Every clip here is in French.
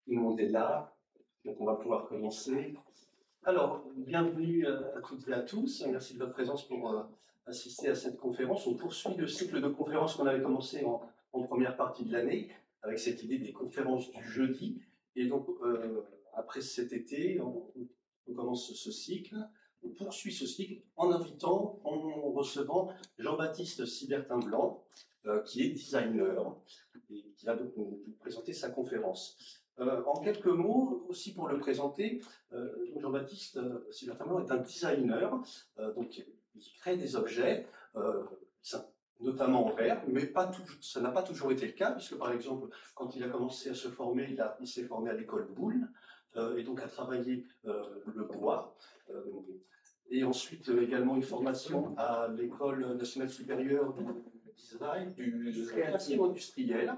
Tout le monde est là, donc on va pouvoir commencer. Alors, bienvenue à toutes et à tous. Merci de votre présence pour assister à cette conférence. On poursuit le cycle de conférences qu'on avait commencé en première partie de l'année, avec cette idée des conférences du jeudi. Et donc, après cet été, on commence ce cycle. On poursuit ce cycle en invitant, en recevant Jean-Baptiste Sibertin-Blanc, qui est designer et qui va donc nous présenter sa conférence. En quelques mots, aussi pour le présenter, Jean-Baptiste Sibertin-Blanc est un designer, donc il crée des objets, notamment en verre, mais pas tout, ça n'a pas toujours été le cas, puisque par exemple, quand il a commencé à se former, il s'est formé à l'école Boulle, et donc à travailler le bois. Et ensuite également une formation à l'école nationale supérieure du design, du créatif industriel.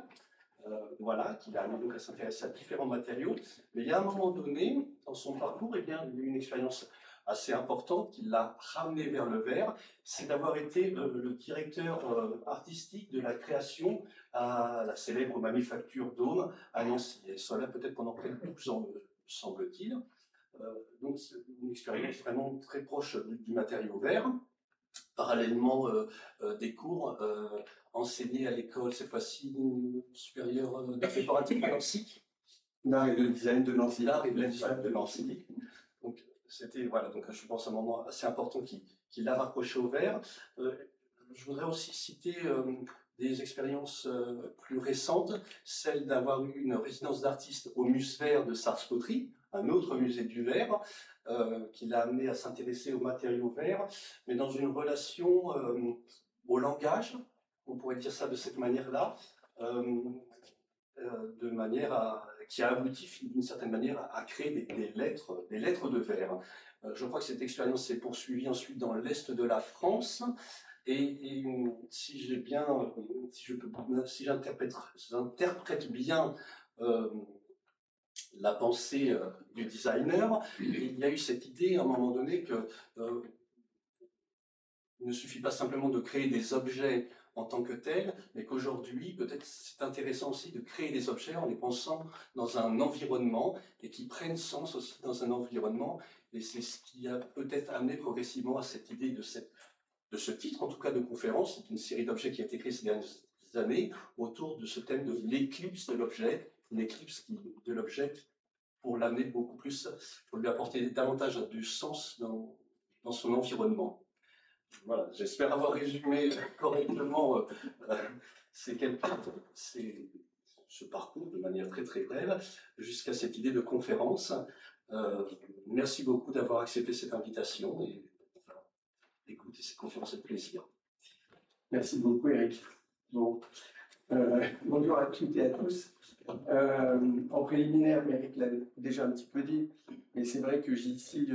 Voilà, qu'il a amené donc à s'intéresser à différents matériaux. Mais il y a un moment donné, dans son parcours, eh bien, il y a eu une expérience assez importante qui l'a ramené vers le verre, c'est d'avoir été le directeur artistique de la création à la célèbre manufacture Dôme à Nancy. Et cela peut-être pendant près de 12 ans, me semble-t-il. Donc c'est une expérience vraiment très proche du matériau verre. Parallèlement des cours enseignés à l'école, cette fois-ci supérieure d'art décoratif à Nancy, l'art et le design de Nancy, l'art et le design de Nancy. Donc c'était voilà, donc je pense un moment assez important qui l'a rapproché au verre. Je voudrais aussi citer des expériences plus récentes, celle d'avoir eu une résidence d'artiste au Musverre de Sars-Poterie, un autre musée du verre, qui l'a amené à s'intéresser aux matériaux verts, mais dans une relation au langage, on pourrait dire ça de cette manière-là, de manière qui a abouti d'une certaine manière à créer des lettres de verre. Je crois que cette expérience s'est poursuivie ensuite dans l'est de la France. Et si j'ai bien, si j'interprète bien la pensée du designer, il y a eu cette idée à un moment donné que il ne suffit pas simplement de créer des objets en tant que tels, mais qu'aujourd'hui, peut-être c'est intéressant aussi de créer des objets en les pensant dans un environnement et qui prennent sens aussi dans un environnement. Et c'est ce qui a peut-être amené progressivement à cette idée de ce titre, en tout cas de conférence. C'est une série d'objets qui a été créée ces dernières années autour de ce thème de l'éclipse de l'objet, de l'objet pour l'amener beaucoup plus, pour lui apporter davantage du sens dans son environnement. Voilà, j'espère avoir résumé correctement ce parcours de manière très très brève jusqu'à cette idée de conférence. Merci beaucoup d'avoir accepté cette invitation et d'écouter cette conférence avec plaisir. Merci beaucoup, Eric. Bon, bonjour à toutes et à tous. En préliminaire, Eric l'a déjà un petit peu dit, mais c'est vrai que ici,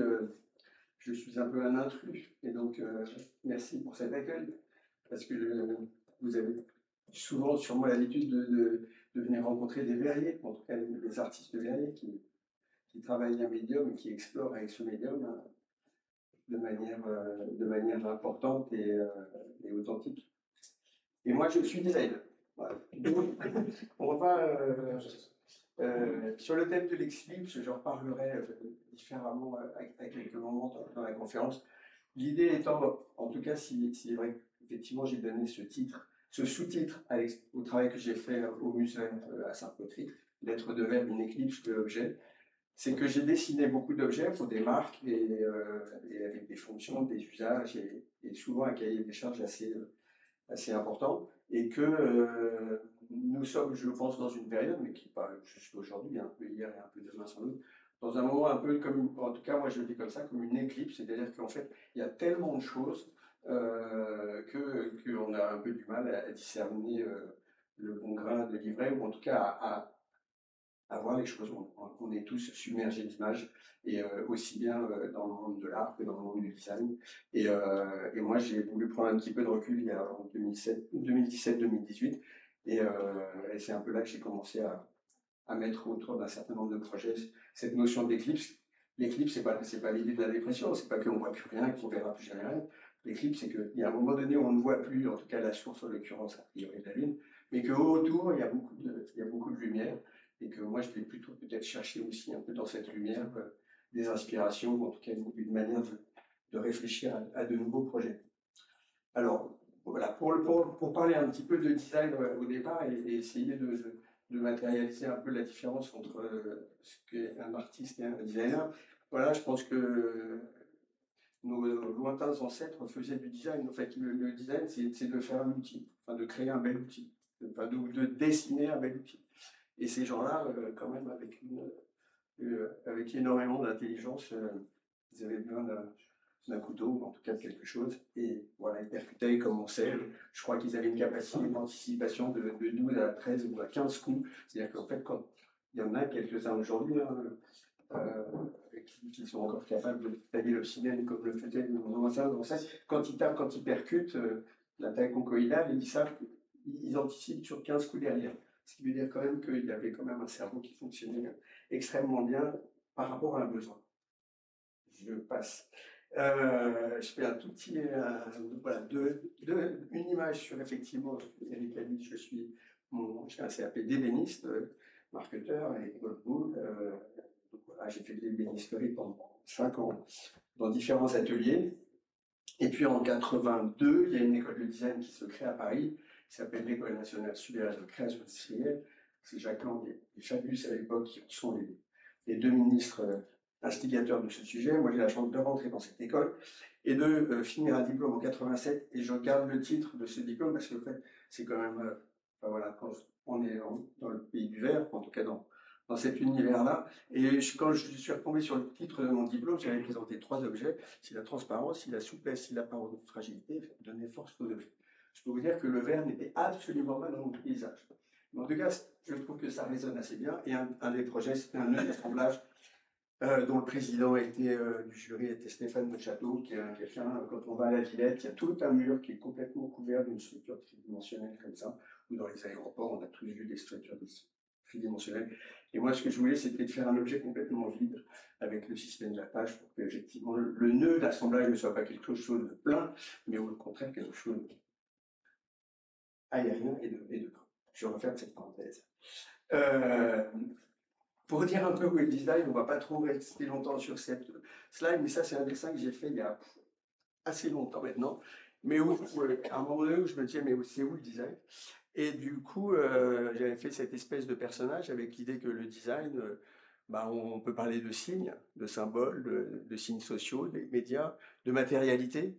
je suis un peu un intrus, et donc merci pour cet accueil, parce que vous avez souvent sûrement l'habitude de venir rencontrer des verriers, en tout cas des artistes verriers qui travaillent un médium et qui explorent avec ce médium de manière importante et authentique. Et moi, je suis designer. Voilà. Donc, on va sur le thème de l'éclipse, j'en reparlerai différemment à quelques moments dans la conférence. L'idée étant, en tout cas, si c'est vrai qu'effectivement j'ai donné ce sous-titre au travail que j'ai fait au musée à Sarkozy, lettre de verre d'une éclipse de l'objet, c'est que j'ai dessiné beaucoup d'objets pour des marques et avec des fonctions, des usages et souvent un cahier des charges assez important, et que nous sommes, je pense, dans une période, mais qui pas juste aujourd'hui, un peu hier et un peu demain sans doute, dans un moment un peu comme, en tout cas moi je le dis comme ça, comme une éclipse, c'est-à-dire qu'en fait il y a tellement de choses qu'on a un peu du mal à discerner le bon grain de livret, ou en tout cas à voir les choses. On est tous submergés d'images, et aussi bien dans le monde de l'art que dans le monde du design. Et moi, j'ai voulu prendre un petit peu de recul il y a en 2017-2018, et c'est un peu là que j'ai commencé à mettre autour d'un certain nombre de projets cette notion d'éclipse. L'éclipse, c'est pas l'idée de la dépression, c'est pas qu'on voit plus rien, qu'on verra plus jamais rien. L'éclipse, c'est qu'il y a un moment donné où on ne voit plus, en tout cas la source, en l'occurrence, a priori de la Lune, mais qu'autour, il y a beaucoup de lumière. et que moi je vais plutôt peut-être chercher aussi un peu dans cette lumière des inspirations, ou en tout cas une manière de réfléchir à de nouveaux projets. Alors, voilà, pour parler un petit peu de design au départ et essayer de matérialiser un peu la différence entre ce qu'est un artiste et un designer, voilà, je pense que nos lointains ancêtres faisaient du design. En fait, le design, c'est de faire un outil, enfin, de créer un bel outil, enfin, de dessiner un bel outil. Et ces gens-là, quand même, avec énormément d'intelligence, ils avaient besoin d'un couteau, en tout cas de quelque chose, et voilà, ils percutaient comme on sait. Je crois qu'ils avaient une capacité d'anticipation de 12 à 13 ou à 15 coups. C'est-à-dire qu'en fait, quand il y en a quelques-uns aujourd'hui, hein, qui sont encore capables de tailler l'obsidienne comme le faisait nos ancêtres, quand ils tapent, quand ils percutent la taille conchoïdale, ils savent, ils anticipent sur 15 coups derrière. Ce qui veut dire quand même qu'il y avait quand même un cerveau qui fonctionnait extrêmement bien par rapport à un besoin. Je passe. Je fais un tout petit, voilà, une image sur effectivement, Eric a dit, j'ai un CAP d'ébéniste, marketeur et Goldbull. Donc voilà, j'ai fait de l'ébénisterie pendant 5 ans dans différents ateliers. Et puis en 82, il y a une école de design qui se crée à Paris, qui s'appelle l'École nationale supérieure de création industrielle. C'est Jacques Lang et Fabius à l'époque qui sont les deux ministres instigateurs de ce sujet. Moi, j'ai la chance de rentrer dans cette école et de finir un diplôme en 87. Et je garde le titre de ce diplôme parce que en fait, c'est quand même, enfin, voilà, quand on est dans le pays du verre, en tout cas dans cet univers-là. Et quand je suis retombé sur le titre de mon diplôme, j'avais présenté 3 objets. C'est la transparence, c'est la souplesse, c'est l'apparence de fragilité, donner force aux objets. Je peux vous dire que le verre n'était absolument pas dans mon paysage. Mais en tout cas, je trouve que ça résonne assez bien. Et un des projets, c'était un nœud d'assemblage dont le président du jury était Stéphane de Château, qui est quelqu'un, quand on va à la Villette, il y a tout un mur qui est complètement couvert d'une structure tridimensionnelle comme ça, ou dans les aéroports, on a tous vu des structures tridimensionnelles. Et moi, ce que je voulais, c'était de faire un objet complètement vide avec le système d'attache pour qu'effectivement le nœud d'assemblage ne soit pas quelque chose de plein, mais au contraire quelque chose aérien et de grand. Je referme cette parenthèse. Pour dire un peu où est le design, on ne va pas trop rester longtemps sur cette slide, mais ça, c'est un dessin que j'ai fait il y a assez longtemps maintenant, mais à un moment donné où je me disais, mais c'est où le design? Et du coup, j'avais fait cette espèce de personnage avec l'idée que le design, on peut parler de signes, de symboles, de signes sociaux, des médias, de matérialité,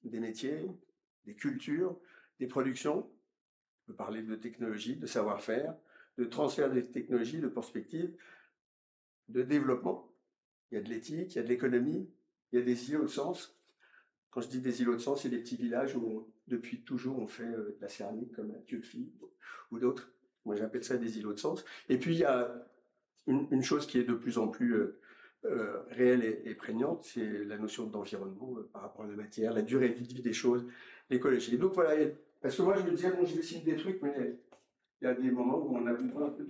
des métiers, des cultures, des productions. On peut parler de technologie, de savoir-faire, de transfert des technologies, de perspectives, de développement. Il y a de l'éthique, il y a de l'économie, il y a des îlots de sens. Quand je dis des îlots de sens, c'est des petits villages où depuis toujours on fait de la céramique comme à Tuefi ou d'autres. Moi j'appelle ça des îlots de sens. Et puis il y a une chose qui est de plus en plus réelle et prégnante, c'est la notion d'environnement par rapport à la matière, la durée de vie des choses, l'écologie. Donc voilà, parce que moi je me disais, bon, je décide des trucs, mais il y a des moments où on a besoin un peu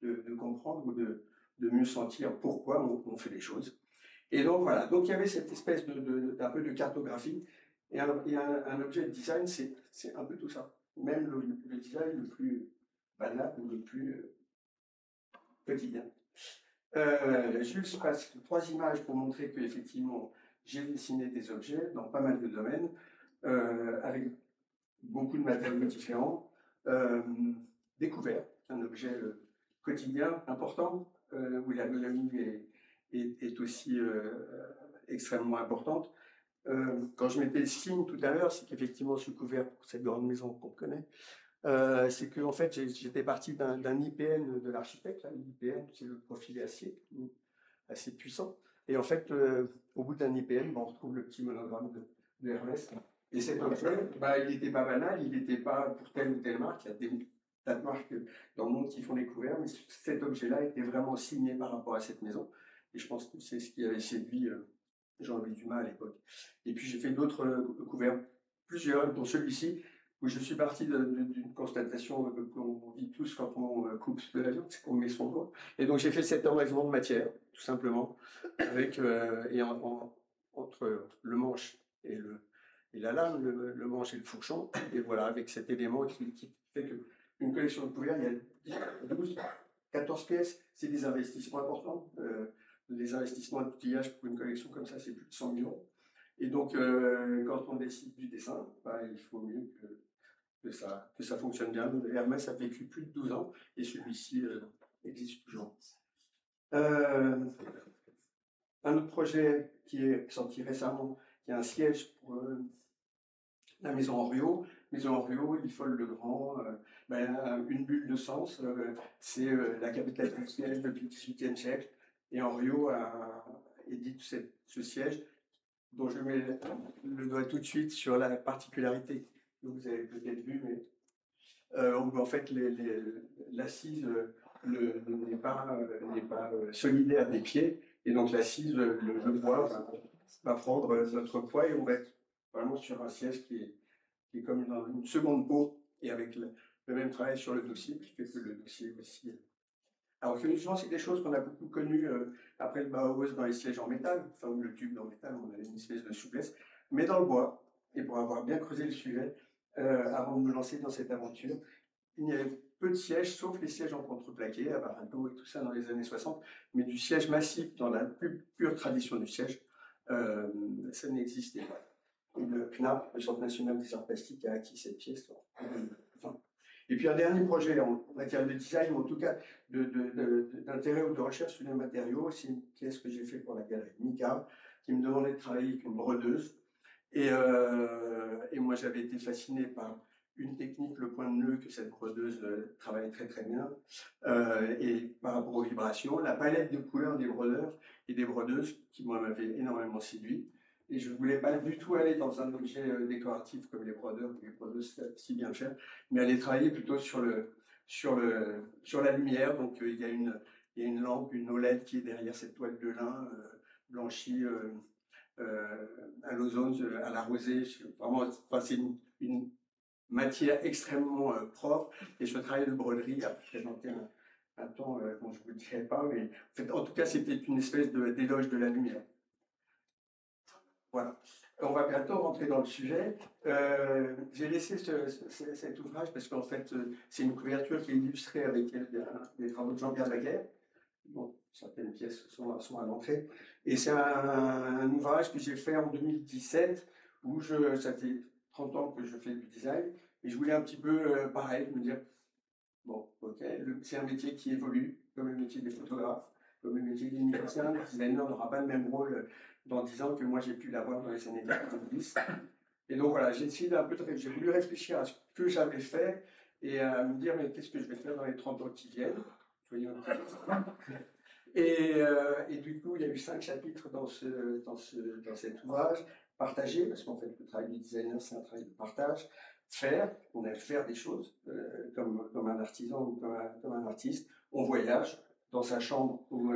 de comprendre ou de mieux sentir pourquoi on fait les choses. Et donc voilà, donc il y avait cette espèce d'un peu de cartographie, et un objet de design, c'est un peu tout ça. Même le design le plus banal ou le plus quotidien. Je passe 3 images pour montrer qu'effectivement, j'ai dessiné des objets dans pas mal de domaines, avec beaucoup de matériaux différents. Découvert, un objet quotidien important, où l'ergonomie est aussi extrêmement importante. Quand je mettais le signe tout à l'heure, c'est qu'effectivement, je suis couvert pour cette grande maison qu'on connaît. C'est que en fait, j'étais parti d'un IPN de l'architecte. L'IPN, c'est le profil acier, assez puissant. Et en fait, au bout d'un IPN, on retrouve le petit monogramme de Hermès. Et cet objet, il n'était pas banal, il n'était pas pour telle ou telle marque. Il y a des tas de marques dans le monde qui font des couverts, mais cet objet-là était vraiment signé par rapport à cette maison. Et je pense que c'est ce qui avait séduit Jean-Louis Dumas à l'époque. Et puis j'ai fait d'autres couverts, plusieurs, dont celui-ci, où je suis parti d'une constatation qu'on vit tous quand on coupe de la viande, c'est qu'on met son doigt. Et donc j'ai fait cet enlèvement de matière, tout simplement, avec entre le manche et la lame, le manche et le fourchon, et voilà, avec cet élément qui fait que une collection de couverts, il y a 12, 14 pièces, c'est des investissements importants. Les investissements d'outillage pour une collection comme ça, c'est plus de 100 millions. Et donc, quand on décide du dessin, bah, il faut mieux que ça fonctionne bien. Hermès a vécu plus de 12 ans et celui-ci existe toujours. Un autre projet qui est sorti récemment, qui est un siège pour la maison Henriot. Maison Henriot, Liffol-le-Grand, une bulle de sens, c'est la capitale du siège depuis le XVIIIe siècle. Et Henriot a édite ce siège, dont je mets le doigt tout de suite sur la particularité que vous avez peut-être vu, mais en fait, l'assise n'est pas solidaire des pieds, et donc l'assise, le bois va prendre notre poids, et on va être vraiment sur un siège qui est comme une seconde peau, et avec le même travail sur le dossier, qui fait que le dossier aussi. Alors, souvent, c'est des choses qu'on a beaucoup connues après le Bauhaus dans les sièges en métal, enfin, ou le tube en métal, on avait une espèce de souplesse, mais dans le bois, et pour avoir bien creusé le sujet, avant de me lancer dans cette aventure, il y avait peu de sièges, sauf les sièges en contreplaqué, à Barato et tout ça dans les années 60, mais du siège massif dans la plus pure tradition du siège, ça n'existait pas. Et le CNAP, le Centre national des arts plastiques, a acquis cette pièce. Et puis un dernier projet en matière de design, ou en tout cas d'intérêt ou de recherche sur les matériaux, c'est une pièce que j'ai faite pour la galerie Mika, qui me demandait de travailler avec une brodeuse. Et moi, j'avais été fasciné par une technique, le point de nœud, que cette brodeuse travaille très très bien, et par rapport aux vibrations, la palette de couleurs des brodeurs et des brodeuses, qui moi m'avait énormément séduit. Et je ne voulais pas du tout aller dans un objet décoratif comme les brodeurs ou les brodeuses savent si bien faire, mais aller travailler plutôt sur la lumière. Donc il y a une lampe, une OLED qui est derrière cette toile de lin blanchie à l'ozone, à la rosée. Vraiment, enfin, c'est une matière extrêmement propre. Et ce travail de broderie a présenté un temps dont je ne vous le dirai pas, mais en tout cas, c'était une espèce d'éloge de la lumière. Voilà. On va bientôt rentrer dans le sujet. J'ai laissé cet ouvrage parce qu'en fait, c'est une couverture qui est illustrée avec des travaux de Jean-Pierre Daguerre. Bon, certaines pièces sont à l'entrée. Et c'est un ouvrage que j'ai fait en 2017, où ça fait 30 ans que je fais du design, et je voulais un petit peu, pareil, me dire, bon, ok, c'est un métier qui évolue, comme le métier des photographes, comme le métier des musiciens. Le designer n'aura pas le même rôle dans 10 ans que moi j'ai pu l'avoir dans les années 90. Et donc voilà, j'ai voulu réfléchir à ce que j'avais fait et à me dire, mais qu'est-ce que je vais faire dans les 30 ans qui viennent. Soyons optimistes. Et du coup, il y a eu 5 chapitres dans cet ouvrage, partagé, parce qu'en fait, le travail du designer, c'est un travail de partage. On aime faire des choses, comme un artisan ou comme un artiste. On voyage dans sa chambre ou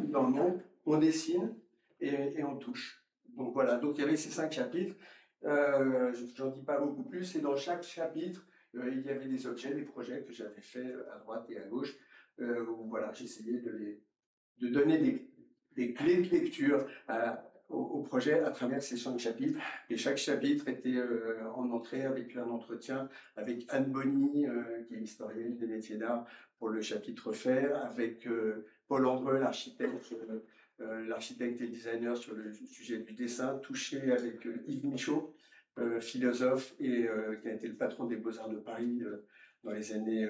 dans le monde, on dessine et on touche. Donc voilà, donc il y avait ces 5 chapitres. J'en dis pas beaucoup plus, et dans chaque chapitre, il y avait des objets, des projets que j'avais faits à droite et à gauche, où voilà, j'essayais de donner des clés de lecture au projet à travers ces 5 chapitres. Et chaque chapitre était en entrée avec un entretien avec Anne Bonny, qui est historienne des métiers d'art, pour le chapitre faire, avec Paul Andreu, l'architecte et designer sur le sujet du dessin, touché avec Yves Michaud, philosophe et qui a été le patron des Beaux-Arts de Paris dans les années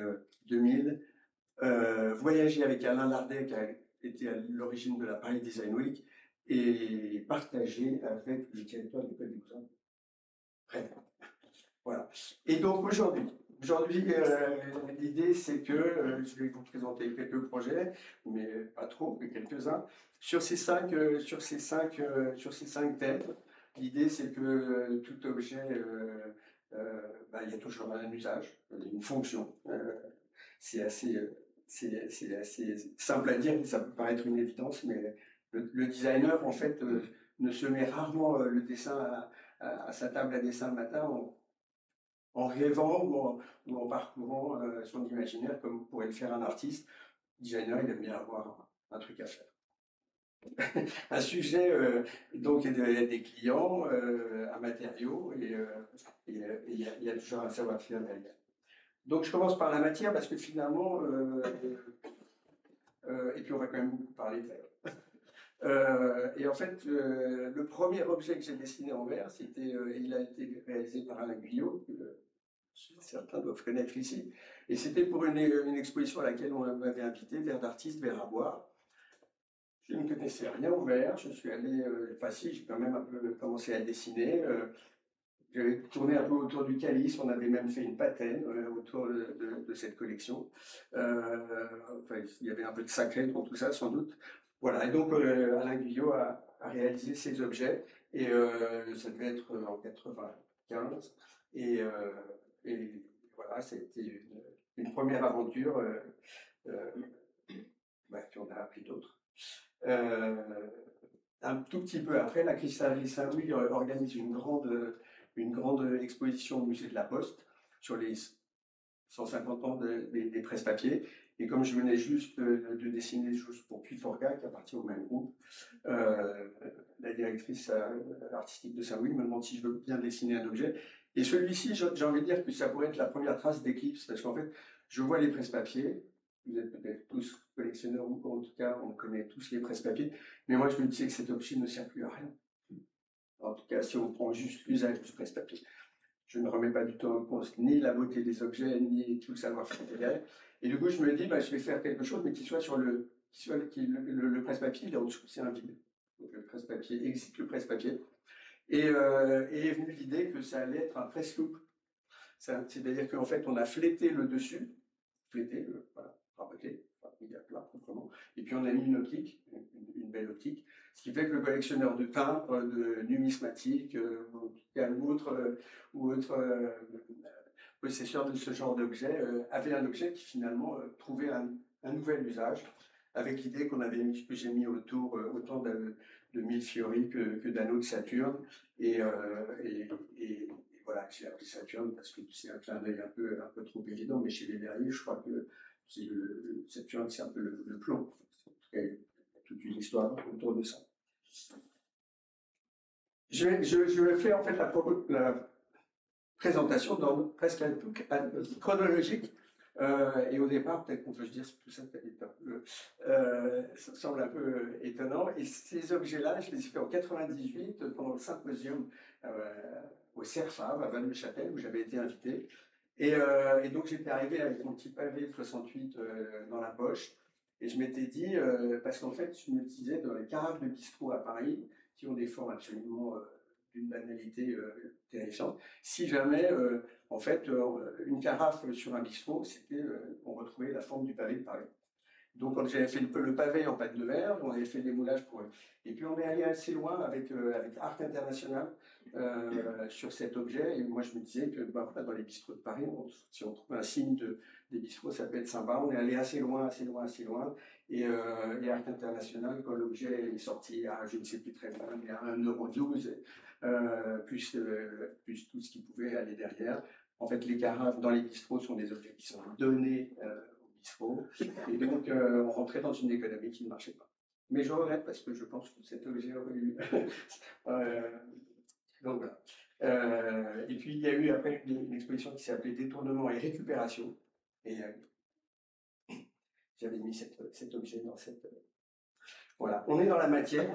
2000. Voyager avec Alain Lardet, qui a été à l'origine de la Paris Design Week, et partager avec le directeur de l'École des Beaux-Arts. Bref. Voilà. Et donc aujourd'hui, l'idée c'est que je vais vous présenter quelques projets, mais pas trop, mais quelques-uns, sur ces cinq thèmes. L'idée c'est que tout objet, il y a toujours un usage, une fonction. C'est assez simple à dire, ça peut paraître une évidence, mais le designer, en fait, ne se met rarement le dessin à sa table à dessin le matin en rêvant ou en parcourant son imaginaire comme pourrait le faire un artiste. Le designer, il aime bien avoir un truc à faire. Un sujet, donc, il y a des clients, un matériau, et il y a toujours un savoir-faire derrière. Donc je commence par la matière parce que finalement, et puis on va quand même beaucoup parler de verre. Et en fait, le premier objet que j'ai dessiné en verre, il a été réalisé par Alain Guyot, que certains doivent connaître ici, et c'était pour une exposition à laquelle on m'avait invité, verre d'artiste, verre à boire. Je ne connaissais rien au verre, je suis allé, enfin si, j'ai quand même un peu commencé à dessiner. J'avais tourné un peu autour du calice, on avait même fait une patène autour de cette collection. Enfin, il y avait un peu de sacré dans tout ça, sans doute. Voilà, et donc Alain Guyot a réalisé ces objets, et ça devait être en 95. Et voilà, c'était une première aventure qui en a appris d'autres. Un tout petit peu après, la Cristallerie Saint-Louis organise une grande exposition au musée de la Poste sur les 150 ans des presse-papiers. Et comme je venais juste de dessiner juste pour Puy-Forgat, qui appartient au même groupe, la directrice artistique de Saint-Louis me demande si je veux bien dessiner un objet. Et celui-ci, j'ai envie de dire que ça pourrait être la première trace d'éclipse, parce qu'en fait, je vois les presse-papiers. Vous êtes peut-être tous collectionneurs, ou en tout cas, on connaît tous les presse-papiers. Mais moi, je me disais que cet objet ne sert plus à rien. En tout cas, si on prend juste l'usage du presse-papier. Je ne remets pas du tout en cause ni la beauté des objets, ni tout le savoir-faire derrière. Et du coup, je me dis, je vais faire quelque chose, mais qui soit sur le presse-papier, il est en dessous, c'est un vide. Donc le presse-papier existe le presse-papier. Et est venue l'idée que ça allait être un press-loop. C'est-à-dire qu'en fait, on a flété le dessus, voilà, raboté, mis à plat proprement, et puis on a mis une optique, une belle optique, ce qui fait que le collectionneur de timbres, de numismatiques, ou autre possesseur de ce genre d'objet avait un objet qui finalement trouvait un nouvel usage, avec l'idée que j'ai mis autour autant de mille-fiories que d'anneaux de Saturne, et voilà, j'ai appelé Saturne parce que c'est un clin d'œil un peu trop évident, mais chez les verriers, je crois que Saturne, c'est un peu le plomb. Il y a toute une histoire autour de ça. Je vais faire en fait la présentation dans presque chronologique. Et au départ, peut-être qu'on peut se dire que tout ça, ça semble un peu étonnant. Et ces objets-là, je les ai fait en 98 pendant le symposium au CERFAV à Val-de-Châtel où j'avais été invité. Et donc j'étais arrivé avec mon petit pavé 68 dans la poche. Et je m'étais dit, parce qu'en fait, je me disais, dans les carafes de bistrot à Paris, qui ont des formes absolument d'une banalité terrifiante, si jamais, en fait, une carafe sur un bistrot, on retrouvait la forme du pavé de Paris. Donc, quand j'avais fait le pavé en pâte de verre, on avait fait des moulages pour eux. Et puis, on est allé assez loin avec Art International sur cet objet. Et moi, je me disais que dans les bistrots de Paris, si on trouve un signe des bistrots, ça peut être sympa. On est allé assez loin. Et Art International, quand l'objet est sorti à, je ne sais plus très bien, mais à 1,12 €, plus tout ce qui pouvait aller derrière. En fait, les carafes dans les bistrots sont des objets qui sont donnés et donc, on rentrait dans une économie qui ne marchait pas. Mais je regrette parce que je pense que cet objet aurait eu. Donc voilà. Et puis, il y a eu après une exposition qui s'appelait Détournement et récupération. Et j'avais mis cet objet dans cette. Voilà, on est dans la matière.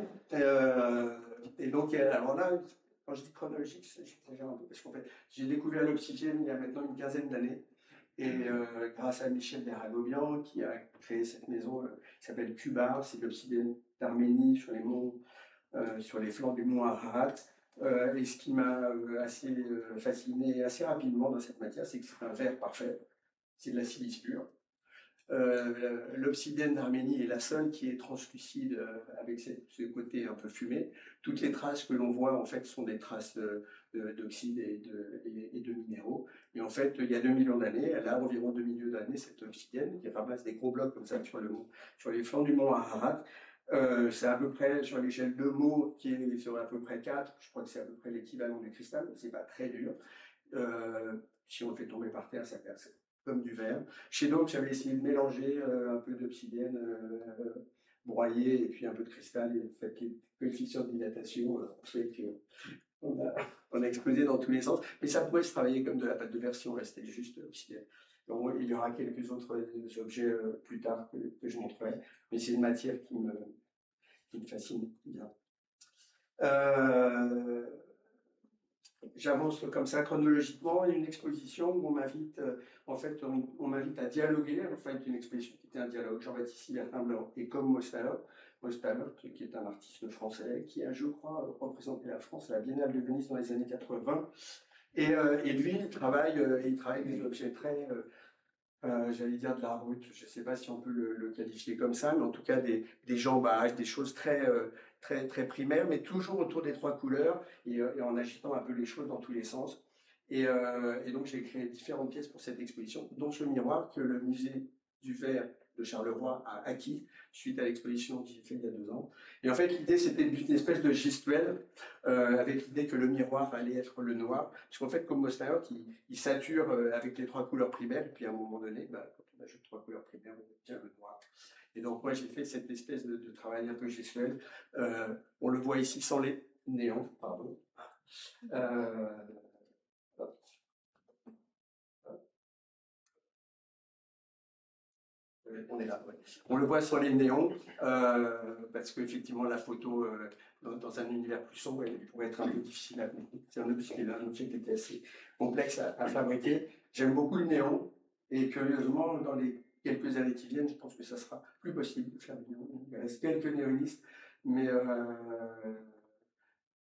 Et donc, alors là, quand je dis chronologique, j'exagère un peu parce qu'en fait, j'ai découvert l'obsidienne il y a maintenant une quinzaine d'années. Et grâce à Michel Deragobian, qui a créé cette maison qui s'appelle Cubar, c'est l'obsidienne d'Arménie sur les monts, sur les flancs du mont Ararat. Et ce qui m'a assez fasciné assez rapidement dans cette matière, c'est que c'est un verre parfait, c'est de la silice pure. L'obsidienne d'Arménie est la seule qui est translucide avec ce côté un peu fumé. Toutes les traces que l'on voit en fait sont des traces d'oxyde et de minéraux. Et en fait, il y a 2 millions d'années, elle a environ 2 millions d'années, cette obsidienne qui ramasse des gros blocs comme ça sur les flancs du mont Ararat. C'est à peu près sur l'échelle de Meaux qui est sur à peu près 4, je crois que c'est à peu près l'équivalent du cristal, c'est pas très dur. Si on le fait tomber par terre, ça perce comme du verre. Chez d'autres, j'avais essayé de mélanger un peu d'obsidienne broyée et puis un peu de cristal, et le fait qu'il y ait une coefficient de dilatation fait qu'on a explosé dans tous les sens. Mais ça pourrait se travailler comme de la pâte de verre si on restait juste obsidienne. Donc, il y aura quelques autres objets plus tard que je montrerai, mais c'est une matière qui me fascine bien. J'avance comme ça chronologiquement. Il y a une exposition où on m'invite, en fait, on m'invite à dialoguer. Enfin, une exposition qui était un dialogue. Jean-Baptiste Bertin-Blanc et comme Mostalot, qui est un artiste français, qui a, je crois, représenté la France à la Biennale de Venise dans les années 80. Et lui, il travaille des objets très, j'allais dire de l'art brut. Je ne sais pas si on peut le qualifier comme ça, mais en tout cas des jambages, des choses très primaires, mais toujours autour des trois couleurs et en agitant un peu les choses dans tous les sens. Et donc j'ai créé différentes pièces pour cette exposition, dont ce miroir que le musée du verre de Charleroi a acquis suite à l'exposition que j'ai faite il y a 2 ans. Et en fait, l'idée, c'était une espèce de gestuelle avec l'idée que le miroir allait être le noir. Parce qu'en fait, comme Mostalot, il sature avec les trois couleurs primaires, et puis à un moment donné, quand on ajoute trois couleurs primaires, on obtient le noir. Et donc, moi, j'ai fait cette espèce de travail un peu gestuel. On le voit ici sans les néons, pardon. On est là, ouais. On le voit sur les néons, parce qu'effectivement, la photo, dans un univers plus sombre, elle pourrait être un peu difficile à comprendre. C'est un objet qui était assez complexe à fabriquer. J'aime beaucoup le néon, et curieusement, dans les quelques années qui viennent, je pense que ça sera plus possible de faire du néon. Il reste quelques néonistes, mais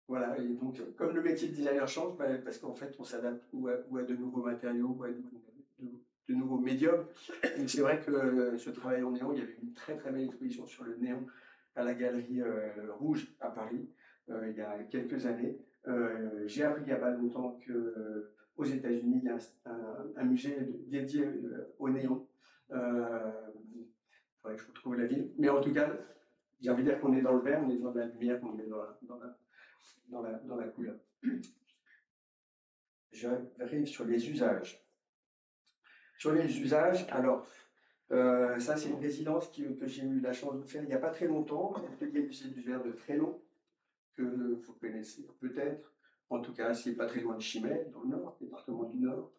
voilà. Et donc, comme le métier de designer change, parce qu'en fait, on s'adapte ou à de nouveaux matériaux, ou à de nouveaux médiums. Et c'est vrai que ce travail en néon, il y avait une très belle exposition sur le néon à la Galerie Rouge à Paris il y a quelques années. J'ai appris il n'y a pas longtemps qu'aux États-Unis, il y a un musée dédié au néon. Il faudrait que je retrouve la ville. Mais en tout cas, j'ai envie de dire qu'on est dans le vert, on est dans la lumière, on est dans la couleur. J'arrive sur les usages. Sur les usages, alors, ça c'est une résidence que j'ai eu la chance de faire il n'y a pas très longtemps, l'atelier musée du verre de Trélon, que vous connaissez peut-être. En tout cas, c'est pas très loin de Chimay, dans le Nord, département du Nord.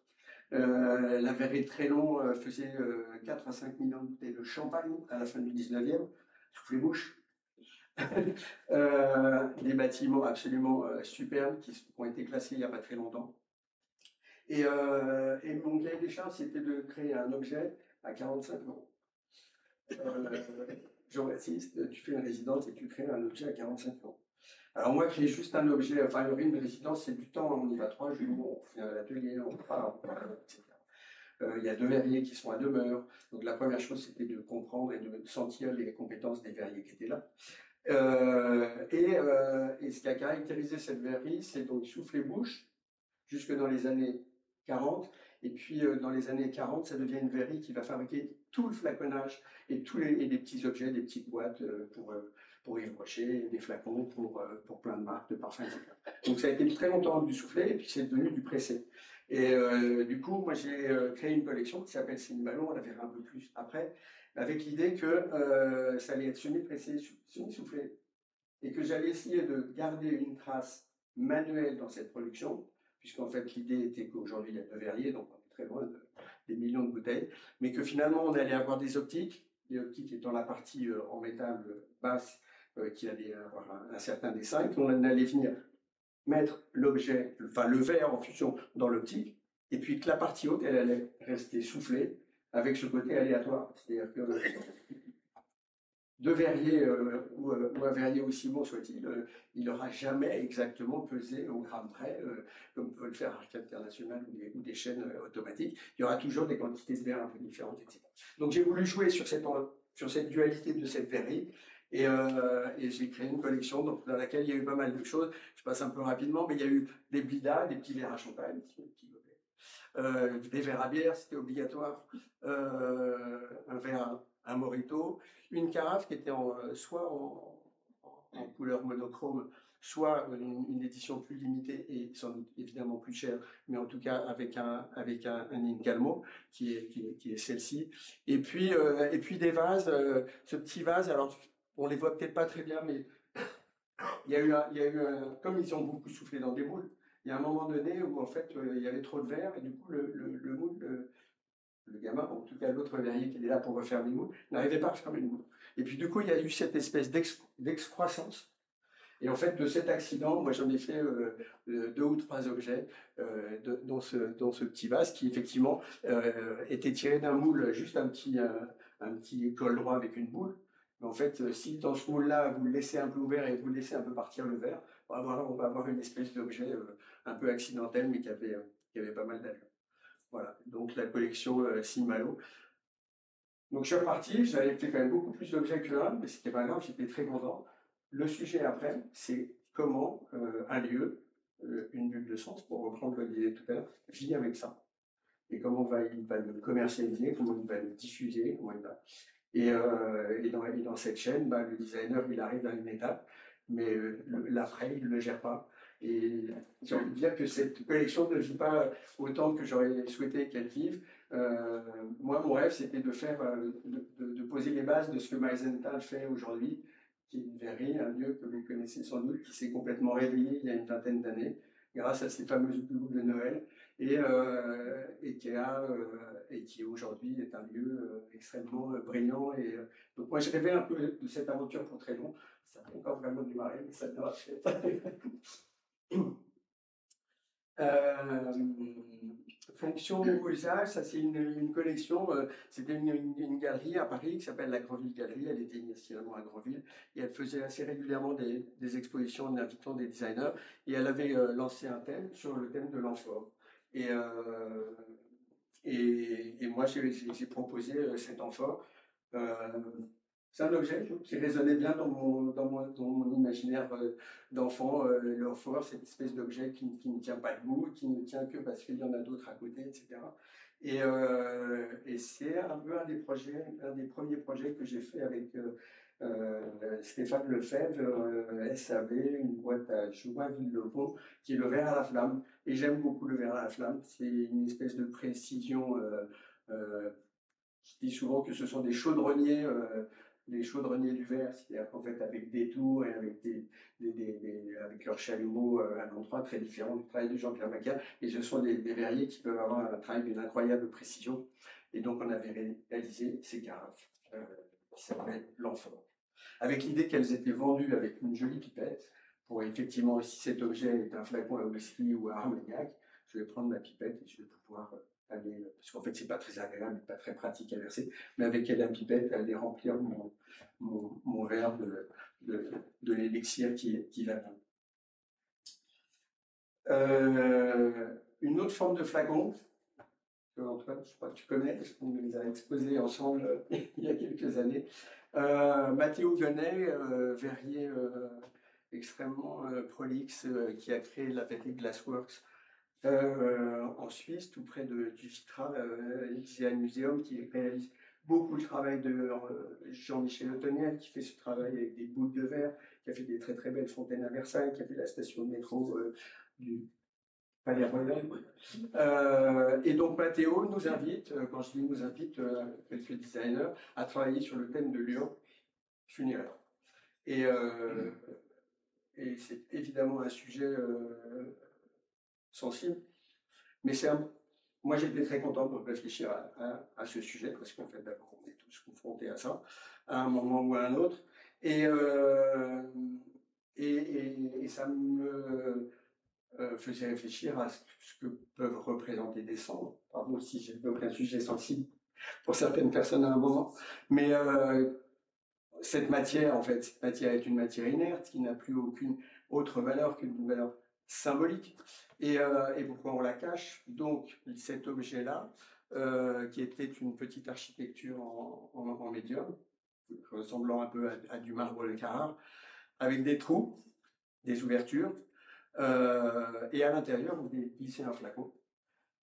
La verrerie de Trélon faisait 4 à 5 millions de bouteilles de champagne à la fin du 19e, souffle les bouches. Des bâtiments absolument superbes qui ont été classés il n'y a pas très longtemps. Et mon cahier des charges, c'était de créer un objet à 45 euros. Jean-Baptiste, tu fais une résidence et tu crées un objet à 45 euros. Alors moi, créer juste un objet, enfin une résidence, c'est du temps, on y va 3 jours, on fait un atelier, on part, etc. Il y a 2 verriers qui sont à demeure. Donc la première chose, c'était de comprendre et de sentir les compétences des verriers qui étaient là. Et ce qui a caractérisé cette verrerie, c'est donc souffle-bouche, jusque dans les années 40. Et puis, dans les années 40, ça devient une verrerie qui va fabriquer tout le flaconnage et des petits objets, des petites boîtes pour Yves Rocher, des flacons pour plein de marques de parfums, etc. Donc, ça a été très longtemps du soufflé et puis c'est devenu du pressé. Et du coup, moi, j'ai créé une collection qui s'appelle Cineballon, on la verra un peu plus après, avec l'idée que ça allait être semi-pressé, semi-soufflé, et que j'allais essayer de garder une trace manuelle dans cette production, puisqu'en fait l'idée était qu'aujourd'hui il y a 2 verriers, donc on est très loin des millions de bouteilles, mais que finalement on allait avoir des optiques étant la partie en métal basse qui allait avoir un certain dessin, et qu'on allait venir mettre l'objet, enfin le verre en fusion dans l'optique, et puis que la partie haute, elle allait rester soufflée avec ce côté aléatoire. C'est-à-dire que 2 verriers ou un verrier aussi bon soit-il, il n'aura jamais exactement pesé au gramme près, comme peut le faire Arcade International ou des chaînes automatiques. Il y aura toujours des quantités de verre un peu différentes, etc. Donc j'ai voulu jouer sur cette dualité de cette verrerie. Et j'ai créé une collection dans laquelle il y a eu pas mal de choses. Je passe un peu rapidement, mais il y a eu des blidas, des petits verres à champagne, des verres à bière, c'était obligatoire, un verre à Morito, une carafe qui était soit en couleur monochrome, soit une édition plus limitée et sans doute évidemment plus chère, mais en tout cas avec un Incalmo qui est celle-ci. Et puis des vases, ce petit vase, alors on les voit peut-être pas très bien, mais il y a eu comme ils ont beaucoup soufflé dans des moules, il y a un moment donné où en fait il y avait trop de verre et du coup le moule le gamin, en tout cas l'autre verrier qui est là pour refaire des moules, n'arrivait pas à refermer le moule. Et puis du coup, il y a eu cette espèce d'excroissance. Et en fait, de cet accident, moi j'en ai fait 2 ou 3 objets dans ce petit vase qui effectivement était tiré d'un moule, juste un petit col droit avec une boule. Mais en fait, si dans ce moule-là, vous le laissez un peu ouvert et vous laissez un peu partir le verre, on va avoir une espèce d'objet un peu accidentel, mais qui avait pas mal d'allure. Voilà, donc la collection Simalo. Donc je suis reparti, j'avais fait quand même beaucoup plus d'objets que l'un, mais c'était pas grave, j'étais très content. Le sujet après, c'est comment un lieu, une bulle de sens, pour reprendre l'idée tout à l'heure, vit avec ça. Et comment il va le commercialiser, comment il va le diffuser, comment il va. Et dans cette chaîne, bah, le designer, il arrive à une étape, mais l'après, il ne le gère pas. Et j'ai envie de dire que cette collection ne vit pas autant que j'aurais souhaité qu'elle vive. Moi, mon rêve, c'était de faire, de poser les bases de ce que Meisenthal fait aujourd'hui, qui est une verrerie, un lieu que vous connaissez sans doute, qui s'est complètement réveillé il y a une vingtaine d'années, grâce à ces fameuses boules de Noël, et qui aujourd'hui est un lieu extrêmement brillant. Donc moi, je rêvais un peu de cette aventure pour très long. Ça n'a pas encore vraiment démarré, mais ça devra se faire. Fonction ou usage, ça c'est une collection, c'était une galerie à Paris qui s'appelle la Grandville Galerie, elle était initialement à Grandville, et elle faisait assez régulièrement des expositions en invitant des designers, et elle avait lancé un thème sur le thème de l'amphore. Et moi j'ai proposé cet amphore. C'est un objet qui résonnait bien dans mon imaginaire d'enfant, l'amphore, cette espèce d'objet qui ne tient pas debout, qui ne tient que parce qu'il y en a d'autres à côté, etc. Et c'est un peu un des premiers projets que j'ai fait avec Stéphane Lefebvre, SAB, une boîte à Joinville-le-Pont, qui est le verre à la flamme. Et j'aime beaucoup le verre à la flamme. C'est une espèce de précision. Je dis souvent que ce sont des chaudronniers du verre, c'est-à-dire qu'en fait, avec des tours et avec, avec leurs chalumeaux à l'endroit très différents du travail de Jean-Pierre Macaire. Et ce sont des verriers qui peuvent avoir un travail d'une incroyable précision. Et donc, on avait réalisé ces carafes qui s'appellent l'amphore, avec l'idée qu'elles étaient vendues avec une jolie pipette. Pour effectivement, si cet objet est un flacon à whisky ou à armagnac, je vais prendre ma pipette et je vais pouvoir aller, parce qu'en fait, c'est pas très agréable, pas très pratique à verser, mais avec la pipette, aller remplir mon verre de l'élixir qui va bien. Une autre forme de flacon, que Antoine, je crois que tu connais, parce qu'on les a exposés ensemble il y a quelques années. Mathéo Guenet, verrier extrêmement prolixe, qui a créé la verrerie Glassworks en Suisse, tout près du Vitra Design Museum, qui réalise beaucoup de travail de Jean-Michel Otoniel, qui fait ce travail avec des boules de verre, qui a fait des très très belles fontaines à Versailles, qui a fait la station de métro du Palais Royal. Et donc Mathéo nous invite, quand je dis nous invite, quelques designers, à travailler sur le thème de l'urne funéraire. Et c'est évidemment un sujet sensible, mais moi j'étais très content de réfléchir à ce sujet, parce qu'en fait d'abord on est tous confrontés à ça, à un moment ou à un autre, et ça me faisait réfléchir à ce que peuvent représenter des cendres. Pardon si j'évoque un sujet sensible pour certaines personnes à un moment, mais cette matière, en fait, cette matière est une matière inerte qui n'a plus aucune autre valeur qu'une valeur symbolique. Et pourquoi on la cache? Donc, cet objet-là, qui était une petite architecture en médium, ressemblant un peu à du marbre de Carrare, avec des trous, des ouvertures, et à l'intérieur, vous glissez un flacon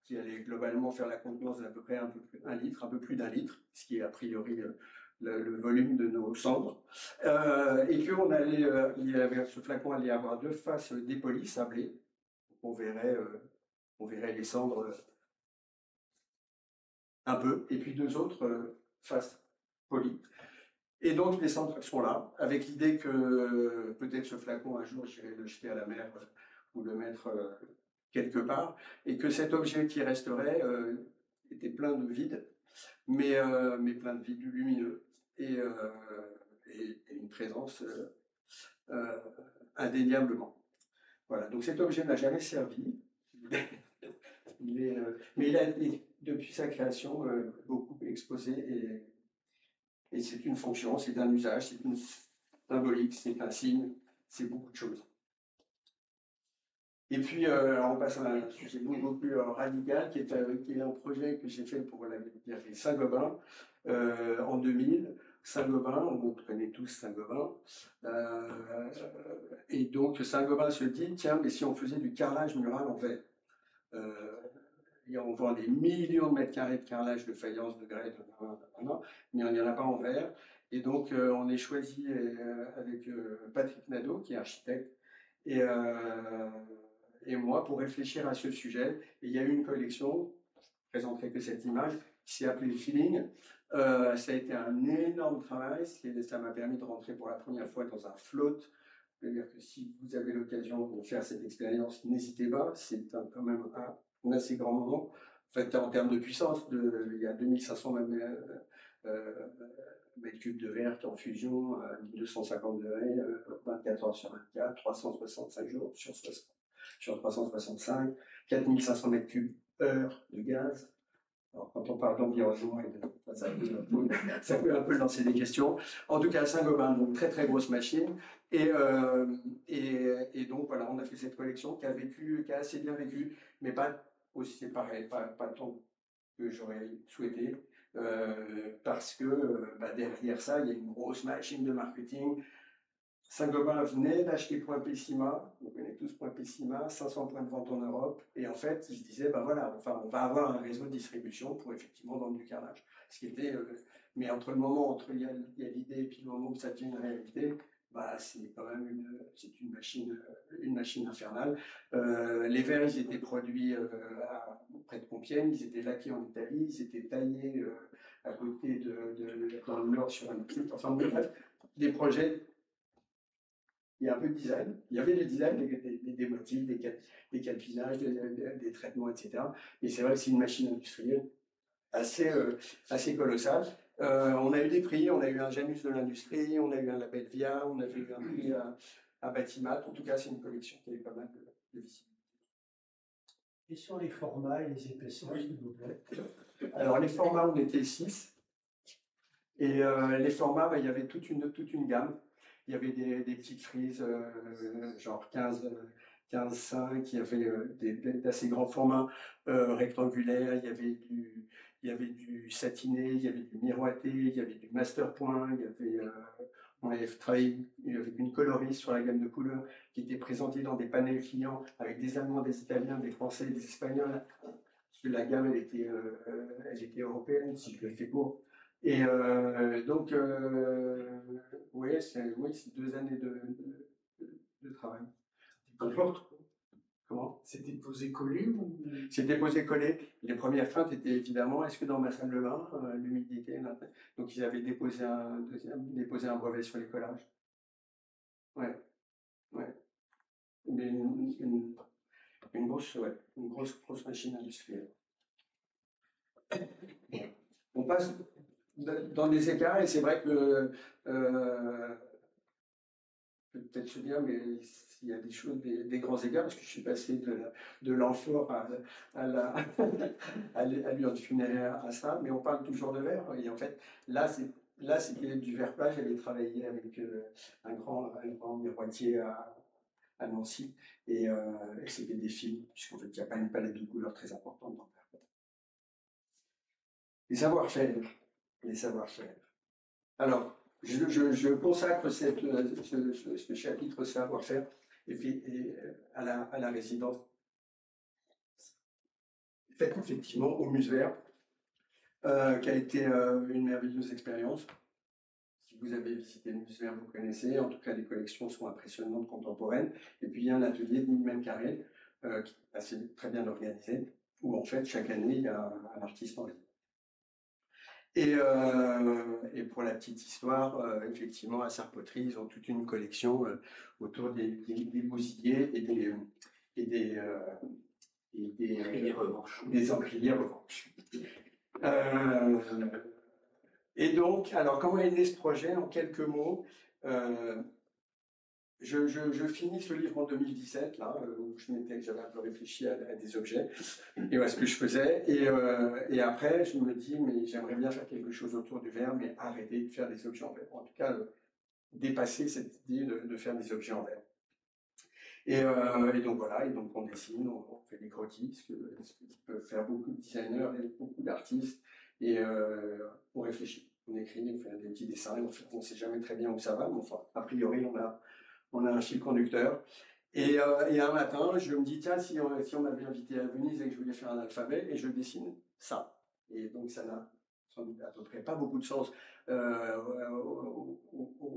qui allait globalement faire la contenance d'à peu près un peu plus d'un litre, ce qui est a priori le volume de nos cendres, et que ce flacon allait avoir 2 faces dépolies, sablées. On verrait les cendres un peu, et puis 2 autres faces polies. Et donc les cendres sont là, avec l'idée que peut-être ce flacon un jour j'irai le jeter à la mer ou le mettre quelque part, et que cet objet qui resterait était plein de vide, mais plein de vides lumineux et une présence indéniablement. Voilà, donc cet objet n'a jamais servi, mais il a été, depuis sa création, beaucoup exposé et c'est une fonction, c'est un usage, c'est une symbolique, c'est un signe, c'est beaucoup de choses. Et puis, on passe à un sujet beaucoup plus radical, qui est un projet que j'ai fait pour la galerie Saint-Gobain en 2000. Saint-Gobain, on connaît tous Saint-Gobain. Et donc, Saint-Gobain se dit, tiens, mais si on faisait du carrelage mural en verre, on vend des millions de mètres carrés de carrelage de faïence, de grès, mais il n'y en a pas en verre. Et donc, on est choisi avec Patrick Nadeau, qui est architecte, et moi pour réfléchir à ce sujet. Et il y a eu une collection, je présenterai que cette image, qui s'est appelée Feeling. Ça a été un énorme travail, ça m'a permis de rentrer pour la première fois dans un float. C'est-à-dire que si vous avez l'occasion de faire cette expérience, n'hésitez pas, c'est quand même un assez grand moment. En fait, en termes de puissance, il y a 2500 mètres cubes de verre en fusion, 1250 degrés, 24 heures sur 24, 365 jours sur 365, 4500 mètres cubes heure de gaz. Alors, quand on parle d'environnement, ça peut un peu lancer des questions. En tout cas, Saint-Gobain, donc très très grosse machine. Et donc voilà, on a fait cette collection qui a assez bien vécu, mais pas aussi, c'est pareil, pas tant que j'aurais souhaité, parce que derrière ça, il y a une grosse machine de marketing. Saint-Gobain venait d'acheter Point Pessima, on connaît tous Point Pessima, 500 points de vente en Europe, et en fait, ils se disaient, voilà, enfin, on va avoir un réseau de distribution pour effectivement vendre du carrelage. Ce qui était, mais entre le moment, il y a l'idée et puis le moment où ça devient une réalité, c'est quand même une machine infernale. Les verres, ils étaient produits près de Compiègne, ils étaient laqués en Italie, ils étaient taillés à côté dans le nord sur un site, enfin bref, des projets. Il y a un peu de design. Il y avait des designs, des motifs, des calpinages, des traitements, etc. Et c'est vrai que c'est une machine industrielle assez colossale. On a eu des prix, on a eu un Janus de l'industrie, on a eu un label VIA, on a eu un prix à Batimat. En tout cas, c'est une collection qui avait pas mal de visibilité. Et sur les formats et les épaisseurs, s'il vous plaît. Alors, les formats, on était 6. Et les formats, il y avait toute une gamme. Il y avait des petites frises, genre 15-5, il y avait d'assez grands formats rectangulaires, il y avait du satiné, il y avait du miroité, il y avait du master point, on avait travaillé avec une coloriste sur la gamme de couleurs qui était présentée dans des panels clients avec des Allemands, des Italiens, des Français, des Espagnols, parce que la gamme, elle était européenne, si je le fais court. Et donc, oui, c'est 2 années de travail. Comment? C'était posé-collé ou... C'était posé-collé. Les premières craintes étaient évidemment, est-ce que dans ma salle de bain, l'humidité... Donc, ils avaient déposé un brevet sur les collages. Ouais. Mais une grosse machine industrielle. On passe dans des écarts, et c'est vrai que peut-être se dire, mais il y a des choses, des grands écarts, parce que je suis passé de l'amphore à l'urne funéraire à ça, mais on parle toujours de verre. Et en fait, là c'était du verre plat. J'avais travaillé avec un grand miroitier à Nancy, et c'était des films, puisqu'en fait, il n'y a pas une palette de couleurs très importante dans le verre plat. Les savoir-faire. Alors, je consacre ce chapitre savoir-faire à la résidence faite effectivement au Musevert, qui a été une merveilleuse expérience. Si vous avez visité le Musevert, vous connaissez. En tout cas, les collections sont impressionnantes, contemporaines. Et puis, il y a un atelier de 1000 mètres carrés qui est assez très bien organisé, où en fait, chaque année, il y a un artiste en ligne. Et pour la petite histoire, effectivement, à Sarpoterie, ils ont toute une collection autour des bousillés et des encriers revanches. Euh, et donc, alors comment est né ce projet? En quelques mots, je finis ce livre en 2017, là, où j'avais un peu réfléchi à des objets et à ce que je faisais. Et après, je me dis, mais j'aimerais bien faire quelque chose autour du verre, mais arrêter de faire des objets en verre. En tout cas, dépasser cette idée de faire des objets en verre. Et donc voilà, et donc on dessine, on fait des croquis, ce que peuvent faire beaucoup de designers et beaucoup d'artistes, et on réfléchit, on écrit, on fait des petits dessins, on ne sait jamais très bien où ça va, mais enfin, a priori, on a un fil conducteur. Et un matin, je me dis, tiens, si on m'avait invité à Venise et que je voulais faire un alphabet, et je dessine ça. Et donc ça n'a à peu près pas beaucoup de sens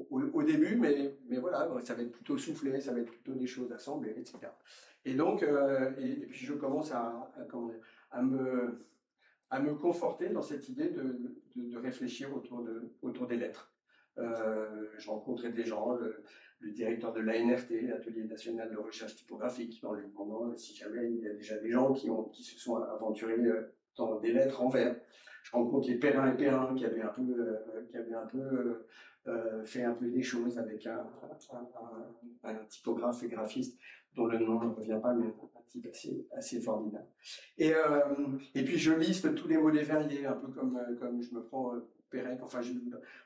au début, mais voilà, ça va être plutôt soufflé, ça va être plutôt des choses assemblées, etc. Et donc, et puis je commence à me conforter dans cette idée de réfléchir autour des lettres. Je rencontrais des gens, le directeur de l'ANRT, l'Atelier national de recherche typographique, en lui demandant si jamais il y a déjà des gens qui se sont aventurés dans des lettres en vers. Je rencontre les Perrin et Perrin qui avaient un peu fait un peu des choses avec un typographe et graphiste dont le nom ne revient pas, mais un type assez formidable. Et puis je liste tous les mots des verriers, un peu comme je me prends Perrin. Enfin,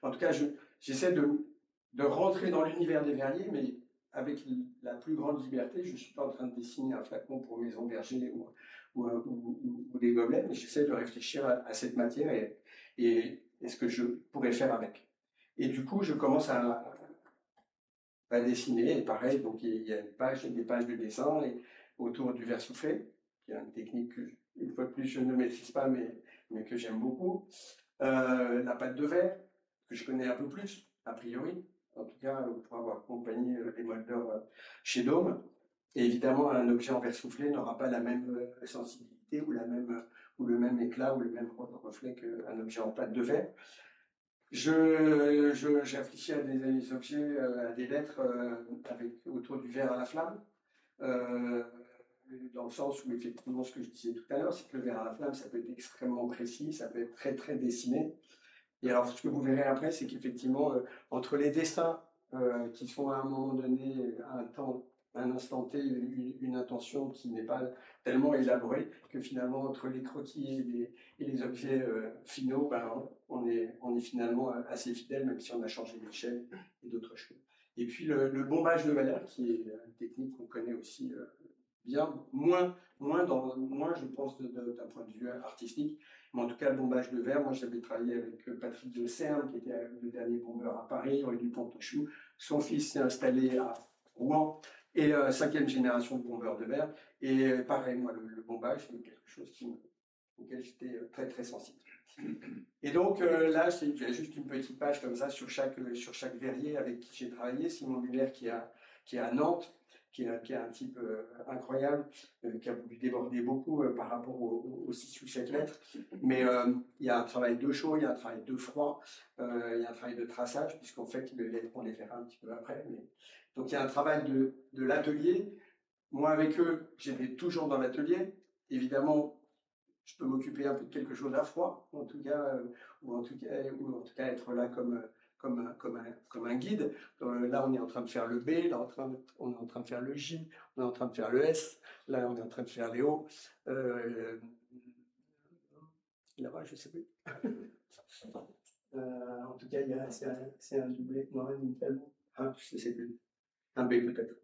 en tout cas, j'essaie de rentrer dans l'univers des verriers, mais avec la plus grande liberté. Je ne suis pas en train de dessiner un flacon pour Maison Berger ou des gobelets, mais j'essaie de réfléchir à cette matière et ce que je pourrais faire avec. Et du coup, je commence à dessiner, et pareil, donc il y a des pages de dessin autour du verre soufflé, qui est une technique que, une fois de plus, je ne maîtrise pas, mais que j'aime beaucoup. La pâte de verre, que je connais un peu plus, a priori, en tout cas, pour avoir accompagné les moldeurs chez Dôme. Et évidemment, un objet en verre soufflé n'aura pas la même sensibilité ou le même éclat ou le même reflet qu'un objet en pâte de verre. J'ai réfléchi à des objets, à des lettres autour du verre à la flamme, dans le sens où effectivement ce que je disais tout à l'heure, c'est que le verre à la flamme, ça peut être extrêmement précis, ça peut être très très dessiné. Et alors ce que vous verrez après, c'est qu'effectivement, entre les dessins qui sont à un moment donné, à un instant T, une intention qui n'est pas tellement élaborée, que finalement entre les croquis et les objets finaux, ben, on est finalement assez fidèle, même si on a changé d'échelle et d'autres choses. Et puis le bombage de verre, qui est une technique qu'on connaît aussi bien, moins je pense d'un point de vue artistique, mais en tout cas le bombage de verre, moi j'avais travaillé avec Patrick de Serme, qui était le dernier bombeur à Paris, rue du Pont-Chou. Son fils s'est installé à Rouen, et 5e génération de bombeurs de verre. Et pareil, moi le bombage, c'est quelque chose auquel j'étais très très sensible. Et donc là, j'ai juste une petite page comme ça sur chaque verrier avec qui j'ai travaillé. Simon Muller qui est à Nantes, qui est un type incroyable, qui a voulu déborder beaucoup par rapport aux 6 ou 7 lettres. Mais il y a un travail de chaud, il y a un travail de froid, il y a un travail de traçage, puisqu'en fait, on les verra un petit peu après. Donc il y a un travail de l'atelier. Moi, avec eux, j'étais toujours dans l'atelier. Évidemment, je peux m'occuper un peu de quelque chose à froid, en tout cas, ou en tout cas être là comme un guide. Là, on est en train de faire le B, là, on est en train de faire le J, on est en train de faire le S, là, on est en train de faire les O. Là-bas, je ne sais plus. En tout cas, c'est un doublé, non, je ne sais plus. Un B peut-être.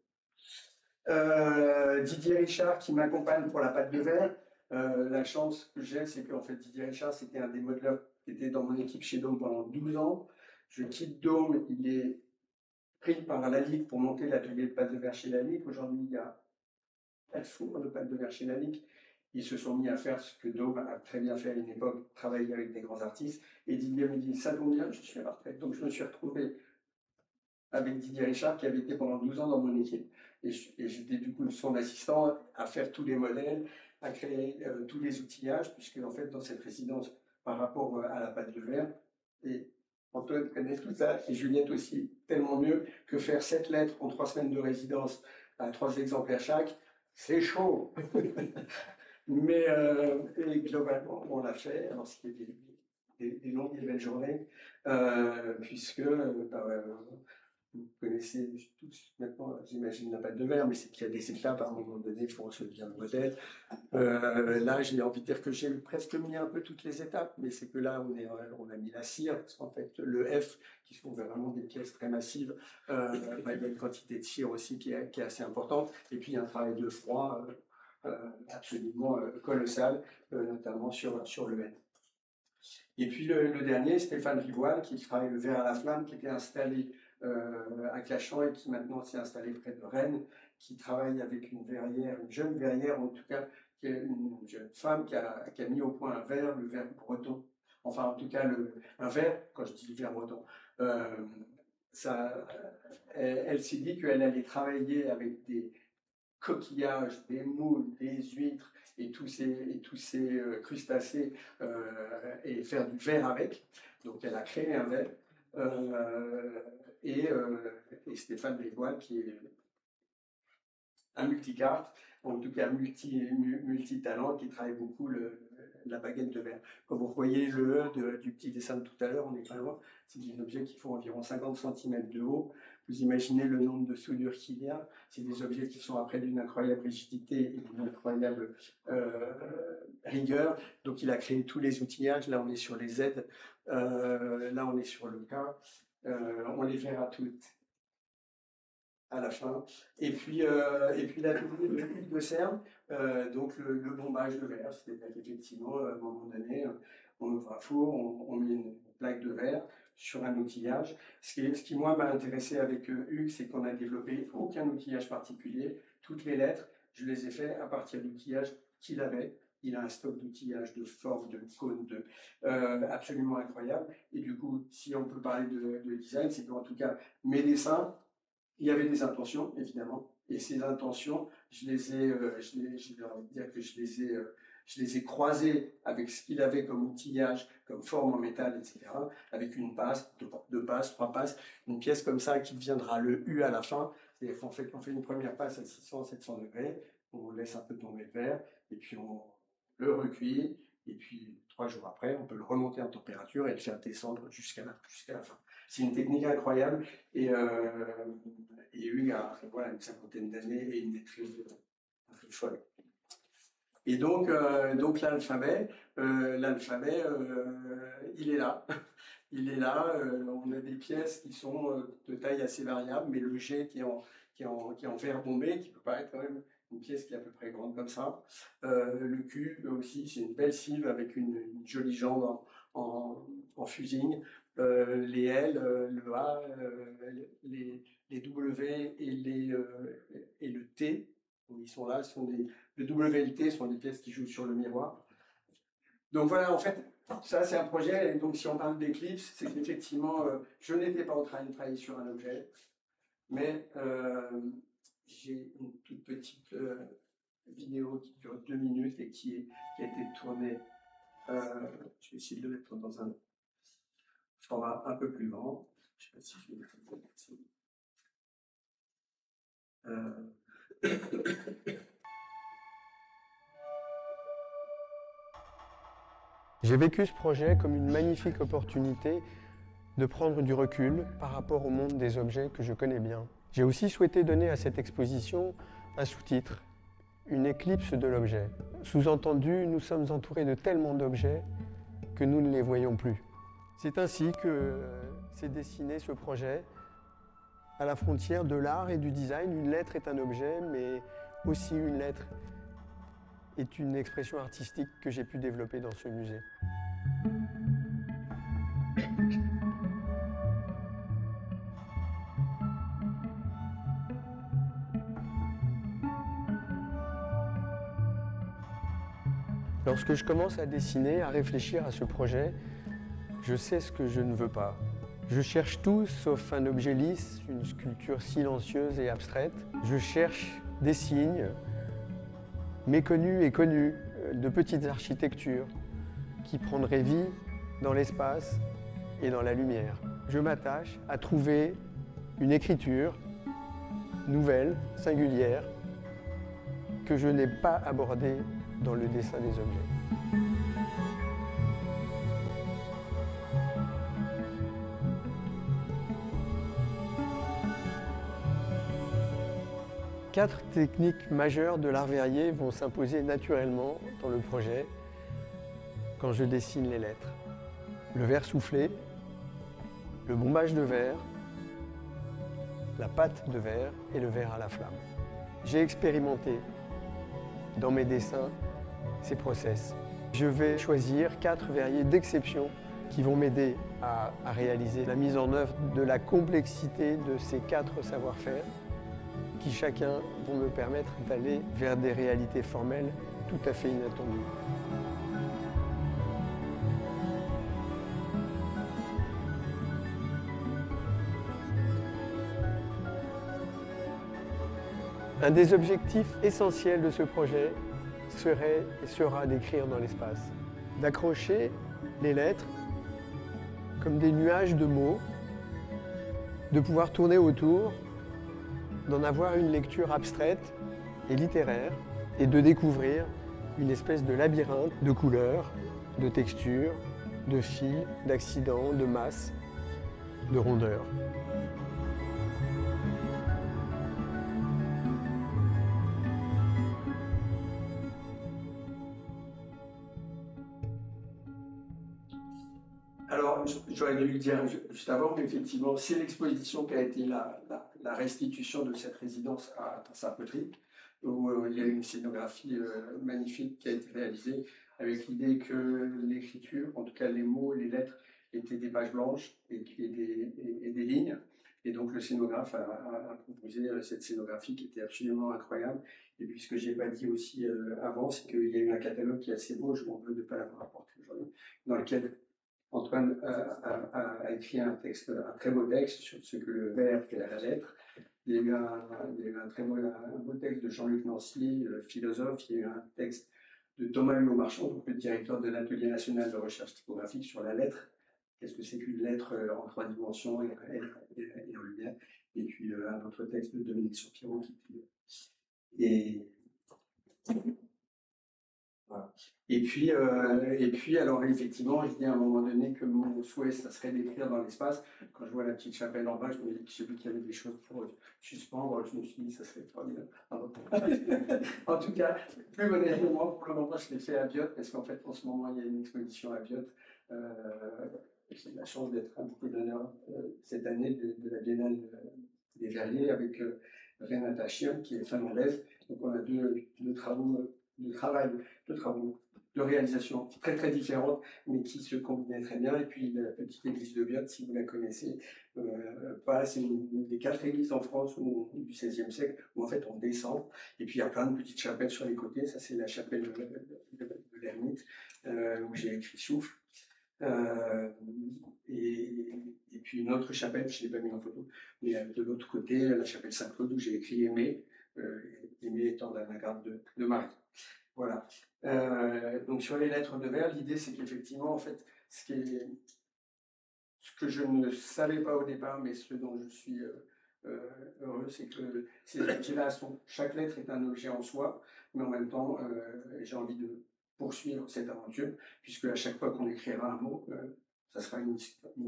Didier Richard qui m'accompagne pour la pâte de verre. La chance que j'ai, c'est qu'en fait Didier Richard, c'était un des modeleurs qui était dans mon équipe chez Dôme pendant 12 ans. Je quitte Dôme, il est pris par la Ligue pour monter l'atelier de pâte de verre chez la Ligue. Aujourd'hui, il y a 4 fours de pâte de verre chez la Ligue. Ils se sont mis à faire ce que Dôme a très bien fait à une époque, travailler avec des grands artistes. Et Didier me dit, ça tombe bien, je suis à la retraite. Donc je me suis retrouvé avec Didier Richard, qui avait été pendant 12 ans dans mon équipe. Et j'étais du coup son assistant à faire tous les modèles, à créer tous les outillages, puisque en fait, dans cette résidence, par rapport à la pâte de verre, et Antoine connaît tout ça, et Juliette aussi, tellement mieux que faire 7 lettres en 3 semaines de résidence à 3 exemplaires chaque, c'est chaud. Mais et globalement, on l'a fait. Alors, c'était des longues et belles journées, puisque vous connaissez tous maintenant, j'imagine, la pâte de verre, mais c'est qu'il y a des étapes à un moment donné pour se devenir le modèle. Là, j'ai envie de dire que j'ai presque mis un peu toutes les étapes, mais c'est que là, on a mis la cire, parce qu'en fait, le F, qui sont vraiment des pièces très massives, il y a une quantité de cire aussi qui est assez importante, et puis il y a un travail de froid absolument colossal, notamment sur le N. Et puis le dernier, Stéphane Rivoal, qui travaille le verre à la flamme, qui était installé à Cachan et qui maintenant s'est installé près de Rennes, qui travaille avec une verrière, une jeune verrière en tout cas, qui est une jeune femme qui a mis au point un verre, le verre breton. Enfin, en tout cas, un verre, quand je dis verre breton, elle s'est dit qu'elle allait travailler avec des coquillages, des moules, des huîtres et tous ces crustacés et faire du verre avec. Donc, elle a créé un verre. Et Stéphane Rivoal, qui est un multicarte, en tout cas multi-talent, qui travaille beaucoup la baguette de verre. Quand vous voyez le E du petit dessin de tout à l'heure, on est très loin. C'est des objets qui font environ 50 cm de haut. Vous imaginez le nombre de soudures qu'il y a. C'est des objets qui sont après d'une incroyable rigidité et d'une incroyable rigueur. Donc il a créé tous les outillages. Là, on est sur les Z. Là, on est sur le K. On les verra toutes à la fin. Et puis la technique de CERN, donc le bombage de verre, c'est-à-dire qu'effectivement, à un moment donné, on ouvre un four, on met une plaque de verre sur un outillage. Ce qui moi, m'a intéressé avec Hugues, c'est qu'on n'a développé aucun outillage particulier. Toutes les lettres, je les ai fait à partir d'outillages qu'il avait. Il a un stock d'outillage, de formes, de cônes, absolument incroyable. Et du coup, si on peut parler de design, c'est qu'en tout cas, mes dessins, il y avait des intentions, évidemment, et ces intentions, je les ai croisées avec ce qu'il avait comme outillage, comme forme en métal, etc., avec une passe, deux passes, trois passes, une pièce comme ça qui deviendra le U à la fin. C'est-à-dire qu'on fait une première passe à 600-700 degrés, on laisse un peu tomber le verre, et puis on le recuit, et puis 3 jours après, on peut le remonter en température et le faire descendre jusqu'à la fin. C'est une technique incroyable, et Hugues a une cinquantaine d'années et une maîtrise folle. Et donc l'alphabet, il est là. Il est là. On a des pièces qui sont de taille assez variable, mais le G qui est en verre bombé, qui peut paraître quand même une pièce qui est à peu près grande comme ça. Le Q aussi, c'est une belle cive avec une jolie jambe en fusing. Les L, le A, les W et le T, où ils sont là, le W et le T sont des pièces qui jouent sur le miroir. Donc voilà, en fait, ça c'est un projet, et donc si on parle d'éclipse, c'est qu'effectivement, je n'étais pas en train de travailler sur un objet, mais j'ai une toute petite vidéo qui dure 2 minutes et qui a été tournée, je vais essayer de le mettre dans un format un peu plus grand. Je ne sais pas si je vais le faire ici. J'ai vécu ce projet comme une magnifique opportunité de prendre du recul par rapport au monde des objets que je connais bien. J'ai aussi souhaité donner à cette exposition un sous-titre, une éclipse de l'objet. Sous-entendu, nous sommes entourés de tellement d'objets que nous ne les voyons plus. C'est ainsi que s'est dessiné ce projet. À la frontière de l'art et du design, une lettre est un objet, mais aussi une lettre est une expression artistique que j'ai pu développer dans ce musée. Lorsque je commence à dessiner, à réfléchir à ce projet, je sais ce que je ne veux pas. Je cherche tout sauf un objet lisse, une sculpture silencieuse et abstraite. Je cherche des signes méconnus et connus, de petites architectures qui prendraient vie dans l'espace et dans la lumière. Je m'attache à trouver une écriture nouvelle, singulière, que je n'ai pas abordée dans le dessin des objets. 4 techniques majeures de l'art verrier vont s'imposer naturellement dans le projet quand je dessine les lettres. Le verre soufflé, le bombage de verre, la pâte de verre et le verre à la flamme. J'ai expérimenté dans mes dessins ces process. Je vais choisir 4 verriers d'exception qui vont m'aider à réaliser la mise en œuvre de la complexité de ces 4 savoir-faire qui chacun vont me permettre d'aller vers des réalités formelles tout à fait inattendues. Un des objectifs essentiels de ce projet serait et sera d'écrire dans l'espace, d'accrocher les lettres comme des nuages de mots, de pouvoir tourner autour, d'en avoir une lecture abstraite et littéraire et de découvrir une espèce de labyrinthe de couleurs, de textures, de fils, d'accidents, de masses, de rondeurs. Alors, j'aurais dû le dire juste avant, mais effectivement, c'est l'exposition qui a été la restitution de cette résidence à Saint-Poterie, où il y a une scénographie magnifique qui a été réalisée avec l'idée que l'écriture, en tout cas les mots, les lettres, étaient des pages blanches et des lignes. Et donc le scénographe a composé cette scénographie qui était absolument incroyable. Et puis ce que je n'ai pas dit aussi avant, c'est qu'il y a eu un catalogue qui est assez beau, je m'en veux de ne pas l'avoir apporté aujourd'hui, dans lequel Antoine a écrit un très beau texte sur ce que le verre fait à la lettre. Il y a eu un beau texte de Jean-Luc Nancy, philosophe. Il y a eu un texte de Thomas Hulot-Marchand, donc le directeur de l'Atelier national de recherche typographique sur la lettre. Qu'est-ce que c'est qu'une lettre en 3 dimensions et en lumière. Et puis un autre texte de Dominique Soupirot et voilà. Et puis, alors effectivement, je dis à un moment donné que mon souhait, ça serait d'écrire dans l'espace. Quand je vois la petite chapelle en bas, je me dis que j'ai vu qu'il y avait des choses pour suspendre. Je me suis dit, ça serait formidable. En tout cas, plus honnêtement, pour le moment, je l'ai fait à Biot, parce qu'en fait, en ce moment, il y a une exposition à Biot. J'ai la chance d'être invité d'honneur cette année de la Biennale des Verriers avec Renata Chion, qui est finlandaise. Donc, on a deux travaux de réalisation très très différentes, mais qui se combinaient très bien. Et puis la petite église de Biot, si vous la connaissez, c'est une des 4 églises en France du XVIe siècle, où en fait on descend. Et puis il y a plein de petites chapelles sur les côtés. Ça, c'est la chapelle de l'Ermite, où j'ai écrit Souffle. Et puis une autre chapelle, je ne l'ai pas mis en photo, mais de l'autre côté, la chapelle Saint-Claude, où j'ai écrit Aimé, Aimé étant l'anagramme de Marie. Voilà. Donc sur les lettres de verre, l'idée c'est qu'effectivement, en fait, ce que je ne savais pas au départ, mais ce dont je suis heureux, c'est que ces objets-là chaque lettre est un objet en soi, mais en même temps, j'ai envie de poursuivre cette aventure, puisque à chaque fois qu'on écrira un mot, ça sera une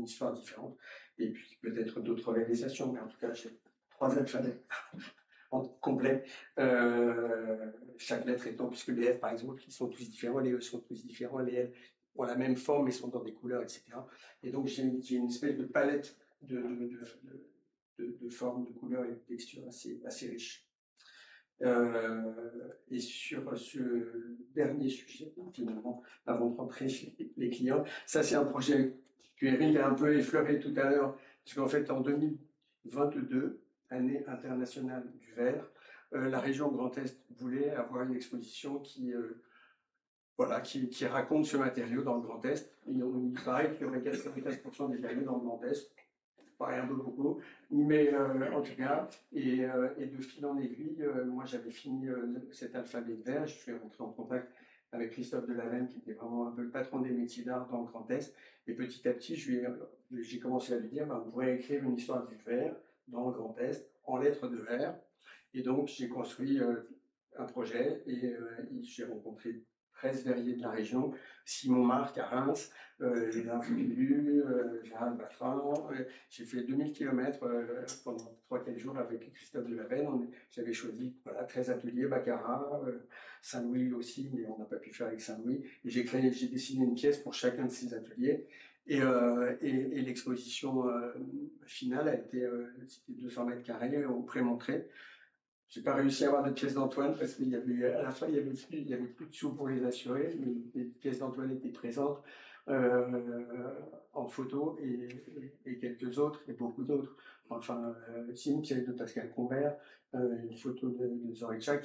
histoire différente, et puis peut-être d'autres réalisations, mais en tout cas, j'ai 3 alphabets en complet, chaque lettre étant, puisque les F par exemple, ils sont tous différents, les E sont tous différents, les L ont la même forme mais sont dans des couleurs, etc. Et donc j'ai une espèce de palette de formes, de couleurs et de textures assez riche. Et sur ce dernier sujet, finalement, avant de rentrer chez les clients, ça c'est un projet que Eric a un peu effleuré tout à l'heure, parce qu'en fait en 2022, année internationale du verre, la région Grand Est voulait avoir une exposition qui raconte ce matériau dans le Grand Est. Il paraît qu'il y aurait 95% des matériaux dans le Grand Est, pas un peu beaucoup, mais en tout cas, et de fil en aiguille, moi j'avais fini cet alphabet de verre, je suis rentré en contact avec Christophe Delavenne, qui était vraiment un peu le patron des métiers d'art dans le Grand Est, et petit à petit, j'ai commencé à lui dire, on pourrait écrire une histoire du verre dans le Grand Est, en lettres de verre, et donc j'ai construit un projet et j'ai rencontré 13 verriers de la région, Simon Marc à Reims, j'ai vu Gérald Batrin, j'ai fait 2000 km pendant 3-4 jours avec Christophe Delaveine. J'avais choisi 13 ateliers, Baccarat, Saint-Louis aussi, mais on n'a pas pu faire avec Saint-Louis. Et j'ai dessiné une pièce pour chacun de ces ateliers. Et l'exposition finale a été c'était 200 mètres carrés au Prémontré. J'ai pas réussi à avoir de pièces d'Antoine parce qu'il y avait, à la fin, il y avait plus de sous pour les assurer, mais les pièces d'Antoine étaient présentes en photo et quelques autres, et beaucoup d'autres. Enfin, une pièce de Pascal Convert, une photo de Zoricha,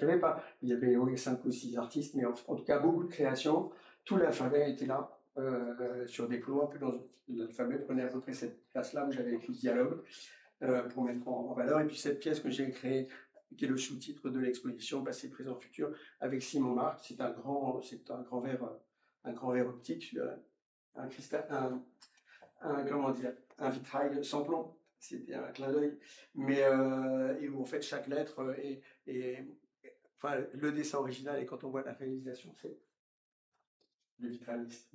il y avait 5 ou 6 artistes, mais en tout cas beaucoup de créations. Tout l'alphabet était là, sur des plots, un peu dans l'alphabet prenait à peu près cette place-là où j'avais écrit Dialogue pour mettre en valeur. Et puis cette pièce que j'ai créée, qui est le sous-titre de l'exposition Passé, Présent, Futur, avec Simon Marc. C'est un grand verre optique, un cristal, comment dire, un vitrail sans plomb. C'était un clin d'œil, mais et où en fait chaque lettre enfin le dessin original, et quand on voit la réalisation, c'est le vitrailliste.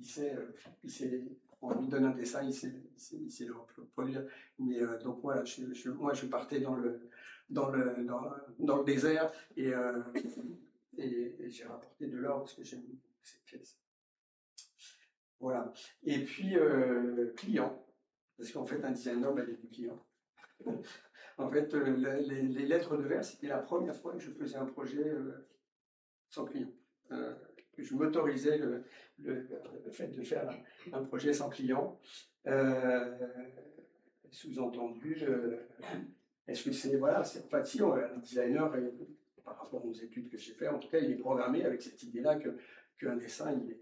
On lui donne un dessin, il sait le reproduire. Mais donc voilà, moi je partais dans le désert et j'ai rapporté de l'or parce que j'aime cette pièce. Voilà. Et puis client, parce qu'en fait un designer, il y a du client. En fait, les lettres de verre, c'était la première fois que je faisais un projet sans client. Que je m'autorisais le fait de faire un projet sans client. Sous-entendu, est-ce que c'est, voilà, c'est, enfin, si, un designer, par rapport aux études que j'ai faites, en tout cas, il est programmé avec cette idée-là qu'un dessin, il y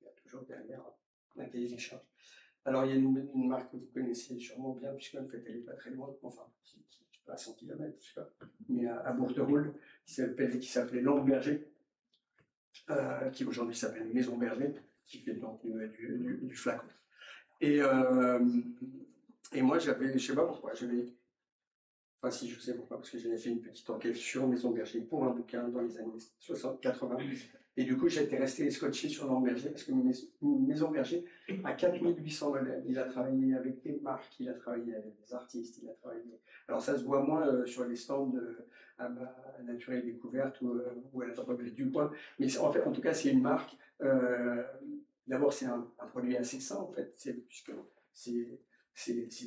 a toujours derrière un cahier des charges. Alors, il y a une marque que vous connaissez sûrement bien, puisqu'en fait, elle n'est pas très loin, enfin, je ne sais pas, à 100 km, je sais pas, mais à Bourg-de-Roule, qui s'appelait Langue Berger, qui aujourd'hui s'appelle Maison Berger, qui fait donc du flacon. Et moi, je sais pas pourquoi, enfin si, je sais pourquoi, parce que j'avais fait une petite enquête sur Maison Berger pour un bouquin dans les années 60-80. Et du coup, j'étais resté scotché sur Langue Berger, parce que Maison Berger a 4800 modèles. Il a travaillé avec des marques, il a travaillé avec des artistes, il a travaillé... Alors ça se voit moins sur les stands à Nature et Découverte ou à la Droguerie du Coin, mais en tout cas, c'est une marque. D'abord, c'est un produit assez sain, en fait, puisque c'est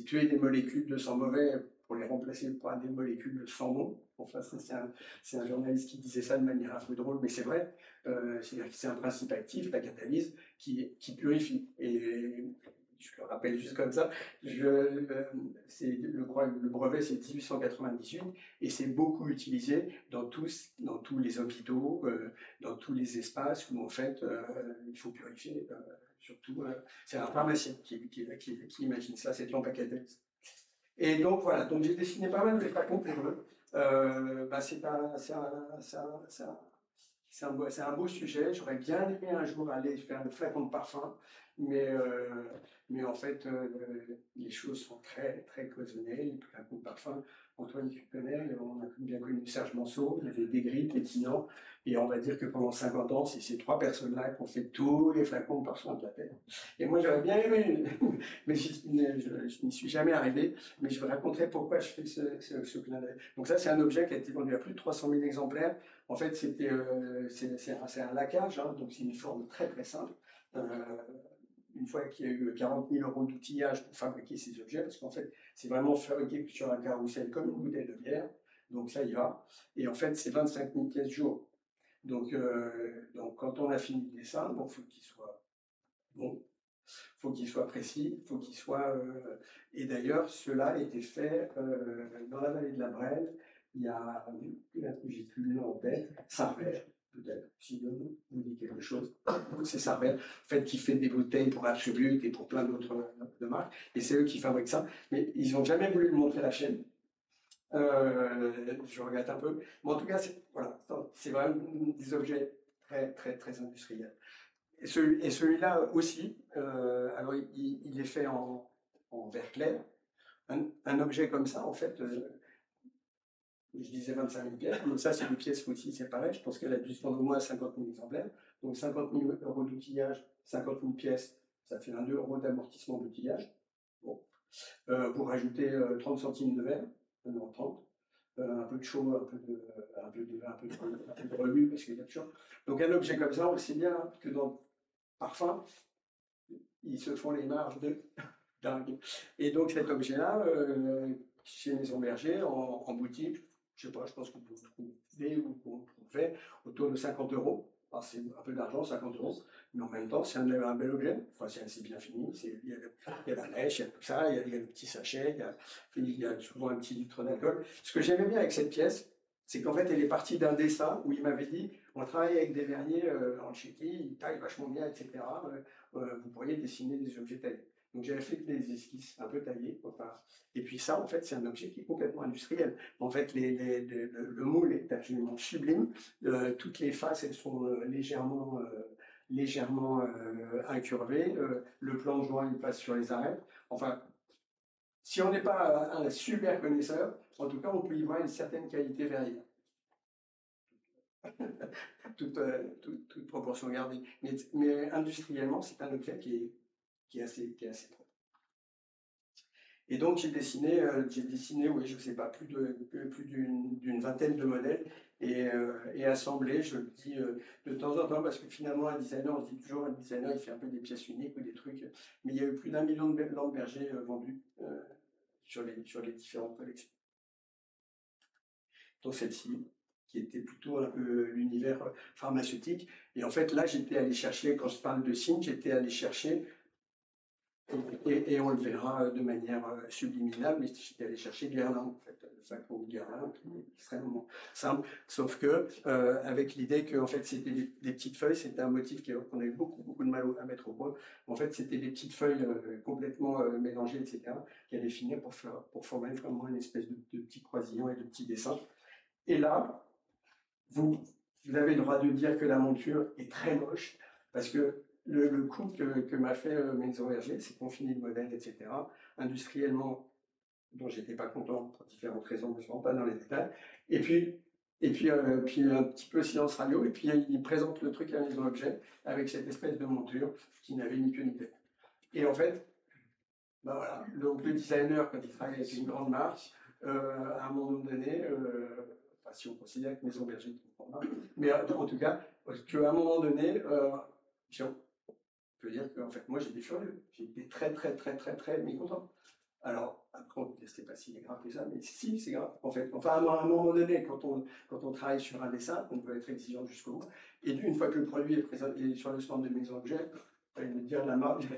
tuer des molécules de sang mauvais pour les remplacer par des molécules de sang bon. Enfin, c'est un journaliste qui disait ça de manière un peu drôle, mais c'est vrai. C'est-à-dire que c'est un principe actif, la catalyse, qui purifie. Et je le rappelle juste comme ça, le brevet c'est 1898 et c'est beaucoup utilisé dans tous les hôpitaux, dans tous les espaces où en fait il faut purifier. Surtout, c'est un pharmacien qui imagine ça, cette lampe à catalyse. Et donc voilà, donc j'ai dessiné pas mal de flacons pour eux. C'est un beau sujet. J'aurais bien aimé un jour aller faire le flacon de parfum, mais en fait, les choses sont très, très cloisonnées. Les flacons de parfum, Antoine, tu connais, on a bien connu Serge Manceau, il y avait des grilles, Pétinant, et on va dire que pendant 50 ans, c'est ces 3 personnes-là qui ont fait tous les flacons de parfum de la Terre. Et moi, j'aurais bien aimé, mais je n'y suis jamais arrivé, mais je vous raconterai pourquoi je fais ce clin d'œil. Donc ça, c'est un objet qui a été vendu à plus de 300 000 exemplaires. En fait, c'est un laquage, hein, donc c'est une forme très très simple. Une fois qu'il y a eu 40 000 € d'outillage pour fabriquer ces objets, parce qu'en fait, c'est vraiment fabriqué sur un carrousel comme une bouteille de bière, donc ça y va. Et en fait, c'est 25 000 pièces jour. Donc quand on a fini le dessin, il faut qu'il soit bon, il faut qu'il soit précis, il faut qu'il soit... Et d'ailleurs, cela a été fait dans la vallée de la Brenne. Il y a, j'ai plus le nom en tête, Sarvel, peut-être, si vous dit quelque chose. C'est Sarvel, en fait, qui fait des bouteilles pour Absolut et pour plein d'autres marques. Et c'est eux qui fabriquent ça. Mais ils n'ont jamais voulu le montrer à la chaîne. Je regrette un peu. Mais en tout cas, c'est vraiment des objets très, très, très industriels. Et celui-là aussi, alors il est fait en verre clair. Un objet comme ça, en fait, je disais 25 000 pièces, donc ça c'est des pièces aussi, c'est pareil, je pense qu'elle a dû se vendre au moins 50 000 exemplaires, donc 50 000 euros d'outillage, 50 000 pièces, ça fait 22 euros d'amortissement d'outillage. Bon. Vous rajoutez 30 centimes de verre, 1,30 €, un peu de chaud, un peu de revue, parce qu'il y a de chaud. Donc un objet comme ça, on sait bien que dans Parfum, ils se font les marges de dingue. Et donc cet objet-là, chez Maison Berger, en boutique, je sais pas, je pense que vous trouvez ou qu'on trouvait autour de 50 €. Alors, c'est un peu d'argent, 50 €, mais en même temps, c'est un bel objet. Enfin, c'est assez bien fini. Il y a la lèche, il y a tout ça, il y a le petit sachet, il y a souvent un petit litre d'alcool. Ce que j'aimais bien avec cette pièce, c'est qu'en fait, elle est partie d'un dessin où il m'avait dit on travaille avec des verriers en Tchéquie, ils taillent vachement bien, etc. Vous pourriez dessiner des objets taillés. Donc j'avais fait des esquisses un peu taillées. Enfin, et puis ça, en fait, c'est un objet qui est complètement industriel. En fait, le moule est absolument sublime. Toutes les faces, elles sont légèrement incurvées. Le plan de joint, il passe sur les arêtes. Enfin, si on n'est pas un super connaisseur, en tout cas, on peut y voir une certaine qualité verrière. toute proportion gardée. Mais industriellement, c'est un objet qui est assez propre. Et donc, j'ai dessiné, oui, je sais pas, plus d'une vingtaine de modèles et assemblé, je le dis de temps en temps, parce que finalement, un designer, on se dit toujours, un designer, il fait un peu des pièces uniques ou des trucs, mais il y a eu plus d'1 million de lampes Berger vendues sur les différentes collections. Dont celle-ci, qui était plutôt un peu l'univers pharmaceutique. Et en fait, là, j'étais allé chercher, quand je parle de signes, j'étais allé chercher, et on le verra de manière subliminale, mais j'étais allé chercher Guerlain, en fait, le flacon de Guerlain, qui est extrêmement simple, sauf que avec l'idée que en fait, c'était des petites feuilles, c'était un motif qu'on a eu beaucoup de mal à mettre au point. En fait, c'était des petites feuilles complètement mélangées, etc., qui allaient finir pour former vraiment une espèce de petit croisillon et de petits dessins. Et là, vous avez le droit de dire que la monture est très moche, parce que le coup que m'a fait Maison Berger, c'est qu'on finit le modèle, etc. Industriellement, dont j'étais pas content pour différentes raisons, je ne rentre pas dans les détails. Et puis un petit peu silence radio, et puis il présente le truc à Maison Objet avec cette espèce de monture qui n'avait ni queue ni tête. Et en fait, ben voilà, donc le designer, quand il travaille avec une grande marque, à un moment donné, enfin, si on considère que Maison Berger est une grande marque, mais en tout cas, qu'à un moment donné, je peux dire qu'en fait, moi j'étais furieux, j'étais très mécontent. Alors, après, on ne sait pas si c'est grave que ça, mais si, c'est grave, en fait. Enfin, à un moment donné, quand on travaille sur un dessin, on peut être exigeant jusqu'au bout. Et une fois que le produit est présenté sur le stand de Maison Objet, je vais dire la marge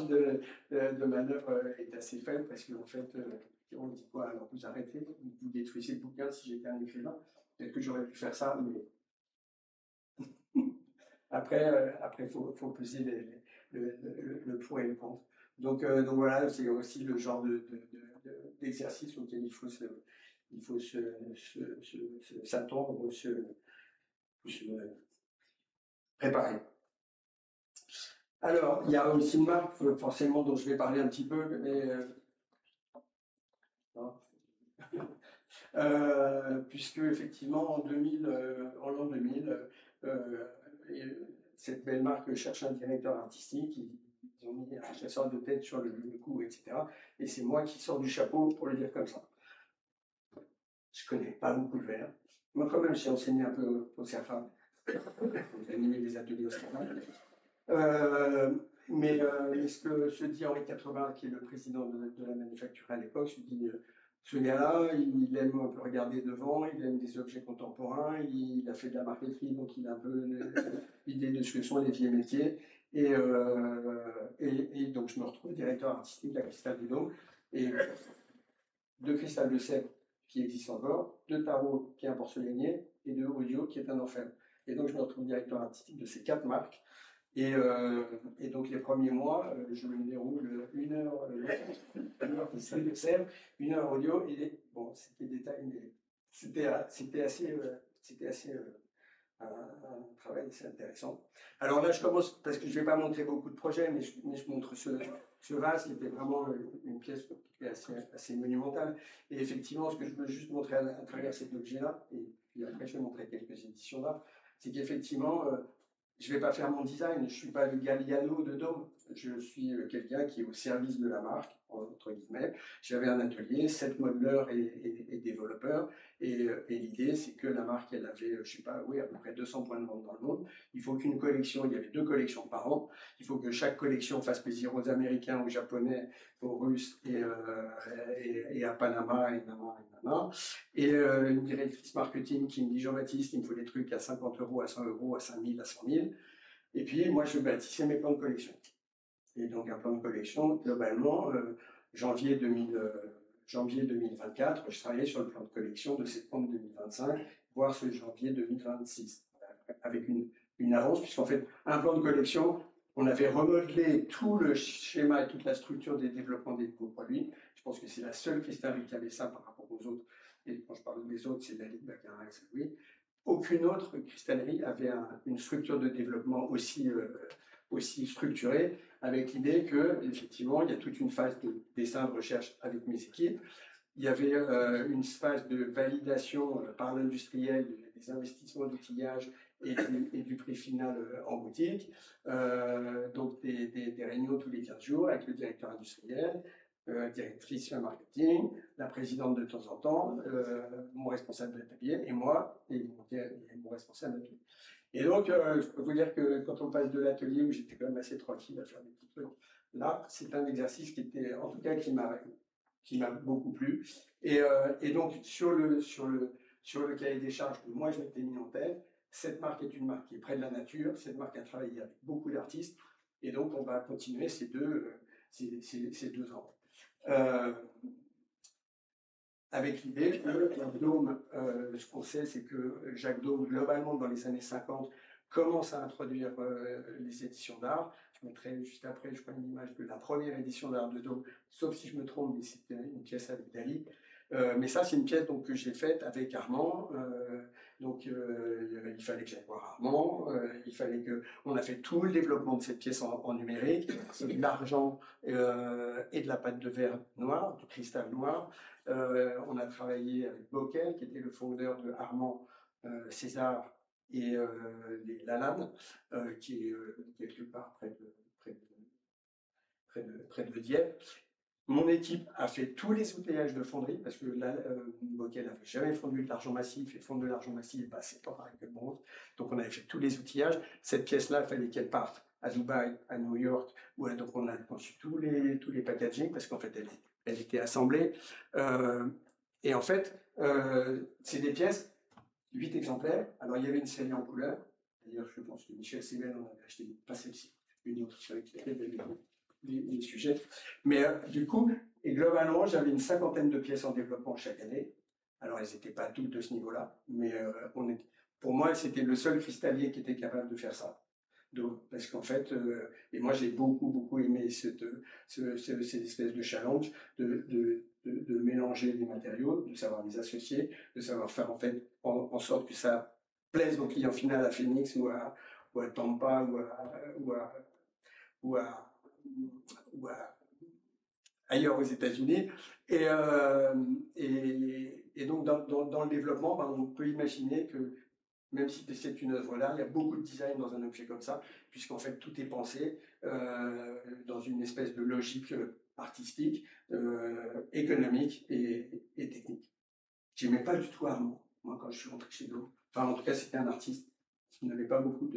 de manœuvre est assez faible, parce qu'en fait, on dit quoi, alors vous arrêtez, vous détruisez le bouquin si j'étais un écrivain. Peut-être que j'aurais pu faire ça, mais après, faut peser le pour et le contre. Donc voilà, c'est aussi le genre d'exercice auquel il faut s'attendre ou se préparer. Alors, il y a aussi une marque, forcément, dont je vais parler un petit peu, mais puisque effectivement, en l'an 2000, cette belle marque cherche un directeur artistique. Ils ont mis un chasseur de tête sur le coup, etc. Et c'est moi qui sors du chapeau pour le dire comme ça. Je connais pas beaucoup le verre. Moi, quand même, j'ai enseigné un peu au CERFA. J'ai animé des ateliers au CERFA. Mais ce que se dit Henri 80, qui est le président de la manufacture à l'époque, se dit ce gars-là, il aime un peu regarder devant, il aime des objets contemporains, il a fait de la marqueterie, donc il a un peu l'idée de ce que sont les vieux métiers. Et donc je me retrouve directeur artistique de la Cristal du Dôme, et de Cristal de Sèvres qui existe encore, de Tarot qui est un porcelainier, et de Audio qui est un orfèvre. Et donc je me retrouve directeur artistique de ces 4 marques. Et donc les premiers mois, je me déroule 1 heure Cristal de Sèvres, 1 heure Audio, et bon, c'était détail, mais c'était assez un travail assez intéressant. Alors là, je commence, parce que je ne vais pas montrer beaucoup de projets, mais je montre ce vase qui était vraiment une pièce qui était assez monumentale. Et effectivement, ce que je veux juste montrer à travers cet objet-là, et puis après je vais montrer quelques éditions là, c'est qu'effectivement, je ne vais pas faire mon design, je ne suis pas le Galliano de Dôme, je suis quelqu'un qui est au service de la marque, entre guillemets. J'avais un atelier, 7 modeleurs et développeurs, et l'idée c'est que la marque, elle avait, je sais pas, oui, à peu près 200 points de vente dans le monde. Il faut qu'une collection, il y avait 2 collections par an, il faut que chaque collection fasse plaisir aux Américains, aux Japonais, aux Russes et à Panama et nanana. Et une directrice marketing qui me dit: Jean-Baptiste, il me faut des trucs à 50 €, à 100 €, à 5 000, à 100 000. Et puis moi je bâtissais mes plans de collection. Et donc un plan de collection, globalement, janvier 2024, je travaillais sur le plan de collection de septembre 2025, voire ce janvier 2026, avec une avance, puisqu'en fait, un plan de collection, on avait remodelé tout le schéma et toute la structure des développements des produits. Je pense que c'est la seule cristallerie qui avait ça par rapport aux autres. Et quand je parle des autres, c'est Dali, Baccarat et Saint-Louis. Aucune autre cristallerie avait une structure de développement aussi structurée, avec l'idée que, effectivement, il y a toute une phase de dessin de recherche avec mes équipes. Il y avait une phase de validation par l'industriel des investissements d'outillage et du prix final en boutique. Donc des réunions tous les 15 jours avec le directeur industriel, directrice marketing, la présidente de temps en temps, mon responsable d'atelier et moi, et mon responsable d'atelier. Et donc, je peux vous dire que quand on passe de l'atelier où j'étais quand même assez tranquille à faire des petits trucs, là, c'est un exercice qui était, en tout cas, qui m'a beaucoup plu. Et donc, sur le cahier des charges que moi, je m'étais mis en tête, cette marque est une marque qui est près de la nature, cette marque a travaillé avec beaucoup d'artistes, et donc on va continuer ces 2 ans. Avec l'idée que Dôme, ce qu'on sait, c'est que Jacques Dôme, globalement, dans les années 50, commence à introduire les éditions d'art. Je mettrai juste après, je crois, une image de la première édition d'art de Dôme, sauf si je me trompe, mais c'était une pièce avec Dali. Mais ça, c'est une pièce donc, que j'ai faite avec Armand. Il fallait que j'aille voir Armand. Il fallait que... On a fait tout le développement de cette pièce en numérique. C'est de l'argent et de la pâte de verre noire, du cristal noir. On a travaillé avec Bockel, qui était le fondeur de Armand, César et les Lalanne, qui est quelque part près de Dieppe. Mon équipe a fait tous les outillages de fonderie, parce que Bockel n'avait jamais fondu de l'argent massif, et fondre de l'argent massif, c'est pas pareil que le bronze. Donc on avait fait tous les outillages. Cette pièce-là, il fallait qu'elle parte à Dubaï, à New York. Donc on a conçu tous les packaging, parce qu'en fait, elle était assemblée. Et en fait, c'est des pièces, 8 exemplaires. Alors il y avait une série en couleur. D'ailleurs, je pense que Michel Sével en avait acheté, pas celle-ci, une autre, avec les sujets. Mais du coup, et globalement, j'avais une 50aine de pièces en développement chaque année. Alors, elles n'étaient pas toutes de ce niveau-là, mais pour moi, c'était le seul cristallier qui était capable de faire ça. Donc, parce qu'en fait, et moi, j'ai beaucoup aimé cette espèce de challenge de mélanger les matériaux, de savoir les associer, de savoir faire en fait en sorte que ça plaise au client final à Phoenix ou à Tampa ou ailleurs aux États-Unis. Et donc, dans le développement, on peut imaginer que même si c'est une œuvre d'art, il y a beaucoup de design dans un objet comme ça, puisqu'en fait, tout est pensé dans une espèce de logique artistique, économique et technique. J'aimais pas du tout Armand, moi, quand je suis rentré chez Dôme. Enfin, en tout cas, c'était un artiste qui n'avait pas beaucoup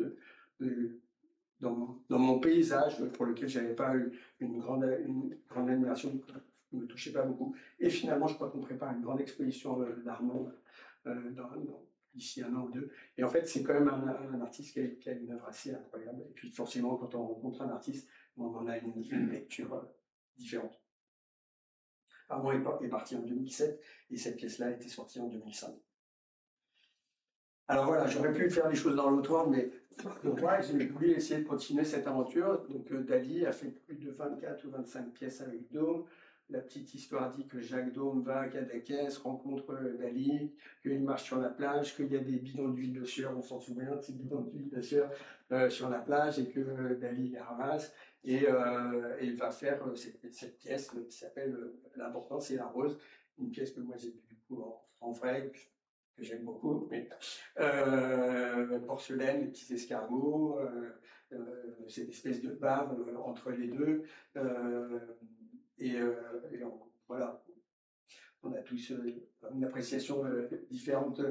dans mon paysage, pour lequel je n'avais pas eu une grande admiration, ne me touchait pas beaucoup. Et finalement, je crois qu'on prépare une grande exposition d'Armand d'ici 1 an ou 2. Et en fait, c'est quand même un artiste qui a une œuvre assez incroyable. Et puis forcément, quand on rencontre un artiste, on en a une lecture différente. Armand est parti en 2007 et cette pièce-là était sortie en 2005. Alors voilà, j'aurais pu faire les choses dans l'autre ordre, mais moi, j'ai voulu essayer de continuer cette aventure. Donc Dali a fait plus de 24 ou 25 pièces avec Dôme. La petite histoire dit que Jacques Dôme va à Cadaqués, rencontre Dali, qu'il marche sur la plage, qu'il y a des bidons d'huile de sueur, on s'en souvient de ces bidons d'huile de sueur sur la plage, et que Dali les ramasse. et il va faire cette pièce qui s'appelle L'important, c'est la rose, une pièce que moi j'ai vue du coup en vrai, que j'aime beaucoup, mais porcelaine, les petits escargots, cette espèce de barre entre les deux, voilà, on a tous une appréciation différente,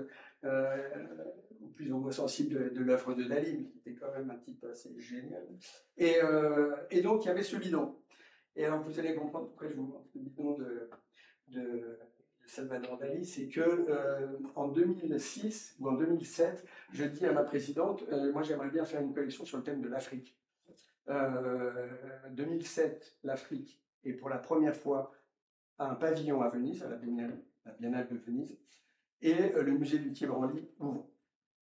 ou plus ou moins sensible de l'œuvre de Dali, mais qui était quand même un type assez génial. Et donc il y avait ce bidon. Et alors vous allez comprendre pourquoi je vous montre le bidon de Salvador Dali, c'est que en 2006 ou en 2007, je dis à ma présidente, moi j'aimerais bien faire une collection sur le thème de l'Afrique. 2007, l'Afrique, et pour la première fois un pavillon à Venise, à la Biennale de Venise, et le musée du Quai Branly ouvre.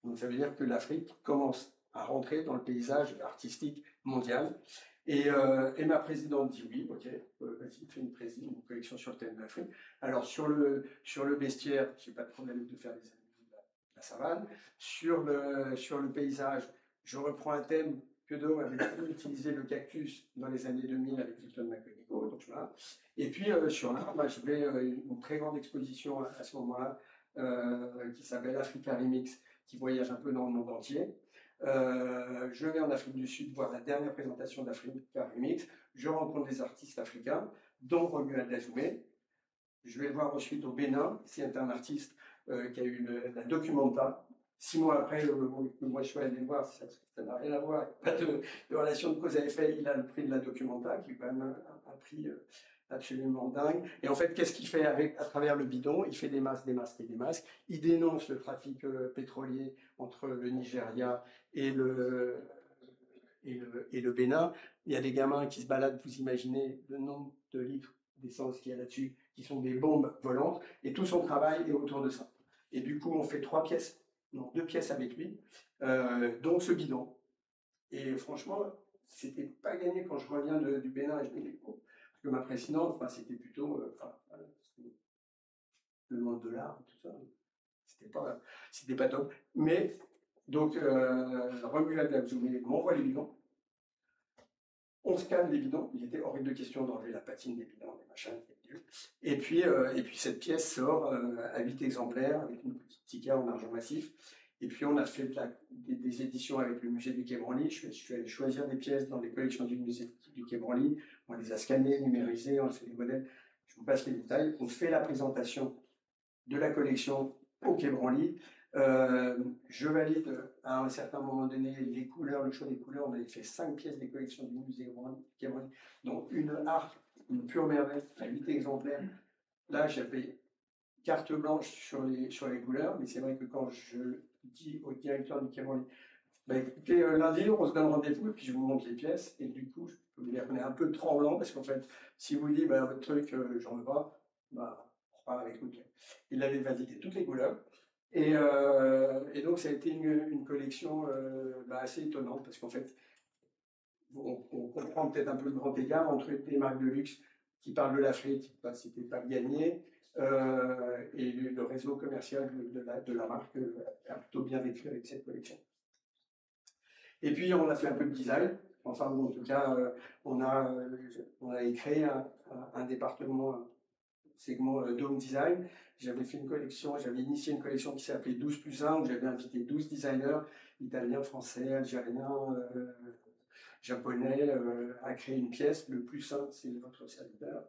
Donc ça veut dire que l'Afrique commence à rentrer dans le paysage artistique mondial. Et ma présidente dit oui, ok, vas-y, fais une collection sur le thème de l'Afrique. Alors sur le bestiaire, je n'ai pas de problème de faire des animaux de la savane. Sur le paysage, je reprends un thème que Do avait utilisé, le cactus, dans les années 2000 avec Hilton McConico. Donc voilà. Et puis sur l'art, je vais une très grande exposition à ce moment-là qui s'appelle Africa Remix, qui voyage un peu dans le monde entier. Je vais en Afrique du Sud voir la dernière présentation d'Africa Remix. Je rencontre des artistes africains, dont Romuald Dazoumé. Je vais le voir ensuite au Bénin. C'est un artiste qui a eu la Documenta. 6 mois après, moi je suis allé le voir, ça n'a rien à voir, pas de relation de cause à effet. Il a le prix de la Documenta, qui est quand même un prix absolument dingue. Et en fait, qu'est-ce qu'il fait à travers le bidon? Il fait des masques, des masques et des masques. Il dénonce le trafic pétrolier entre le Nigeria et le Bénin. Il y a des gamins qui se baladent, vous imaginez le nombre de litres d'essence qu'il y a là-dessus, qui sont des bombes volantes, et tout son travail est autour de ça. Et du coup, on fait 2 pièces avec lui, dont ce bidon. Et franchement, c'était pas gagné quand je reviens du Bénin et je me découvre. Parce que ma précédente, c'était plutôt le monde de l'art, tout ça. C'était pas top. Mais, donc, Romuald Dazoumé m'envoie les bidons. On scanne les bidons. Il était hors de question d'enlever la patine des bidons, des machins. Et puis cette pièce sort à 8 exemplaires, avec une petite ticket en argent massif. Et puis on a fait des éditions avec le musée du Quai Branly. Je suis allé choisir des pièces dans les collections du musée du Quai Branly. On les a scannés, numérisés, on a fait des modèles. Je vous passe les détails. On fait la présentation de la collection au Quai Branly. Je valide à un certain moment donné les couleurs, le choix des couleurs. On avait fait 5 pièces des collections du musée du Quai Branly, dont une art, une pure merveille, à 8 exemplaires. Là, j'avais carte blanche sur les couleurs, mais c'est vrai que quand je dis au directeur du Quai Branly, écoutez, lundi, on se donne rendez-vous, et puis je vous montre les pièces, et du coup, je peux vous dire qu'on est un peu tremblant, parce qu'en fait, si vous dites, votre truc, j'en veux pas, on repart avec nous. Il avait validé toutes les couleurs, et donc ça a été une collection assez étonnante, parce qu'en fait, on comprend peut-être un peu le grand écart entre des marques de luxe qui parlent de l'Afrique, c'était pas gagné, et le réseau commercial de la marque a plutôt bien vécu avec cette collection. Et puis on a fait un peu de design, enfin bon, en tout cas on a créé un département, un segment Dome Design. J'avais fait une collection, j'avais initié une collection qui s'appelait 12+1, où j'avais invité 12 designers, italiens, français, algériens, japonais, à créer une pièce. Le plus simple, c'est votre serviteur.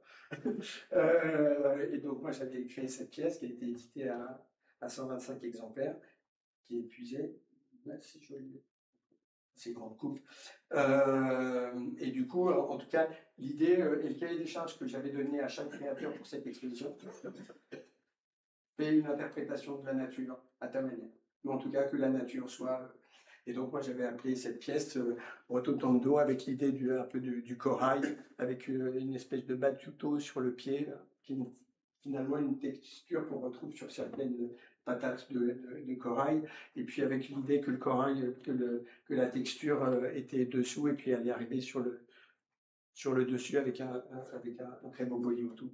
Et donc moi j'avais créé cette pièce qui a été éditée à 125 exemplaires, qui est épuisée. C'est joli. C'est grande coupe. Et du coup, en tout cas, l'idée et le cahier des charges que j'avais donné à chaque créateur pour cette exposition, fait une interprétation de la nature à ta manière. Mais en tout cas, que la nature soit. Et donc, moi, j'avais appelé cette pièce Rototondo avec l'idée un peu du corail, avec une espèce de battuto sur le pied, qui est finalement une texture qu'on retrouve sur certaines patates de corail, et puis avec l'idée que le corail, que la texture était dessous, et puis elle est arrivée sur le dessus avec un très beau body autour.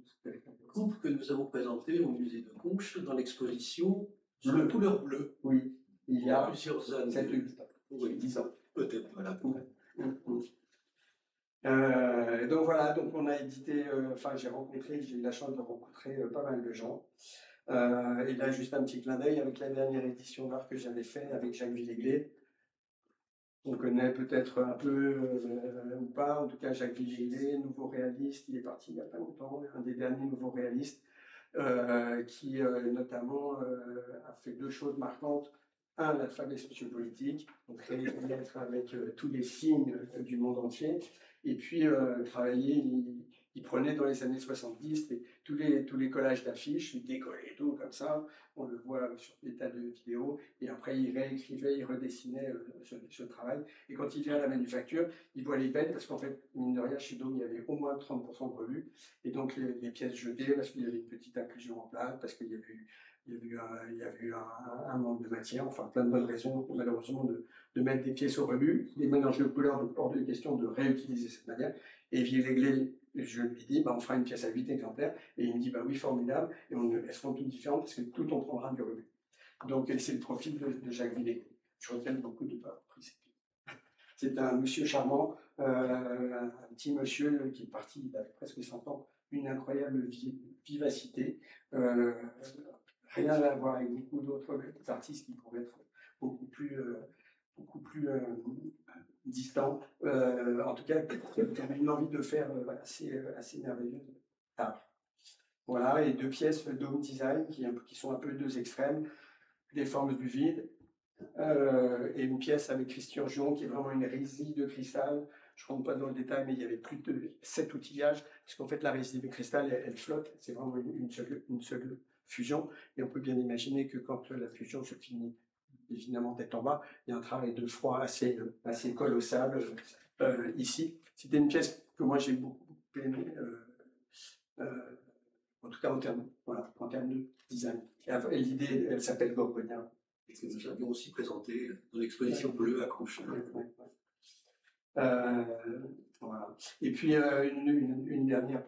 Coupe que nous avons présenté au musée de Conches dans l'exposition de couleur bleue. Oui, il y a plusieurs années. 7 ou 8 ans. Oui, 10 ans. Peut-être, voilà. Donc voilà, donc on a édité, enfin j'ai eu la chance de rencontrer pas mal de gens. Et là, juste un petit clin d'œil avec la dernière édition d'art que j'avais fait avec Jacques Villéglet. On connaît peut-être un peu ou pas, en tout cas Jacques Villéglet, nouveau réaliste, il est parti il n'y a pas longtemps, un des derniers nouveaux réalistes, qui notamment a fait deux choses marquantes. Un, l'alphabet sociopolitique, donc créer des lettres avec tous les signes du monde entier, et puis travailler, il prenait dans les années 70 tous les collages d'affiches, il décollait tout comme ça, on le voit sur des tas de vidéos, et après il réécrivait, il redessinait ce travail. Et quand il vient à la manufacture, il voit les bêtes, parce qu'en fait, mine de rien, chez Dôme, il y avait au moins 30% de revues, et donc les pièces jetées, parce qu'il y avait une petite inclusion en plate, parce qu'il y avait eu un manque de matière, enfin plein de bonnes raisons, malheureusement, de mettre des pièces au rebut, des mélanges de couleurs, donc hors de question de réutiliser cette manière. Et Villéglet, je lui dis, bah, on fera une pièce à 8 exemplaires, et il me dit, bah oui, formidable, et elles seront toutes différentes, parce que tout on prendra du rebut. Donc c'est le profil de Jacques Villéglet. Je regrette beaucoup de ne pas avoir pris cette pièce. C'est un monsieur charmant, un petit monsieur qui est parti, il avait presque 100 ans, une incroyable vivacité, rien à voir avec beaucoup d'autres artistes qui pourraient être beaucoup plus distants. En tout cas, qui avaient une envie de faire assez merveilleuse. Voilà, et deux pièces Dome Design qui sont un peu deux extrêmes, les formes du vide, et une pièce avec Christian Gion qui est vraiment une résille de cristal. Je ne rentre pas dans le détail, mais il y avait plus de 7 outillages, parce qu'en fait la résille de cristal, elle flotte, c'est vraiment une seule fusion, et on peut bien imaginer que quand la fusion se finit évidemment tête en bas, il y a un travail de froid assez colossal ici. C'était une pièce que moi j'ai beaucoup aimée, en tout cas en termes de design. Et l'idée, elle s'appelle Gorgonia. Et que nous avions aussi présenté dans l'exposition bleue à Crouch. Voilà. Et puis une dernière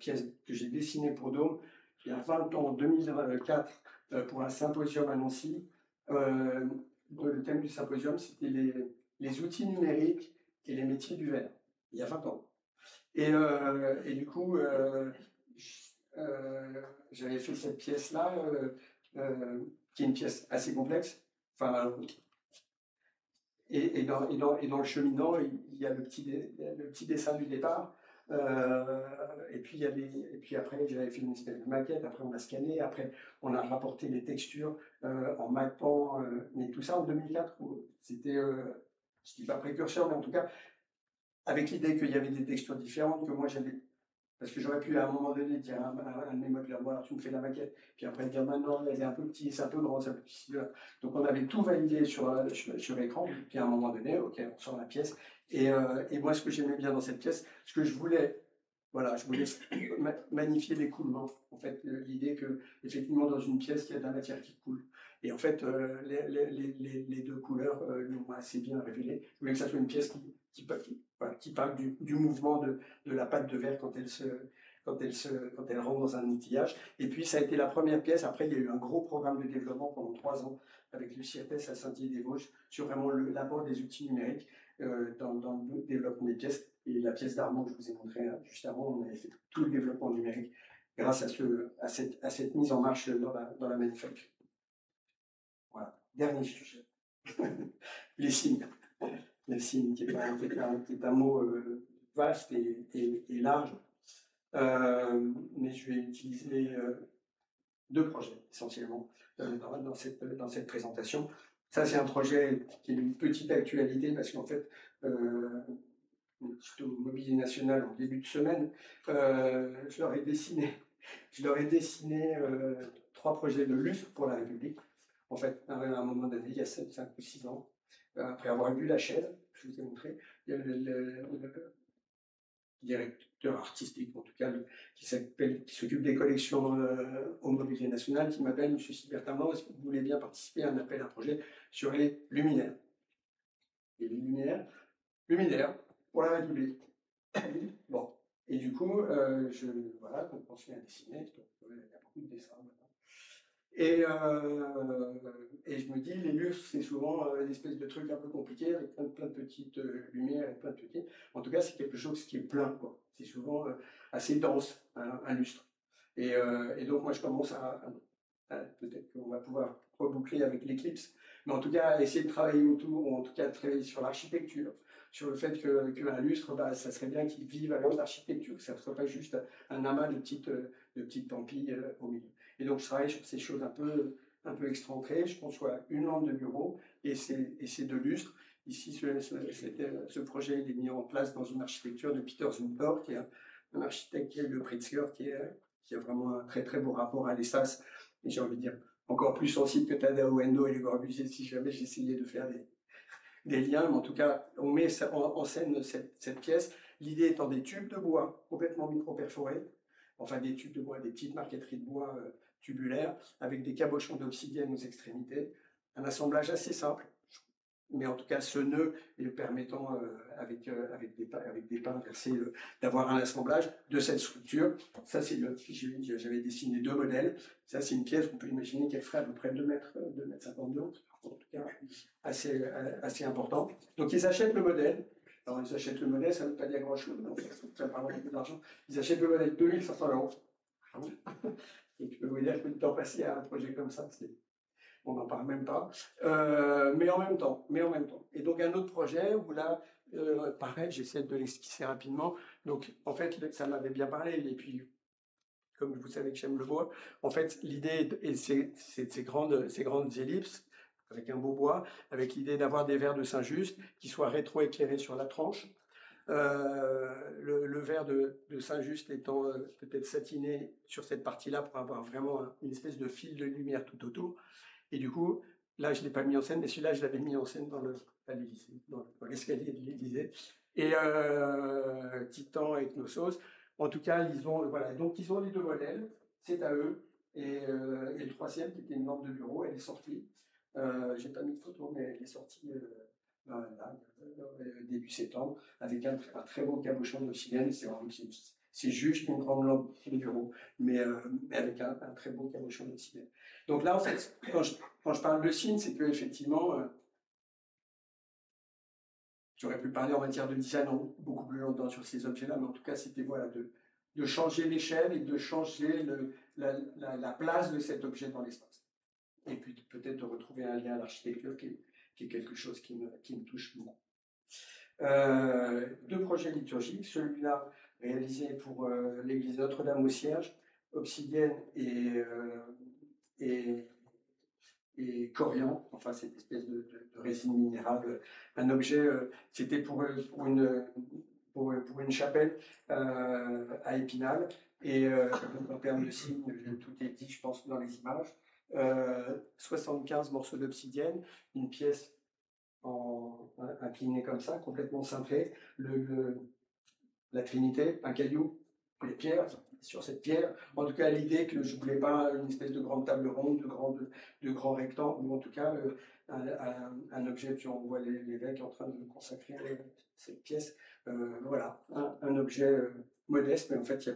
pièce que j'ai dessinée pour Dôme, il y a 20 ans, en 2004, pour un symposium à Nancy. Le thème du symposium, c'était les outils numériques et les métiers du verre, il y a 20 ans. Et du coup, j'avais fait cette pièce-là, qui est une pièce assez complexe. Enfin, et dans le cheminant, il y a le petit dessin du départ. Et puis après, j'avais fait une espèce de maquette. Après, on a scanné. Après, on a rapporté les textures en mappant. Mais tout ça en 2004. C'était, je dis pas précurseur, mais en tout cas, avec l'idée qu'il y avait des textures différentes, que moi j'avais. Parce que j'aurais pu à un moment donné dire à un de mes modeleurs, voilà, tu me fais la maquette, puis après dire maintenant, elle est un peu petite, c'est un peu grand, c'est un peu petit. Donc on avait tout validé sur l'écran, puis à un moment donné, ok, on sort la pièce. Et moi, ce que j'aimais bien dans cette pièce, ce que je voulais, voilà, je voulais magnifier l'écoulement. En fait, l'idée que, effectivement, dans une pièce, il y a de la matière qui coule. Et en fait, les deux couleurs l'ont assez bien révélé. Je voulais que ça soit une pièce qui parle du mouvement de la pâte de verre quand elle rentre dans un outillage. Et puis, ça a été la première pièce. Après, il y a eu un gros programme de développement pendant 3 ans avec le CIRTES à Saint-Dié-des-Vosges sur vraiment l'apport des outils numériques dans le développement des pièces. Et la pièce d'Armand que je vous ai montrée juste avant, on avait fait tout le développement numérique grâce à cette mise en marche dans la manufacture. Voilà, dernier sujet. Les signes. Les signes, qui est un mot vaste et large. Mais je vais utiliser 2 projets essentiellement dans cette présentation. Ça, c'est un projet qui est d'une petite actualité parce qu'en fait, j'étais au Mobilier National en début de semaine. Je leur ai dessiné 3 projets de lutte pour la République. En fait, à un moment donné, il y a 5 ou 6 ans, après avoir lu la chaîne, je vous ai montré, il y a le directeur artistique, en tout cas, qui s'occupe des collections au Mobilier National, qui m'appelle, M. Sibertin, est-ce que vous voulez bien participer à un appel à projet sur les luminaires? Et les luminaires pour la République. Bon, et du coup, voilà, donc on se met à dessiner, donc, il y a beaucoup de dessins maintenant. Et je me dis, les lustres, c'est souvent une espèce de truc un peu compliqué, avec plein de petites lumières et plein de petits. En tout cas, c'est quelque chose qui est plein, quoi. C'est souvent assez dense, un lustre. Et donc, moi, je commence peut-être qu'on va pouvoir reboucler avec l'éclipse, mais en tout cas, à essayer de travailler autour, ou en tout cas de travailler sur l'architecture, sur le fait qu'un lustre, bah, ça serait bien qu'il vive avec l'architecture, que ça ne soit pas juste un amas de petites pampilles au milieu. Et donc, je travaille sur ces choses un peu excentrées. Je conçois une lampe de bureau et ces deux lustres. Ici, ce projet il est mis en place dans une architecture de Peter Zumthor, qui est un architecte qui est le Pritzker, qui a vraiment un très très beau rapport à l'espace. Et j'ai envie de dire, encore plus sensible que Tadao Endo et Le Corbusier, si jamais j'essayais de faire des liens. Mais en tout cas, on met en scène cette pièce. L'idée étant des tubes de bois complètement micro-perforés, enfin des tubes de bois, des petites marqueteries de bois tubulaires, avec des cabochons d'obsidienne aux extrémités. Un assemblage assez simple, mais en tout cas ce nœud est permettant, avec des pins versés, d'avoir un assemblage de cette structure. Ça, j'avais dessiné deux modèles. Ça, c'est une pièce qu'on peut imaginer qu'elle ferait à peu près 2 mètres 50 de haut, en tout cas assez important. Donc ils achètent le modèle. Alors ils achètent le modèle, ça ne veut pas dire grand-chose, ça parle beaucoup d'argent. Ils achètent le modèle 2500 €. Et je peux vous dire que le temps passé à un projet comme ça, on n'en parle même pas, mais en même temps. Et donc un autre projet où là, pareil, j'essaie de l'esquisser rapidement. Donc en fait, ça m'avait bien parlé. Et puis, comme vous savez que j'aime le bois, en fait, l'idée, c'est ces grandes ellipses avec un beau bois, avec l'idée d'avoir des verres de Saint-Just qui soient rétro-éclairés sur la tranche. Le verre de Saint-Just étant peut-être satiné sur cette partie-là pour avoir vraiment une espèce de fil de lumière tout autour. Et du coup, là, je ne l'ai pas mis en scène, mais celui-là, je l'avais mis en scène dans l'escalier de l'Élysée. Et Titan et Knossos, en tout cas, donc ils ont les deux modèles, c'est à eux. Et le troisième, qui était une lampe de bureau, elle est sortie. Je n'ai pas mis de photo, mais elle est sortie début septembre, avec un très beau cabochon d'oxygène. C'est juste une grande lampe de bureau, mais avec un très beau cabochon d'oxygène. Donc là, en fait, quand je parle de signe, c'est qu'effectivement, j'aurais pu parler en matière de design beaucoup plus longtemps sur ces objets-là, mais en tout cas, c'était de changer l'échelle et de changer la place de cet objet dans l'espace. Et puis peut-être de retrouver un lien à l'architecture qui est quelque chose qui me touche beaucoup. 2 projets liturgiques, celui-là réalisé pour l'église Notre-Dame au Cierge, obsidienne et coriandre, enfin cette espèce de résine minérale, un objet, c'était pour une chapelle à Épinal, et en termes de signes, tout est dit, je pense, dans les images. 75 morceaux d'obsidienne, une pièce inclinée comme ça, complètement cintrée, la Trinité, un caillou, les pierres, sur cette pierre. En tout cas, l'idée que je ne voulais pas une espèce de grande table ronde, de grand rectangle, ou en tout cas un objet, puis on voit l'évêque en train de consacrer cette pièce. Voilà, un objet modeste, mais en fait, il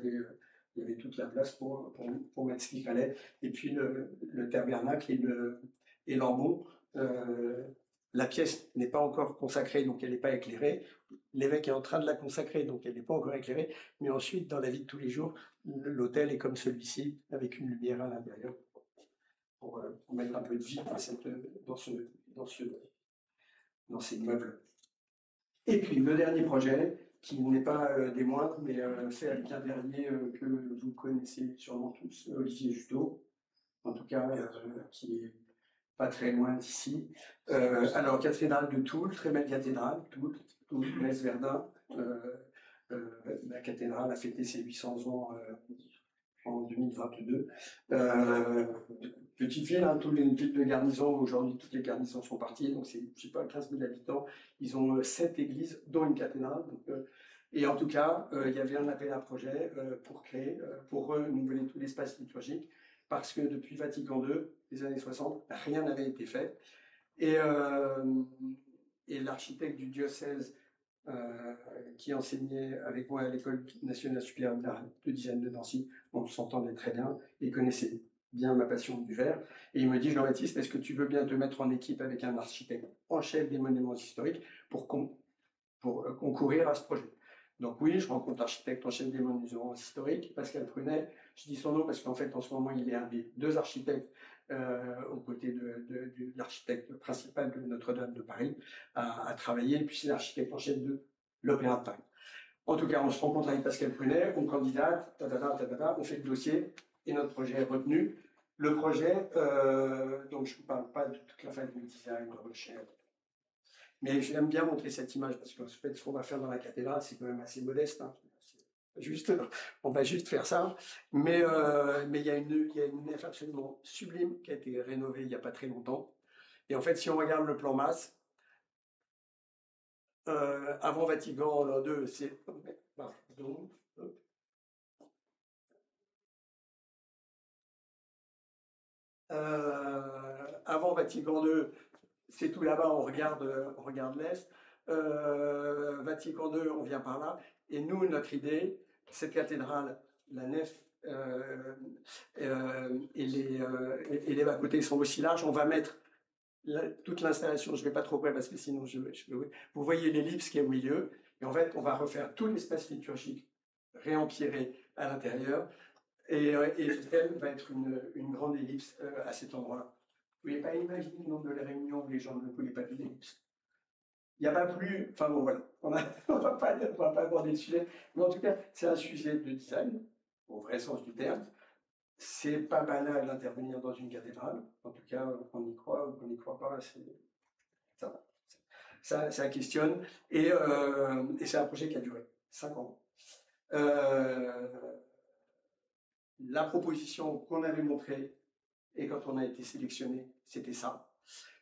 y avait toute la place pour mettre ce qu'il fallait. Et puis le tabernacle et l'ambon. La pièce n'est pas encore consacrée, donc elle n'est pas éclairée. L'évêque est en train de la consacrer, donc elle n'est pas encore éclairée. Mais ensuite, dans la vie de tous les jours, l'autel est comme celui-ci, avec une lumière à l'intérieur, pour mettre un peu de vie dans ces meubles. Et puis, le dernier projet, qui n'est pas des moindres, mais c'est avec un dernier que vous connaissez sûrement tous, Olivier Juteau, en tout cas, qui est pas très loin d'ici. Alors, cathédrale de Toul, très belle cathédrale, Toul, Metz Verdun. La cathédrale a fêté ses 800 ans en 2022. Petite ville, Toul est une ville de garnison. Aujourd'hui, toutes les garnisons sont parties, donc c'est, je sais pas, 15 000 habitants. Ils ont 7 églises, dont une cathédrale. Donc, et en tout cas, il y avait un appel à projet pour renouveler tout l'espace liturgique, parce que depuis Vatican II, les années 60, rien n'avait été fait. Et l'architecte du diocèse qui enseignait avec moi à l'École nationale supérieure de design de Nancy, on s'entendait très bien et connaissait bien ma passion du verre. Et il me dit, Jean-Baptiste, est-ce que tu veux bien te mettre en équipe avec un architecte en chef des monuments historiques pour concourir à ce projet? Donc oui, je rencontre l'architecte en chef des monuments historiques, Pascal Prunet. Je dis son nom parce qu'en fait, en ce moment, il est un des deux architectes aux côtés de l'architecte principal de Notre-Dame de Paris à travailler. Et puis c'est l'architecte en chef de l'Opéra de Paris. En tout cas, on se rencontre avec Pascal Prunet, on candidate, on fait le dossier et notre projet est retenu. Le projet, donc je ne vous parle pas de toute la phase du design, de recherche, mais j'aime bien montrer cette image parce que fait, ce qu'on va faire dans la cathédrale, c'est quand même assez modeste. Hein. Juste, on va juste faire ça. Mais il y a une nef absolument sublime qui a été rénovée il n'y a pas très longtemps. Et en fait, si on regarde le plan masse, avant Vatican II, c'est. Pardon. Avant Vatican II, c'est tout là-bas, on regarde l'Est. Vatican II, on vient par là. Et nous, notre idée, cette cathédrale, la nef et les bas-côtés sont aussi larges. On va mettre toute l'installation, je ne vais pas trop près parce que sinon vous voyez l'ellipse qui est au milieu. Et en fait, on va refaire tout l'espace liturgique réempierré à l'intérieur. Et elle va être une grande ellipse à cet endroit-là. Vous ne pouvez pas imaginer le nombre de réunions où les gens ne voulaient pas de l'ellipse. Il n'y a pas plus. Enfin bon, voilà. On ne va pas aborder le sujet. Mais en tout cas, c'est un sujet de design, au vrai sens du terme. C'est pas banal d'intervenir dans une cathédrale. En tout cas, on y croit ou on n'y croit pas. Ça questionne. Et c'est un projet qui a duré 5 ans. La proposition qu'on avait montrée, et quand on a été sélectionné, c'était ça.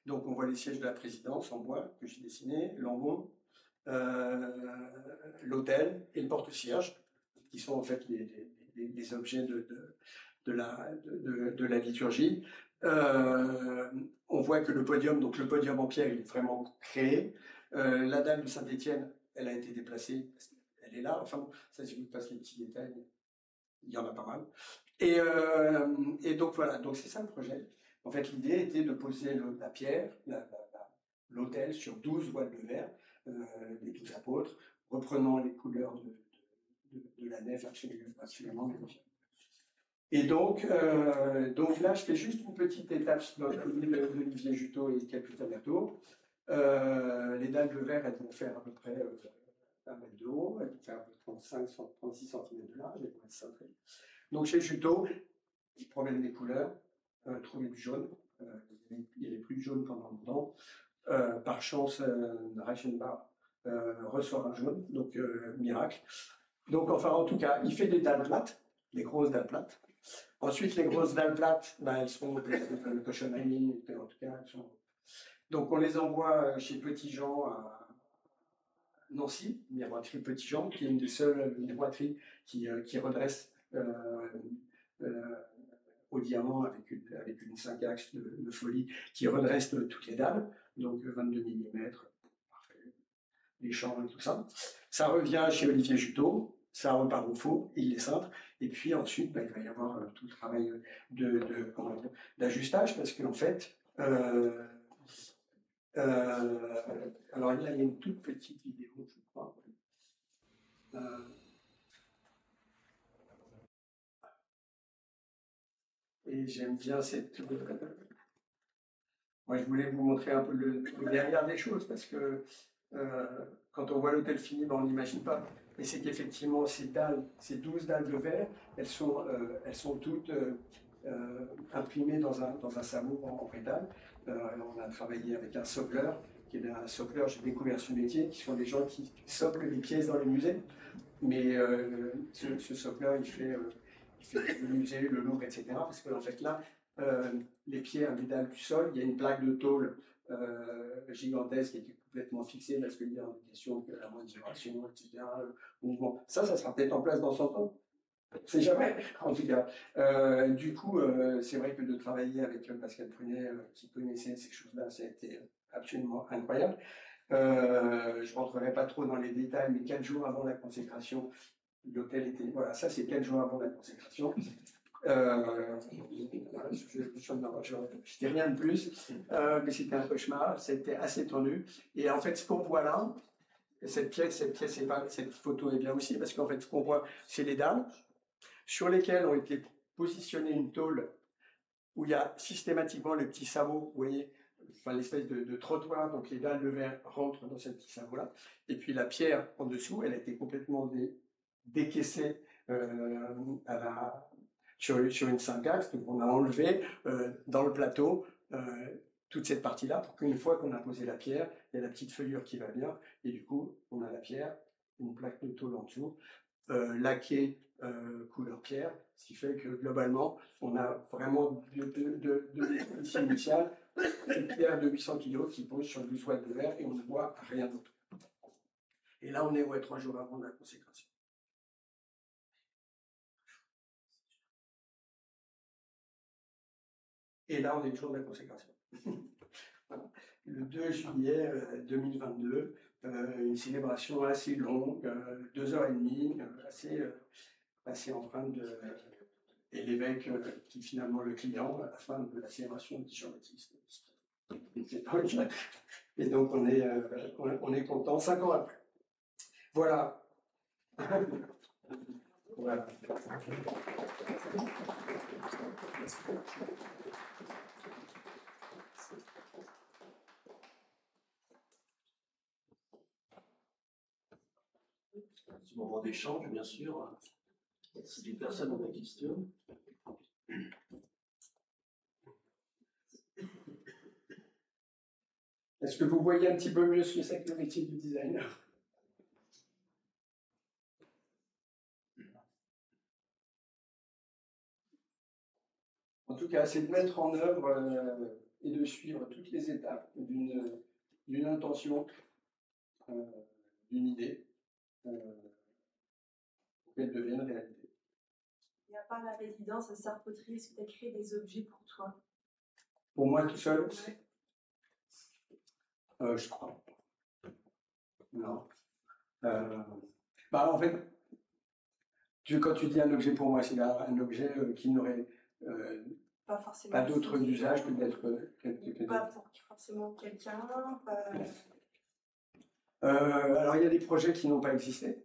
Donc on voit les sièges de la présidence en bois que j'ai dessiné, l'ambon, l'autel et le porte-cierge, qui sont en fait les objets de la liturgie. On voit que le podium en pierre, il est vraiment créé. La dalle de Saint-Étienne, elle a été déplacée, elle est là. Enfin, ça, si je vous passe les petits détails, il y en a pas mal. Et donc voilà, donc c'est ça le projet. En fait, l'idée était de poser la pierre, l'autel sur 12 voiles de verre, les 12 apôtres, reprenant les couleurs de la nef absolument magnifique. Et donc là, je fais juste une petite étape dans le livre d'Olivier Juteau et Caputa Berthaud. Les dalles de verre, elles vont faire à peu près 1 mètre de haut, elles vont faire 36 cm de large, elles vont être cintrées. Donc chez Juteau, il promène des couleurs, trouver du jaune. Il n'y avait plus de jaune pendant longtemps. Par chance, Reichenbach ressort un jaune, donc miracle. Donc enfin, en tout cas, il fait des dalles plates, des grosses dalles plates. Ensuite, les grosses dalles plates, elles sont de cochonnerie, en tout cas, elles sont. Donc on les envoie chez Petit Jean à Nancy, miroiterie Petit Jean, qui est une des seules miroiteries qui redresse au diamant avec une 5 axes de folie qui redresse toutes les dalles, donc 22 mm, parfait, les champs et tout ça. Ça revient chez Olivier Juteau, ça repart au faux, il les cintre, et puis ensuite il va y avoir tout le travail d'ajustage, parce qu'en fait, alors là il y a une toute petite vidéo, je crois. Et j'aime bien cette. Moi, je voulais vous montrer un peu le derrière des choses, parce que quand on voit l'hôtel fini, on n'imagine pas. Mais c'est qu'effectivement, ces 12 dalles de verre, elles sont toutes imprimées dans un sabot en métal. On a travaillé avec un socleur, qui est un socleur, j'ai découvert ce métier, qui sont des gens qui soclent les pièces dans les musées. Mais ce socleur, il fait le musée, le Louvre, etc. Parce qu'en fait, là, les pierres, les dalles du sol, il y a une plaque de tôle gigantesque qui était complètement fixée parce qu'il y a une question de la modulation, etc. Bon, ça sera peut-être en place dans 100 ans. C'est jamais, en tout cas. Du coup, c'est vrai que de travailler avec Pascal Prunet, qui connaissait ces choses-là, ça a été absolument incroyable. Je ne rentrerai pas trop dans les détails, mais 4 jours avant la consécration, l'hôtel était. Voilà, ça c'est 4 jours avant la consécration. Je dis rien de plus, mais c'était un cauchemar, c'était assez tendu. Et en fait, ce qu'on voit là, cette photo est bien aussi, parce qu'en fait, ce qu'on voit, c'est les dalles sur lesquelles ont été positionnées une tôle où il y a systématiquement le petit sabot, vous voyez, enfin, l'espèce de trottoir, donc les dalles de verre rentrent dans ce petit sabot-là. Et puis la pierre en dessous, elle a été complètement décaissée sur une 5-axes. Donc on a enlevé dans le plateau toute cette partie-là pour qu'une fois qu'on a posé la pierre, il y a la petite feuillure qui va bien. Et du coup, on a la pierre, une plaque de tôle en dessous, laquée couleur pierre, ce qui fait que globalement, on a vraiment de définition initiale une pierre de 800 kg qui pose sur du toile de verre et on ne voit rien d'autre. Et là, on est 3 jours avant la consécration. Et là, on est le jour de la consécration. Voilà. Le 2 juillet 2022, une célébration assez longue, 2h30, assez empreinte de... et l'évêque qui est finalement le client à la fin de la célébration de Jean-Baptiste. Et donc on est content 5 ans après. Voilà. Voilà. Ce moment d'échange, bien sûr. Si des personnes ont des questions. Est-ce que vous voyez un petit peu mieux ce que c'est que le métier du designer? En tout cas, c'est de mettre en œuvre et de suivre toutes les étapes d'une intention, d'une idée, pour qu'elle devienne réalité. Il n'y a pas la résidence à Sarpoterie, est-ce que tu as créé des objets pour toi? Pour moi tout seul, Ouais. je crois. Non. En fait, quand tu dis un objet pour moi, c'est un objet qui n'aurait Pas forcément. pas d'autre usage que d'être. Pas pour forcément quelqu'un. Alors il y a des projets qui n'ont pas existé,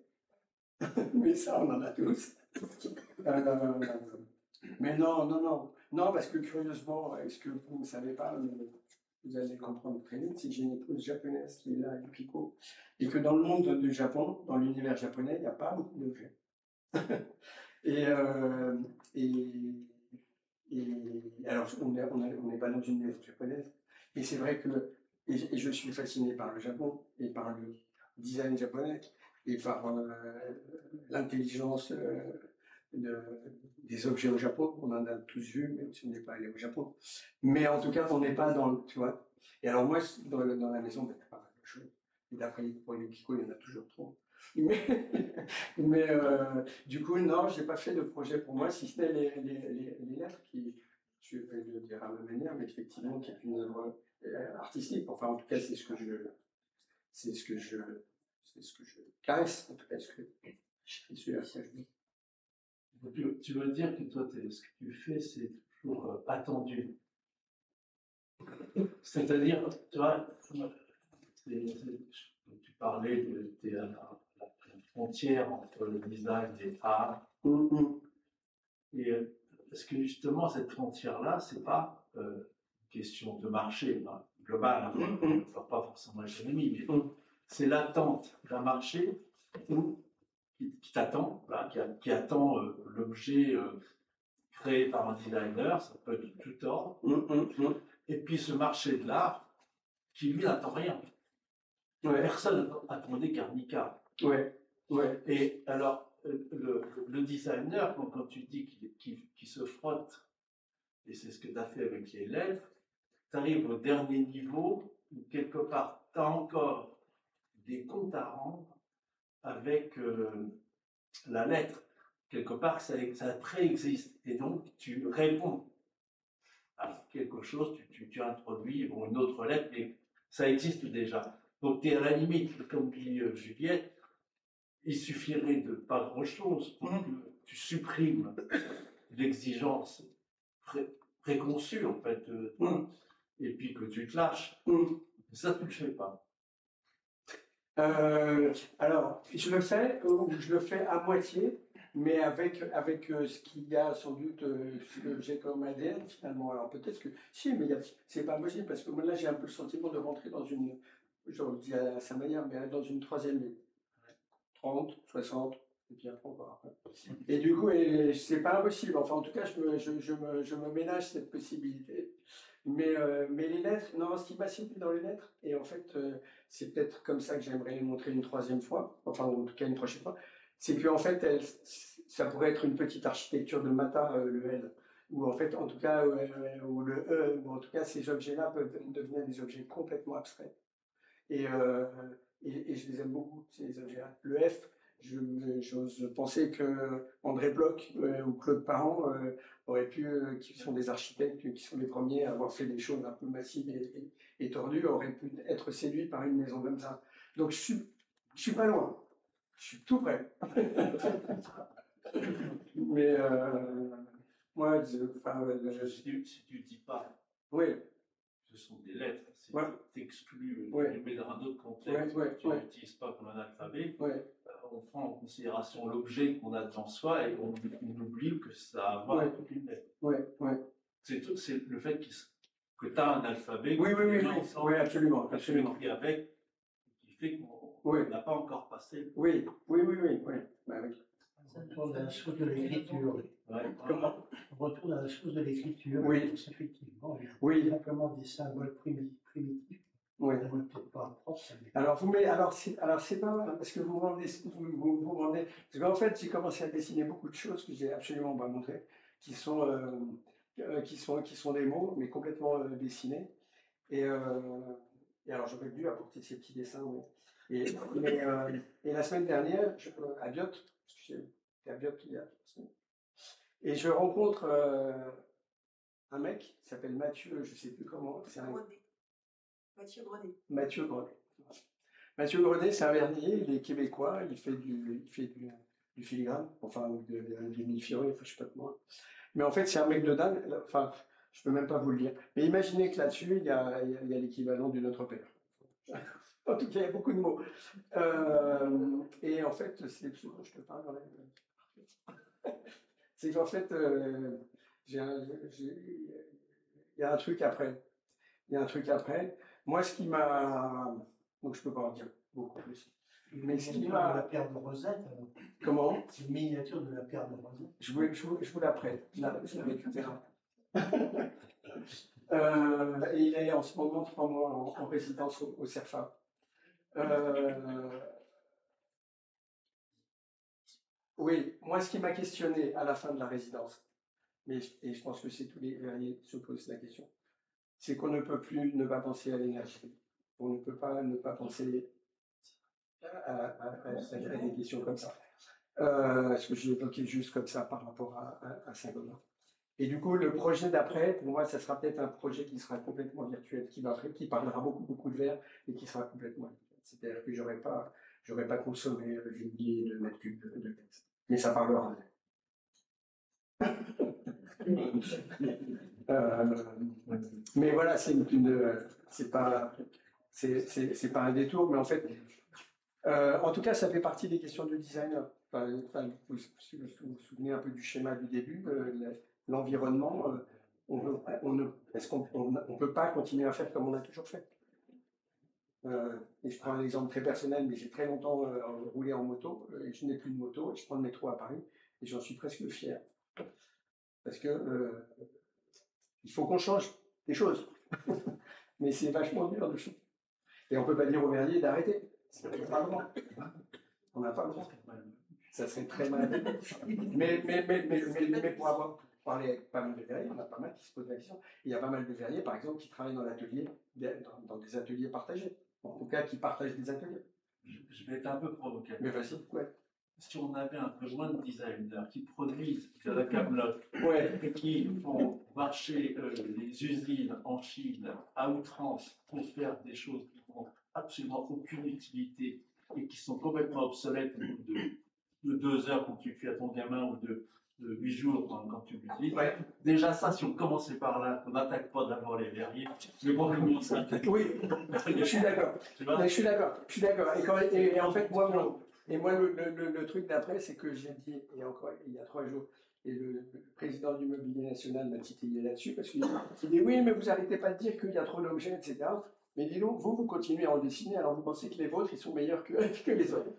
mais ça on en a tous. Mais non, parce que curieusement, est-ce que vous ne savez pas, mais vous allez comprendre très vite, c'est que j'ai une épouse japonaise qui est là à Yukiko, et que dans le monde du Japon, dans l'univers japonais, il n'y a pas beaucoup d'objets. et alors, on n'est pas dans une maison japonaise, et c'est vrai que et je suis fasciné par le Japon et par le design japonais et par l'intelligence des objets au Japon. On en a tous vu, même si on n'est pas allé au Japon. Mais en tout cas, on n'est pas dans le, tu vois. Et alors moi, dans la maison, il y a pas mal de choses. Et d'après, pour les Kiko, il y en a toujours trop. Mais du coup, non, j'ai pas fait de projet pour moi, si ce n'est les lettres qui, je vais le dire à ma manière, mais effectivement, qui est une œuvre artistique. Enfin, en tout cas, c'est ce que je caresse. En tout cas, ce que je suis à ça. Tu veux dire que toi, ce que tu fais, c'est toujours attendu. C'est-à-dire, tu vois, tu parlais de la frontière entre le design et l'art. Et parce que justement, cette frontière-là, c'est pas une question de marché global, on ne voit pas forcément l'économie, mais c'est l'attente d'un marché qui t'attend, qui attend l'objet créé par un designer, ça peut être de tout ordre, et puis ce marché de l'art qui lui n'attend rien. Ouais. Personne n'attendait Guernica. Ouais. Et alors, le designer, quand tu dis qu'il se frotte, et c'est ce que tu as fait avec les lettres, tu arrives au dernier niveau où quelque part tu as encore des comptes à rendre avec la lettre. Quelque part, ça préexiste. Et donc, tu réponds à quelque chose, tu introduis une autre lettre, mais ça existe déjà. Donc, tu es à la limite, comme dit Juliette, il suffirait de pas grand-chose pour que tu supprimes l'exigence préconçue, en fait, et puis que tu te lâches. Ça, tu ne le fais pas. Alors, je le fais à moitié, mais avec ce qu'il y a sans doute, ce que j'ai comme ADN finalement. Alors peut-être que, si, mais c'est pas possible, parce que moi, là j'ai un peu le sentiment de rentrer dans une, je le dis à sa manière, mais dans une troisième ligne. 30, 60, et puis après encore. Et du coup, c'est pas impossible. Enfin, en tout cas, je me ménage cette possibilité. Mais les lettres, non, ce qui m'a séduit dans les lettres, et en fait, c'est peut-être comme ça que j'aimerais les montrer une troisième fois, enfin, en tout cas une prochaine fois, c'est qu'en fait, ça pourrait être une petite architecture de Mata, le L, ou en fait, en tout cas, ou le E, ou en tout cas, ces objets-là peuvent devenir des objets complètement abstraits. Et je les aime beaucoup, ces objets-là. Le F, j'ose penser que André Bloch ou Claude Parent auraient pu, qui sont des architectes, qui sont les premiers à avoir fait des choses un peu massives et tordues, auraient pu être séduits par une maison comme ça. Donc je suis pas loin, je suis tout près. Mais moi, Si tu dis pas, oui. ce sont des lettres, si Ouais. tu t'exclus, Ouais. tu mets dans un autre contexte, Ouais, tu ouais. n'utilises pas comme un alphabet, Ouais. on prend en considération l'objet qu'on a devant soi et on oublie que ça a à voir avec une lettre. Ouais, ouais. C'est le fait que tu as un alphabet, Oui, que oui, tu oui, mets ensemble, oui, absolument, que tu absolument. écris avec, qui fait qu'on Oui. n'a pas encore passé. Oui, oui, oui, oui, oui. Bah, oui. Ça tourne à la source de l'écriture. Ouais. Comment? On retourne à la source de l'écriture. Oui. Effectivement. Oui. Simplement des symboles primitifs. Oui. Peut-être pas propre. Alors, c'est pas mal, parce que vous rendez, parce qu'en fait, j'ai commencé à dessiner beaucoup de choses que j'ai absolument pas montrées, qui sont des mots, mais complètement dessinés. Et alors, j'aurais dû apporter ces petits dessins, et la semaine dernière, à Biot, parce que j'étais à Biot il y a 3 semaines, et je rencontre un mec qui s'appelle Mathieu, je sais plus comment, c'est Mathieu Grenet. Mathieu Grenet. Mathieu Grenet, c'est un vernier, il est québécois, il fait du filigrane, enfin du millefeuille, enfin je sais pas comment. Mais en fait, c'est un mec de dingue, enfin, je peux même pas vous le dire. Mais imaginez que là-dessus, il y a l'équivalent du Notre Père. En tout cas, il y a beaucoup de mots. Et en fait, c'est ce dont je te parle. C'est qu'en fait, il y a un truc après. Il y a un truc après. Moi, ce qui m'a... Donc, je peux pas en dire beaucoup plus. Mais ce qui m'a... La pierre de Rosette. Alors. Comment? C'est une miniature de la pierre de Rosette. Je vous la prête. Je la récupère. Et il est en ce moment 3 mois en résidence au CERFA. Oui, moi, ce qui m'a questionné à la fin de la résidence, et je pense que c'est tous les verriers qui se posent la question, c'est qu'on ne peut plus ne pas penser à l'énergie. On ne peut pas ne pas penser à des questions comme ça. Ce que j'ai évoqué juste comme ça par rapport à Saint-Gobain. Et du coup, le projet d'après, pour moi, ça sera peut-être un projet qui sera complètement virtuel, qui parlera beaucoup de verre et qui sera complètement virtuel. C'est-à-dire que j'aurais pas consommé des milliers de mètres cubes de texte. Mais ça parlera. Mais voilà, c'est pas un détour, mais en fait, en tout cas, ça fait partie des questions de designer. Vous vous souvenez un peu du schéma du début, l'environnement. Est-ce qu'on ne peut pas continuer à faire comme on a toujours fait? Et je prends un exemple très personnel, mais j'ai très longtemps roulé en moto, et je n'ai plus de moto, et je prends le métro à Paris, et j'en suis presque fier. Parce que il faut qu'on change des choses. Mais c'est vachement dur de changer. Et on ne peut pas dire aux verriers d'arrêter. On n'a pas le droit. On n'a pas le droit. Ça serait très mal. Mais pour parler avec pas mal de verriers, on a pas mal qui se posent la question. Il y a pas mal de verriers, par exemple, qui travaillent dans l'atelier, dans des ateliers partagés. En tout cas, qui partagent des ateliers. Je vais être un peu provocateur. Mais vas-y, ouais. Si on avait un peu moins de designers qui produisent de la camelote, ouais. Qui font marcher les usines en Chine à outrance pour faire des choses qui n'ont absolument aucune utilité et qui sont complètement obsolètes au bout de 2 heures quand tu fais à ton gamin ou de de 8 jours quand tu me dis. Ouais. Déjà, ça, si on commençait par là, on n'attaque pas d'abord les verriers, mais bon, on commence à attaquer. Oui, je suis d'accord. Tu vois. Mais je suis d'accord. Je suis d'accord. Et en fait, moi, le truc d'après, c'est que j'ai dit, et encore il y a 3 jours, et le président du Mobilier National m'a titillé là-dessus, parce qu'il dit oui, mais vous arrêtez pas de dire qu'il y a trop d'objets, etc. Mais dis donc, vous continuez à en dessiner, alors vous pensez que les vôtres, ils sont meilleurs que les autres.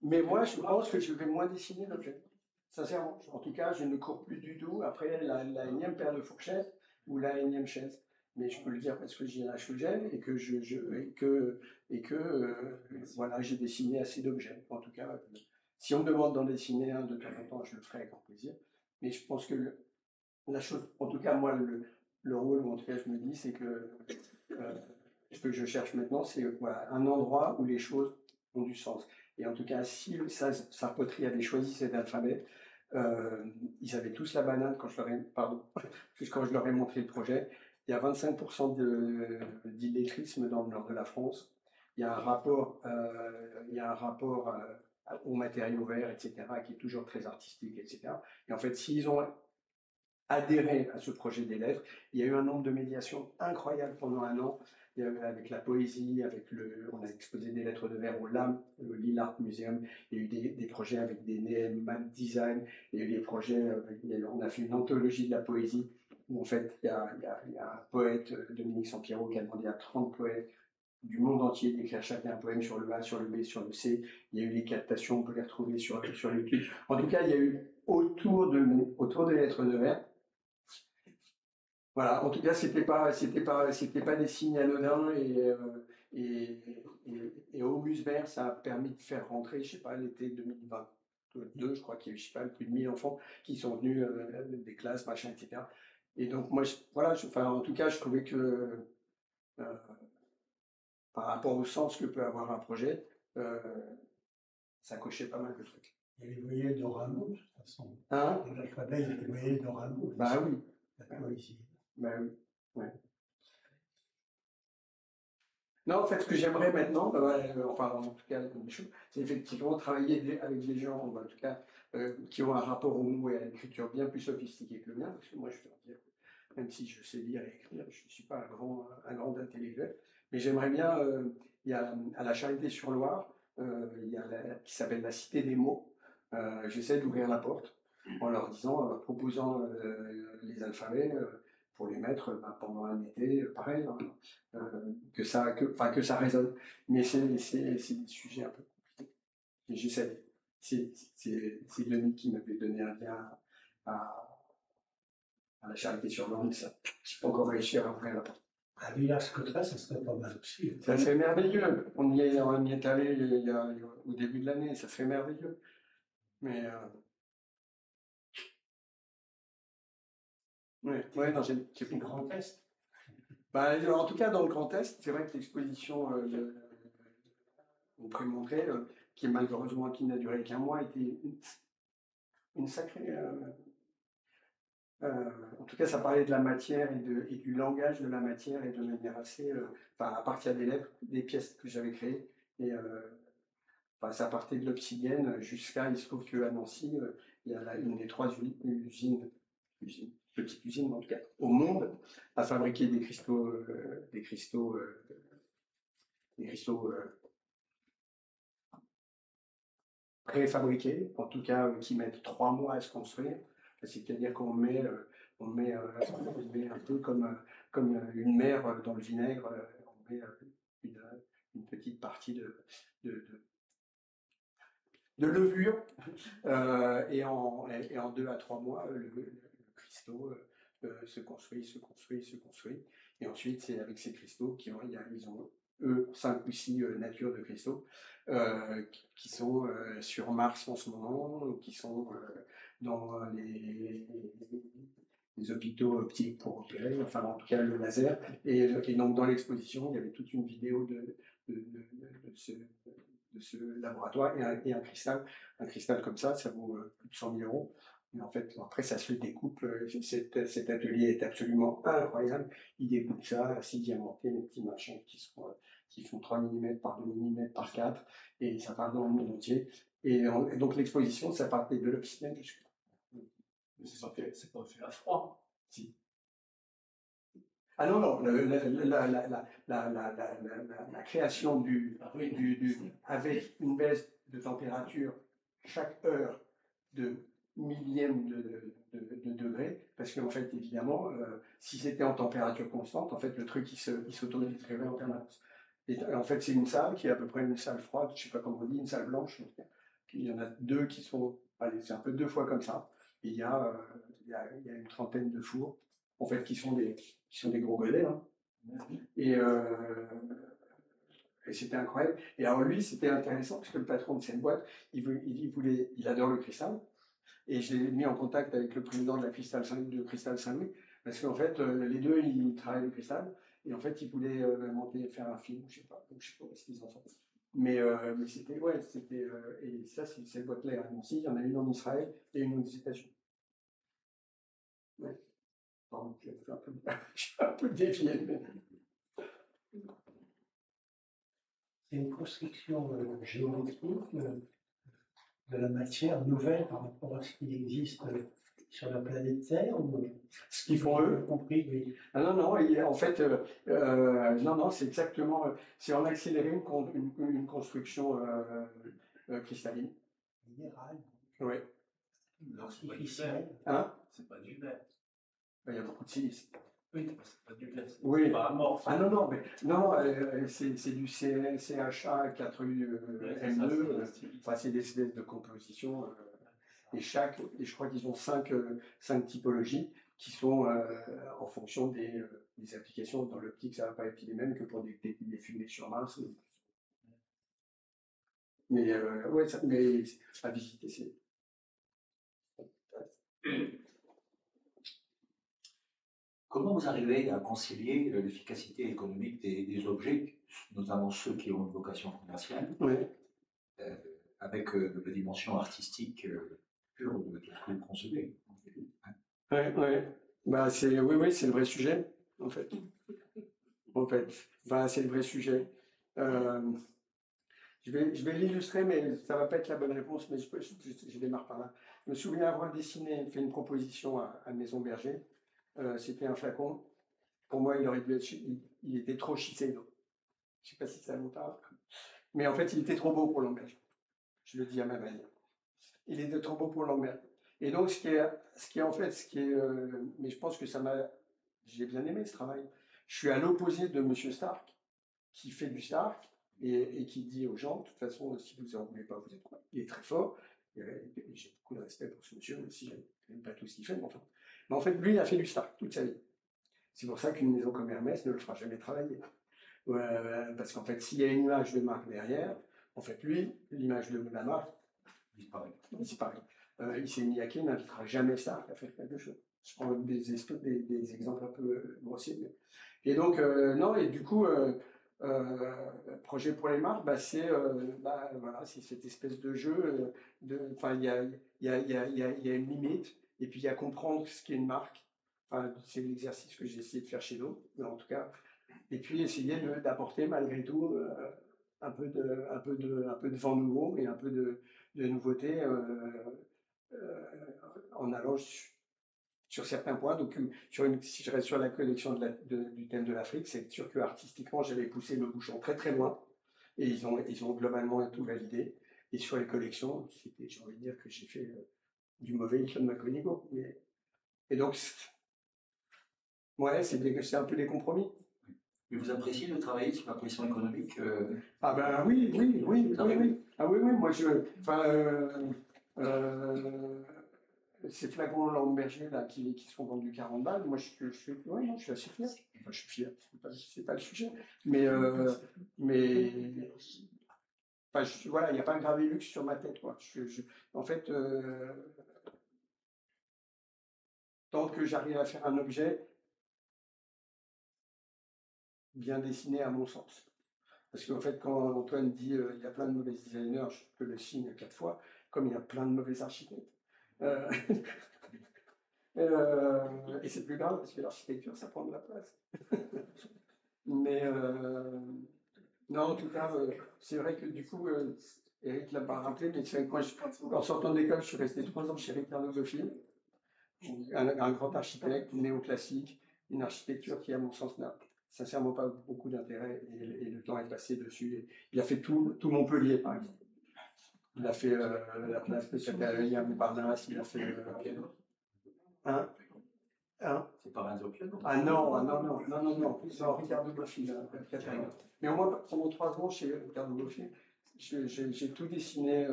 Mais moi, je pense que je vais moins dessiner d'objets. Sincèrement. En tout cas, je ne cours plus du tout après la énième paire de fourchettes ou la énième chaise. Mais je peux le dire parce que j'ai l'âge que j'ai et que voilà, j'ai dessiné assez d'objets. En tout cas, si on me demande d'en dessiner un de temps en temps, je le ferai avec grand plaisir. Mais je pense que la chose, en tout cas, moi, le rôle, ou en tout cas, je me dis, c'est que ce que je cherche maintenant, c'est voilà, un endroit où les choses ont du sens. Et en tout cas, si Sarpoterie avait choisi cet alphabet, ils avaient tous la banane quand je leur ai montré le projet. Il y a 25% d'illettrisme dans le nord de la France. Il y a un rapport, aux matériaux verts, etc., qui est toujours très artistique, etc. Et en fait, s'ils ont adhéré à ce projet des lettres, il y a eu un nombre de médiations incroyable pendant un an. Avec la poésie, on a exposé des lettres de verre au LAM, le Lille Art Museum. Il y a eu des projets avec des map design. Il y a eu des projets, on a fait une anthologie de la poésie où en fait il y a un poète, Dominique Sampiero, qui a demandé à 30 poètes du monde entier d'écrire chacun un poème sur le A, sur le B, sur le C. Il y a eu les captations, on peut les retrouver sur YouTube. En tout cas, il y a eu autour des lettres de verre. Voilà, en tout cas, c'était pas des signes anodins et au Musebert, ça a permis de faire rentrer, je sais pas, l'été 2022, je crois qu'il y a eu, je sais pas, plus de 1000 enfants qui sont venus des classes, machin, etc. Et donc, moi, en tout cas, je trouvais que par rapport au sens que peut avoir un projet, ça cochait pas mal de trucs. Il y a les voyelles de Rameau, de toute façon. Hein? L'alphabet, il y a les voyelles de Rameau. Bah oui. La poésie. Bah oui. Ouais. Non, en fait, ce que j'aimerais maintenant, enfin, en tout cas, c'est effectivement travailler avec des gens, en tout cas, qui ont un rapport au mot et à l'écriture bien plus sophistiqué que le mien, parce que moi, je dois dire, même si je sais lire et écrire, je ne suis pas un grand intellectuel, mais j'aimerais bien, il y a à la Charité-sur-Loire, il y a qui s'appelle la Cité des mots. J'essaie d'ouvrir la porte en leur disant, en leur proposant les alphabets pour les mettre pendant un été, pareil, hein, que ça résonne. Mais c'est des sujets un peu compliqués. Et j'essaie. C'est Denis qui m'avait donné un lien à la Charité-sur-Loire, mais ça, je n'ai pas encore réussi à ouvrir la porte. À Villars-Cotterêts, ça serait pas mal aussi. Ça serait merveilleux. On y est allé au début de l'année, ça serait merveilleux. Mais ouais, non, j'ai C'est le Grand Est. Bah, en tout cas, dans le Grand Est, c'est vrai que l'exposition, on pourrait montrer, qui malheureusement qui n'a duré qu'un mois, était une sacrée. En tout cas, ça parlait de la matière et du langage de la matière et de manière assez. À partir des lettres, des pièces que j'avais créées. Et ça partait de l'obsidienne jusqu'à. Il se trouve qu'à Nancy, il y a une des 3 petites usines en tout cas, au monde, à fabriquer des cristaux préfabriqués, en tout cas qui mettent 3 mois à se construire. C'est-à-dire qu'on met un peu comme une mer dans le vinaigre, on met une petite partie de levure et en 2 à 3 mois, le cristaux se construit. Et ensuite, c'est avec ces cristaux ils ont eux 5 ou 6 natures de cristaux qui sont sur Mars en ce moment, qui sont dans les hôpitaux optiques pour opérer, enfin en tout cas le laser. Et donc dans l'exposition, il y avait toute une vidéo de ce laboratoire et un cristal. Un cristal comme ça vaut plus de 100 000 euros. Mais en fait, après, ça se découpe. Cet atelier est absolument incroyable. Il découpe ça, assez diamanté, les petits machins qui font 3 mm par 2 mm par 4, et ça part dans le monde entier. Et donc l'exposition, ça partait de l'obsidienne Mais c'est pas fait à froid. Si. Ah non, non, la création avec une baisse de température chaque heure de millième de degré, parce qu'en fait, évidemment, si c'était en température constante, en fait, le truc, il s'auto-détruirait en permanence. Et en fait, c'est une salle qui est à peu près une salle froide, je sais pas comment on dit, une salle blanche. Il y en a deux qui sont, allez, c'est un peu 2 fois comme ça. Et il y a une trentaine de fours, en fait, qui sont des gros godets, hein. Et, et c'était incroyable. Et alors lui, c'était intéressant parce que le patron de cette boîte, il adore le cristal. Et je l'ai mis en contact avec le président de Cristal Saint-Louis, parce qu'en fait, les deux, ils travaillent le cristal. Et en fait, ils voulaient faire un film, je sais pas ce qu'ils en font. Mais c'était, ouais, et ça, c'est cette boîte-là à Nancy. Il y en a une en Israël et une aux États-Unis. Ouais. Pardon, je suis un peu dévié, mais. C'est une construction géométrique de la matière nouvelle par rapport à ce qui existe sur la planète Terre. Ce qu'ils font eux. Compris, oui. Ah non, non, en fait, non, non, c'est exactement, c'est en accéléré une construction cristalline. Minérale. Oui. Non, c'est pas du verre. Hein? C'est pas du verre. Il y a beaucoup de silice. Oui, c'est pas du verre. Oui. C'est pas amorphe. Ah non, non, mais non, c'est du CHA 4U M2. Enfin, c'est des espèces de compositions. Et je crois qu'ils ont 5 typologies qui sont en fonction des applications. Dans l'optique, ça ne va pas être les mêmes que pour des fumées sur Mars. Mais ouais, mais à visiter, c'est. Comment vous arrivez à concilier l'efficacité économique des objets, notamment ceux qui ont une vocation commerciale, avec la dimension artistique pure de ce que vous concevez? Ouais, ouais. Bah, oui, c'est le vrai sujet, en fait. Bah, c'est le vrai sujet. Je vais l'illustrer, mais ça va pas être la bonne réponse, mais je démarre par là. Je me souviens avoir fait une proposition à Maison Berger. C'était un flacon. Pour moi, il était trop Shiseido. Je sais pas si ça vous parle. Mais en fait, il était trop beau pour l'emberger. Je le dis à ma manière. Il était trop beau pour l'emberger. Et donc, mais je pense que j'ai bien aimé ce travail. Je suis à l'opposé de Monsieur Stark, qui fait du Stark et qui dit aux gens, de toute façon, si vous en voulez pas, vous êtes quoi. Il est très fort. Et j'ai beaucoup de respect pour ce monsieur, même si je n'aime pas tout ce qu'il fait. Mais en fait, lui, il a fait du Stark toute sa vie. C'est pour ça qu'une maison comme Hermès ne le fera jamais travailler. Parce qu'en fait, s'il y a une image de marque derrière, en fait, lui, l'image de la marque disparaît. Miyake n'invitera jamais Stark à faire quelque chose. Je prends des exemples un peu grossiers. Et donc, non, et du coup, projet pour les marques, c'est cette espèce de jeu. Enfin, il y a une limite, et puis il y a comprendre ce qu'est une marque. Enfin, c'est l'exercice que j'ai essayé de faire chez nous, mais en tout cas. Et puis essayer d'apporter malgré tout un peu de vent nouveau et un peu de nouveauté en allant sur certains points. Donc, si je reste sur la collection du thème de l'Afrique, c'est sûr que artistiquement, j'avais poussé le bouchon très très loin et ils ont globalement tout validé. Et sur les collections, j'ai envie de dire que j'ai fait du mauvais Ilton Maconigo. Et donc, ouais, c'est un peu des compromis. Mais vous appréciez de travailler sur la pression économique Ah ben oui. Ah oui, moi ces flacons Lamberger là qui se font vendre du 40 balles, moi je suis assez fier. Enfin, je suis fier, c'est pas le sujet. Mais voilà, il n'y a pas un gravé luxe sur ma tête, quoi. En fait, tant que j'arrive à faire un objet bien dessiné à mon sens. Parce qu'en fait, quand Antoine dit il y a plein de mauvais designers, je peux le signe 4 fois, comme il y a plein de mauvais architectes. Et c'est plus grave parce que l'architecture, ça prend de la place. Mais non, en tout cas, c'est vrai que du coup, Eric l'a pas rappelé, mais moi, en sortant de l'école, je suis resté 3 ans chez Ricardo Zophil. un grand architecte néoclassique, une architecture qui, à mon sens, n'a sincèrement pas beaucoup d'intérêt et le temps est passé dessus. Il a fait tout Montpellier, par exemple. Il a fait la place de Catalunya Montparnasse, il a fait C'est pas Renzo Piano. Ah non, non, Ricardo Bofill, Catalunya. Mais au moins, pendant 3 ans chez Ricardo Bofill, j'ai tout dessiné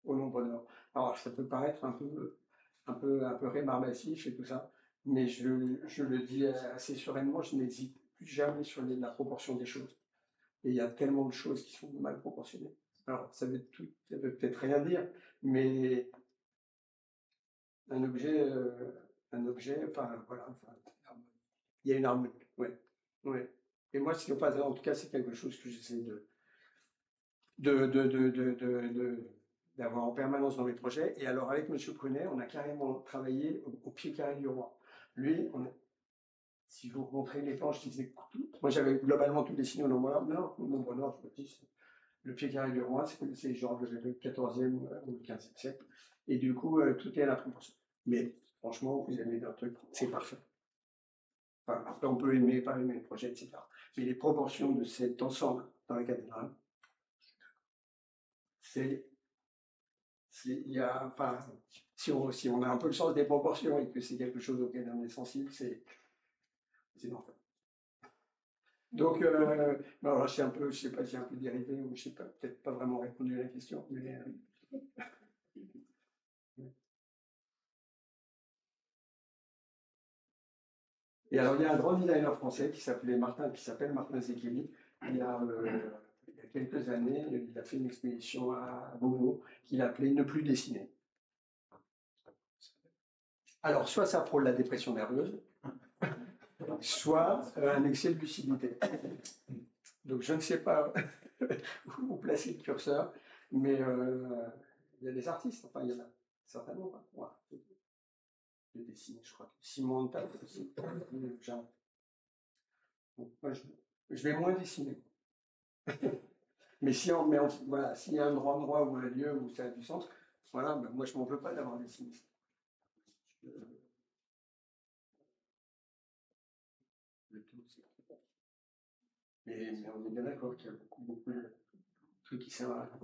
au Nombre d'Or. Alors, ça peut paraître un peu rébarbatif et tout ça, mais je le dis assez sereinement, je n'hésite plus jamais sur la proportion des choses. Et il y a tellement de choses qui sont mal proportionnées. Alors, ça veut peut-être rien dire, mais un objet, enfin, voilà, enfin, il y a une harmonie, ouais, ouais. Et moi, en tout cas, c'est quelque chose que j'essaie d'avoir en permanence dans mes projets. Et alors, avec M. Brunet, on a carrément travaillé au pied carré du roi. Lui, si je vous montrais les planches, je disais, moi j'avais globalement tout dessiné au Nombre Nord. Le Nombre Nord, je me dis, le pied carré du roi, c'est genre le 14e ou le 15e siècle. Et du coup, tout est à la proportion. Mais franchement, vous aimez un truc, c'est parfait. Enfin, après, on peut aimer, pas aimer le projet, etc. Mais les proportions de cet ensemble dans la cathédrale, enfin, si on a un peu le sens des proportions et que c'est quelque chose auquel on est sensible, c'est l'enfer. Donc, alors, je sais pas, j'ai un peu dérivé ou je sais pas, peut-être pas vraiment répondu à la question, mais et alors, il y a un grand designer français qui s'appelle Martin Zekeli. Il y a quelques années, il a fait une expédition à Beauvau qu'il appelait Ne plus dessiner. Alors, soit ça frôle la dépression nerveuse, soit un excès de lucidité. Donc, je ne sais pas où placer le curseur, mais il y a des artistes, enfin, il y en a certainement pas. Voilà. De dessiner, je crois. Simon Antap aussi. Bon, moi, je vais moins dessiner. Mais voilà, s'il y a un endroit ou un lieu où ça a du sens, voilà, ben moi je m'en veux pas d'avoir dessiné. Mais on est bien d'accord qu'il y a beaucoup de trucs qui servent à rien.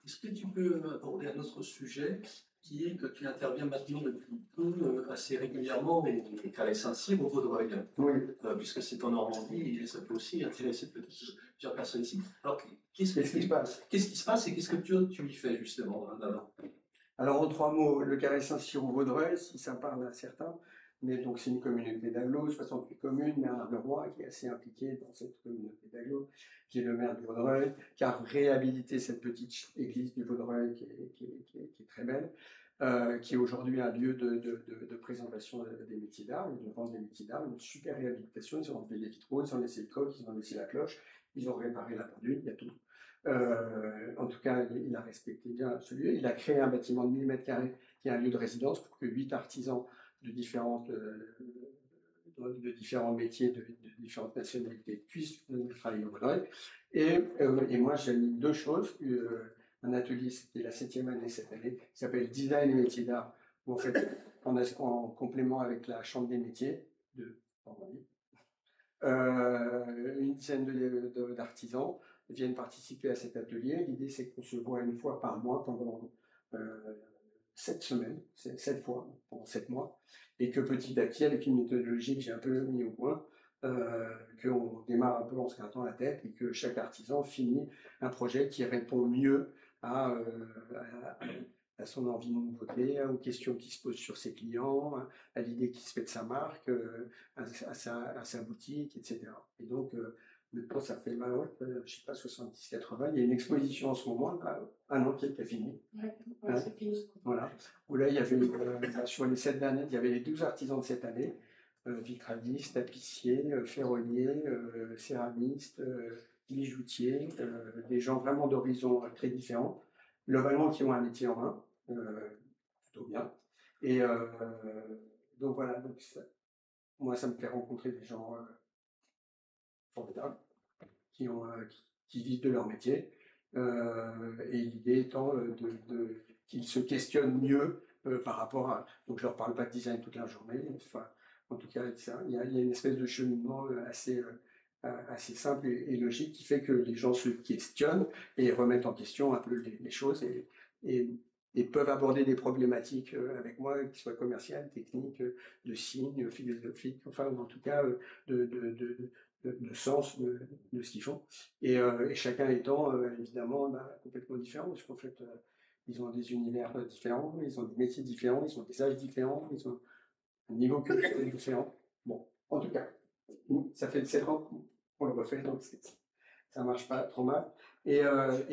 Est-ce que tu peux aborder un autre sujet qui est que tu interviens maintenant depuis peu assez régulièrement au Carré Saint-Cyr, au Vaudreuil, Oui. Puisque c'est en Normandie et ça peut aussi intéresser plusieurs personnes ici. Alors, qu'est-ce qui se passe? Qu'est-ce qui se passe et qu'est-ce que tu y fais justement là-bas? Alors, en 3 mots, le Carré Saint-Cyr au Vaudreuil, si ça parle à certains, mais donc c'est une communauté d'agglos, 68 communes, Bernard Leroy qui est assez impliqué dans cette communauté d'agglos, qui est le maire du Vaudreuil, qui a réhabilité cette petite église du Vaudreuil qui est très belle, qui est aujourd'hui un lieu de présentation des métiers d'art et de vente des métiers d'art, une super réhabilitation. Ils ont enlevé les vitraux, ils ont laissé le coq, ils ont laissé la cloche, ils ont réparé la pendule, il y a tout. En tout cas, il a respecté bien ce lieu. Il a créé un bâtiment de 1000 m² qui est un lieu de résidence pour que 8 artisans de différents métiers, de différentes nationalités puissent travailler au Vaudreuil. Et moi, j'ai mis 2 choses. Un atelier, c'était la 7e année cette année, qui s'appelle Design et métiers d'art, où en fait, on a en complément avec la Chambre des métiers de Normandie, une dizaine d'artisans viennent participer à cet atelier. L'idée, c'est qu'on se voit une fois par mois pendant 7 semaines, 7 fois, pendant 7 mois, et que petit à petit, avec une méthodologie que j'ai un peu mis au point, qu'on démarre un peu en se grattant la tête et que chaque artisan finit un projet qui répond mieux à son envie de nouveauté, aux questions qui se posent sur ses clients, à l'idée qui se fait de sa marque, à sa boutique, etc. Et donc, maintenant, ça fait, je sais pas, 70-80. Il y a une exposition en ce moment, un an qui est fini. Ouais, c'est fini. Voilà. Où là, il y avait, sur les 7 dernières, il y avait les 12 artisans de cette année, vitraillistes, tapissiers, ferronniers, céramistes, bijoutiers, des gens vraiment d'horizons très différents, globalement qui ont un métier en main, plutôt bien. Et donc voilà, donc moi ça me fait rencontrer des gens formidables qui vivent de leur métier. Et l'idée étant qu'ils se questionnent mieux par rapport à... Donc, je ne leur parle pas de design toute la journée. Enfin, en tout cas, il y a une espèce de cheminement assez simple et logique qui fait que les gens se questionnent et remettent en question un peu les choses et peuvent aborder des problématiques avec moi, qu'ils soient commerciales, techniques, de signes, philosophiques, enfin, ou en tout cas de sens de ce qu'ils font. Et chacun étant évidemment complètement différent, parce qu'en fait, ils ont des univers différents, ils ont des métiers différents, ils ont des âges différents, ils ont un niveau culturel différent. Bon, en tout cas, ça fait 7 ans qu'on le refait, donc ça ne marche pas trop mal. Et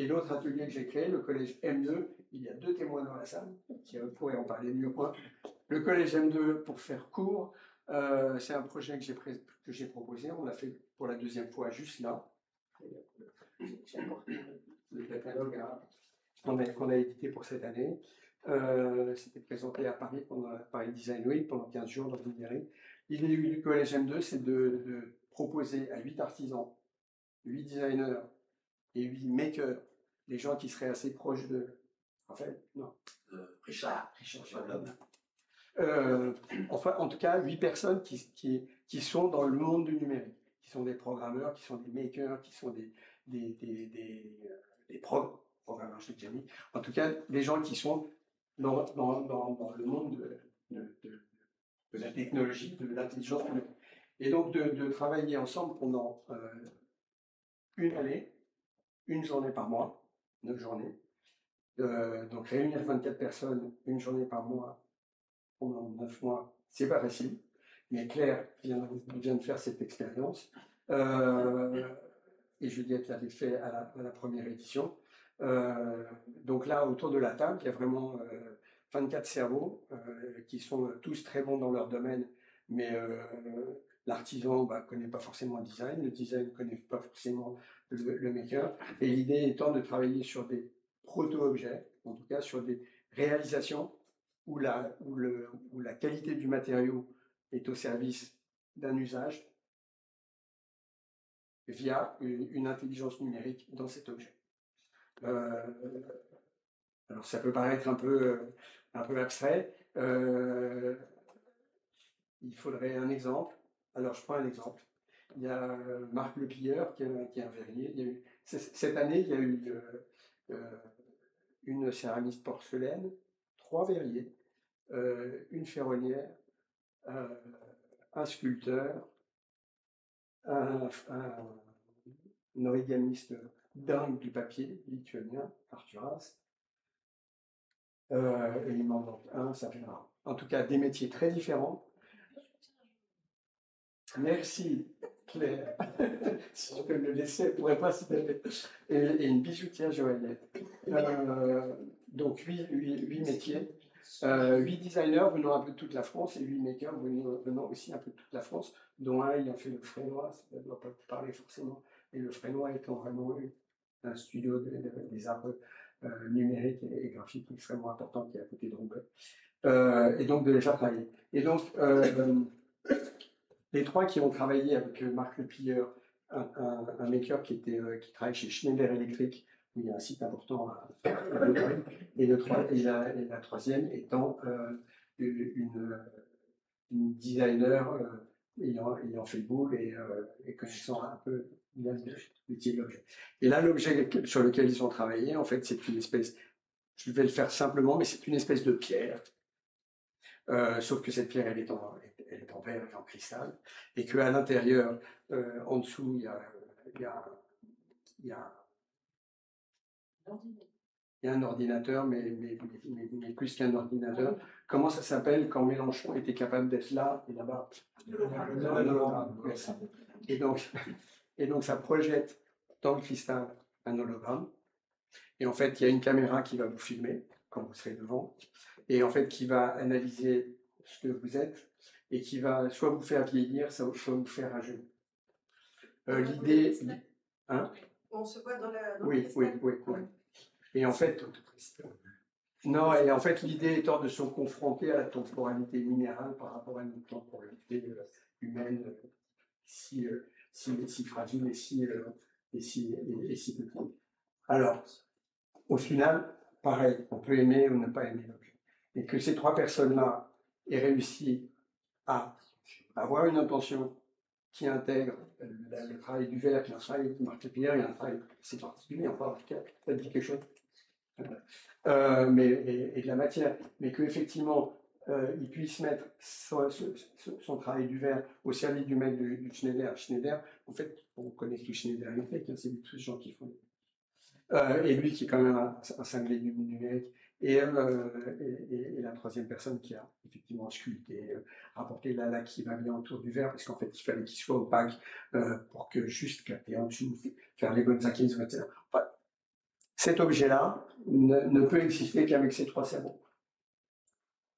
l'autre atelier que j'ai créé, le collège M2, il y a 2 témoins dans la salle qui pourraient en parler mieux que moi. Le collège M2, pour faire court, c'est un projet que j'ai proposé. On l'a fait pour la 2e fois juste là. J'ai apporté le catalogue qu'on a édité pour cette année. C'était présenté à Paris pendant la Paris Design Week pendant 15 jours dans une mairie. L'idée du collège M2, c'est de proposer à 8 artisans, 8 designers et 8 makers, des gens qui seraient assez proches de... Raphaël ? Non. Richard. Enfin, en tout cas, 8 personnes qui sont dans le monde du numérique, qui sont des programmeurs, qui sont des makers, qui sont des programmeurs, je l'ai déjà dit. En tout cas, des gens qui sont dans le monde de la technologie, de l'intelligence numérique. Et donc, de travailler ensemble pendant une année, une journée par mois, 9 journées. Donc, réunir 24 personnes, une journée par mois, pendant 9 mois, c'est pas facile. Mais Claire vient de faire cette expérience. Et Juliette l'avait fait à la première édition. Donc là, autour de la table, il y a vraiment 24 cerveaux qui sont tous très bons dans leur domaine, mais l'artisan ne connaît pas forcément le design ne connaît pas forcément le maker. Et l'idée étant de travailler sur des proto-objets, en tout cas sur des réalisations où la qualité du matériau est au service d'un usage via une intelligence numérique dans cet objet. Alors ça peut paraître un peu abstrait. Il faudrait un exemple. Alors je prends un exemple. Il y a Marc Lepilleur qui est un verrier. Cette année, il y a eu une céramiste porcelaine, 3 verriers, une ferronnière, un sculpteur, un origamiste dingue du papier, lituanien, Arturas. Et il m'en manque un, ça fait rare. En tout cas, des métiers très différents. Merci, Claire. Si je peux me laisser, elle ne pourrait pas se lever. Et une bijoutière joaillette. Donc, 8 métiers. 8 designers venant un peu de toute la France et 8 makers venant aussi un peu de toute la France, dont un ayant fait le Frénois, ça ne doit pas parler forcément, et le Frénois étant vraiment un studio des arts numériques et graphiques extrêmement important qui est à côté de Roubaix. Et donc de les faire travailler. Et donc, les 3 qui ont travaillé avec Marc Lepilleur, un maker qui travaille chez Schneider Electric, où il y a un site important à et la 3e étant une designer ayant fait le boule et connaissant un peu bien le métier de l'objet. Et là, l'objet sur lequel ils ont travaillé, en fait, c'est une espèce, je vais le faire simplement, mais c'est une espèce de pierre. Sauf que cette pierre, elle est en verre et en cristal, et qu'à l'intérieur, en dessous, il y a un ordinateur, mais plus qu'un ordinateur. Comment ça s'appelle quand Mélenchon était capable d'être là et là-bas? Merci. Et donc, ça projette dans le cristal un hologramme. Et en fait, il y a une caméra qui va vous filmer quand vous serez devant, et en fait, qui va analyser ce que vous êtes, et qui va soit vous faire vieillir, soit vous faire rajeunir. L'idée... Hein? On se voit dans la... Oui. Et en fait, l'idée étant de se confronter à la temporalité minérale par rapport à une temporalité humaine si fragile et si petite. Alors, au final, pareil, on peut aimer ou ne pas aimer l'objet. Et que ces 3 personnes-là aient réussi à avoir une intention qui intègre le travail du verre, qui est un travail de marque-pierre, il y a un travail assez particulier, en particulier, ça dit quelque chose. Et de la matière, mais qu'effectivement, il puisse mettre son travail du verre au service du mec du Schneider. Schneider, en fait, on connaît ce que Schneider a fait, c'est tous ces gens qui font. Et lui qui est quand même un cinglé du numérique. Et la 3e personne qui a effectivement sculpté, rapporté la laque qui va bien autour du verre, parce qu'en fait, il fallait qu'il soit opaque pour que juste capter en dessous, faire les bonnes inclinaisons, etc. Enfin, cet objet-là ne peut exister qu'avec ces 3 cerveaux.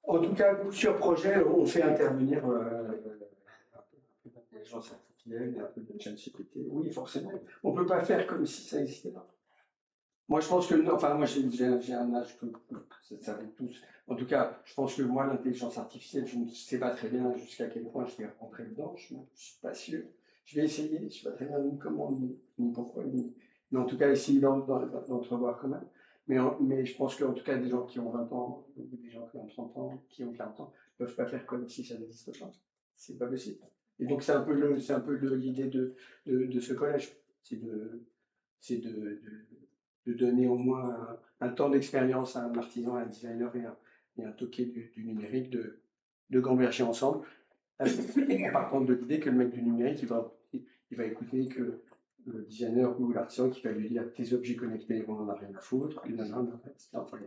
En tout cas, sur projet, on fait intervenir un peu d'intelligence artificielle, un peu de ChatGPT. Oui, forcément. On ne peut pas faire comme si ça n'existait pas. Moi, je pense que, enfin, moi, j'ai un âge que ça savez tous. En tout cas, je pense que moi, l'intelligence artificielle, je ne sais pas très bien jusqu'à quel point je vais rentrer dedans. Je ne suis pas sûr. Je vais essayer. Je ne sais pas très bien ni comment, ni pourquoi, mais en tout cas, essayer d'entrevoir quand même. Mais je pense qu'en tout cas, des gens qui ont 20 ans, ou des gens qui ont 30 ans, qui ont 40 ans, ne peuvent pas faire comme si ça n'existe pas. C'est pas possible. Et donc, c'est un peu l'idée de ce collège. C'est de donner au moins un temps d'expérience à un artisan, à un designer et un toqué du numérique, de gamberger ensemble, en partant de l'idée que le mec du numérique, il va écouter que le designer ou l'artisan qui va lui dire tes objets connectés, on n'en a rien à foutre, enfin,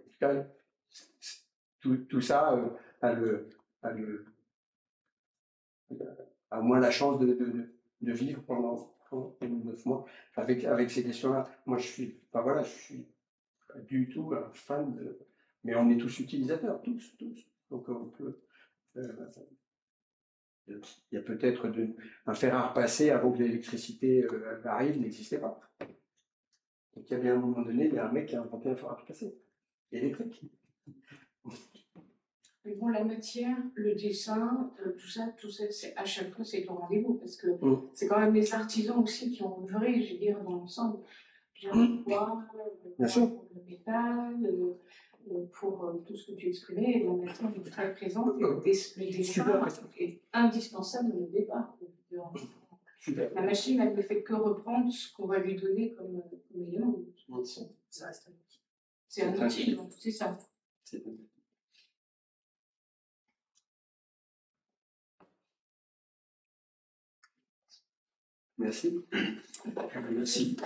tout ça a au moins la chance de vivre pendant 9 mois avec ces questions-là. Moi, je suis pas du tout un fan mais on est tous utilisateurs, tous. Donc on peut. Il y a peut-être un fer à repasser avant que l'électricité arrive, n'existait pas. Donc il y a bien un moment donné, il y a un mec qui a inventé un fer à repasser électrique. Mais bon, la matière, le dessin, tout ça, à chaque fois, c'est au rendez-vous, parce que c'est quand même les artisans aussi qui ont œuvré, je veux dire, dans l'ensemble. Le bois, le métal, pour tout ce que tu exprimais, la matière est très présente, et le dessin est indispensable au départ. La machine, elle ne fait que reprendre ce qu'on va lui donner comme élément. C'est un outil, donc c'est ça. Merci. Merci.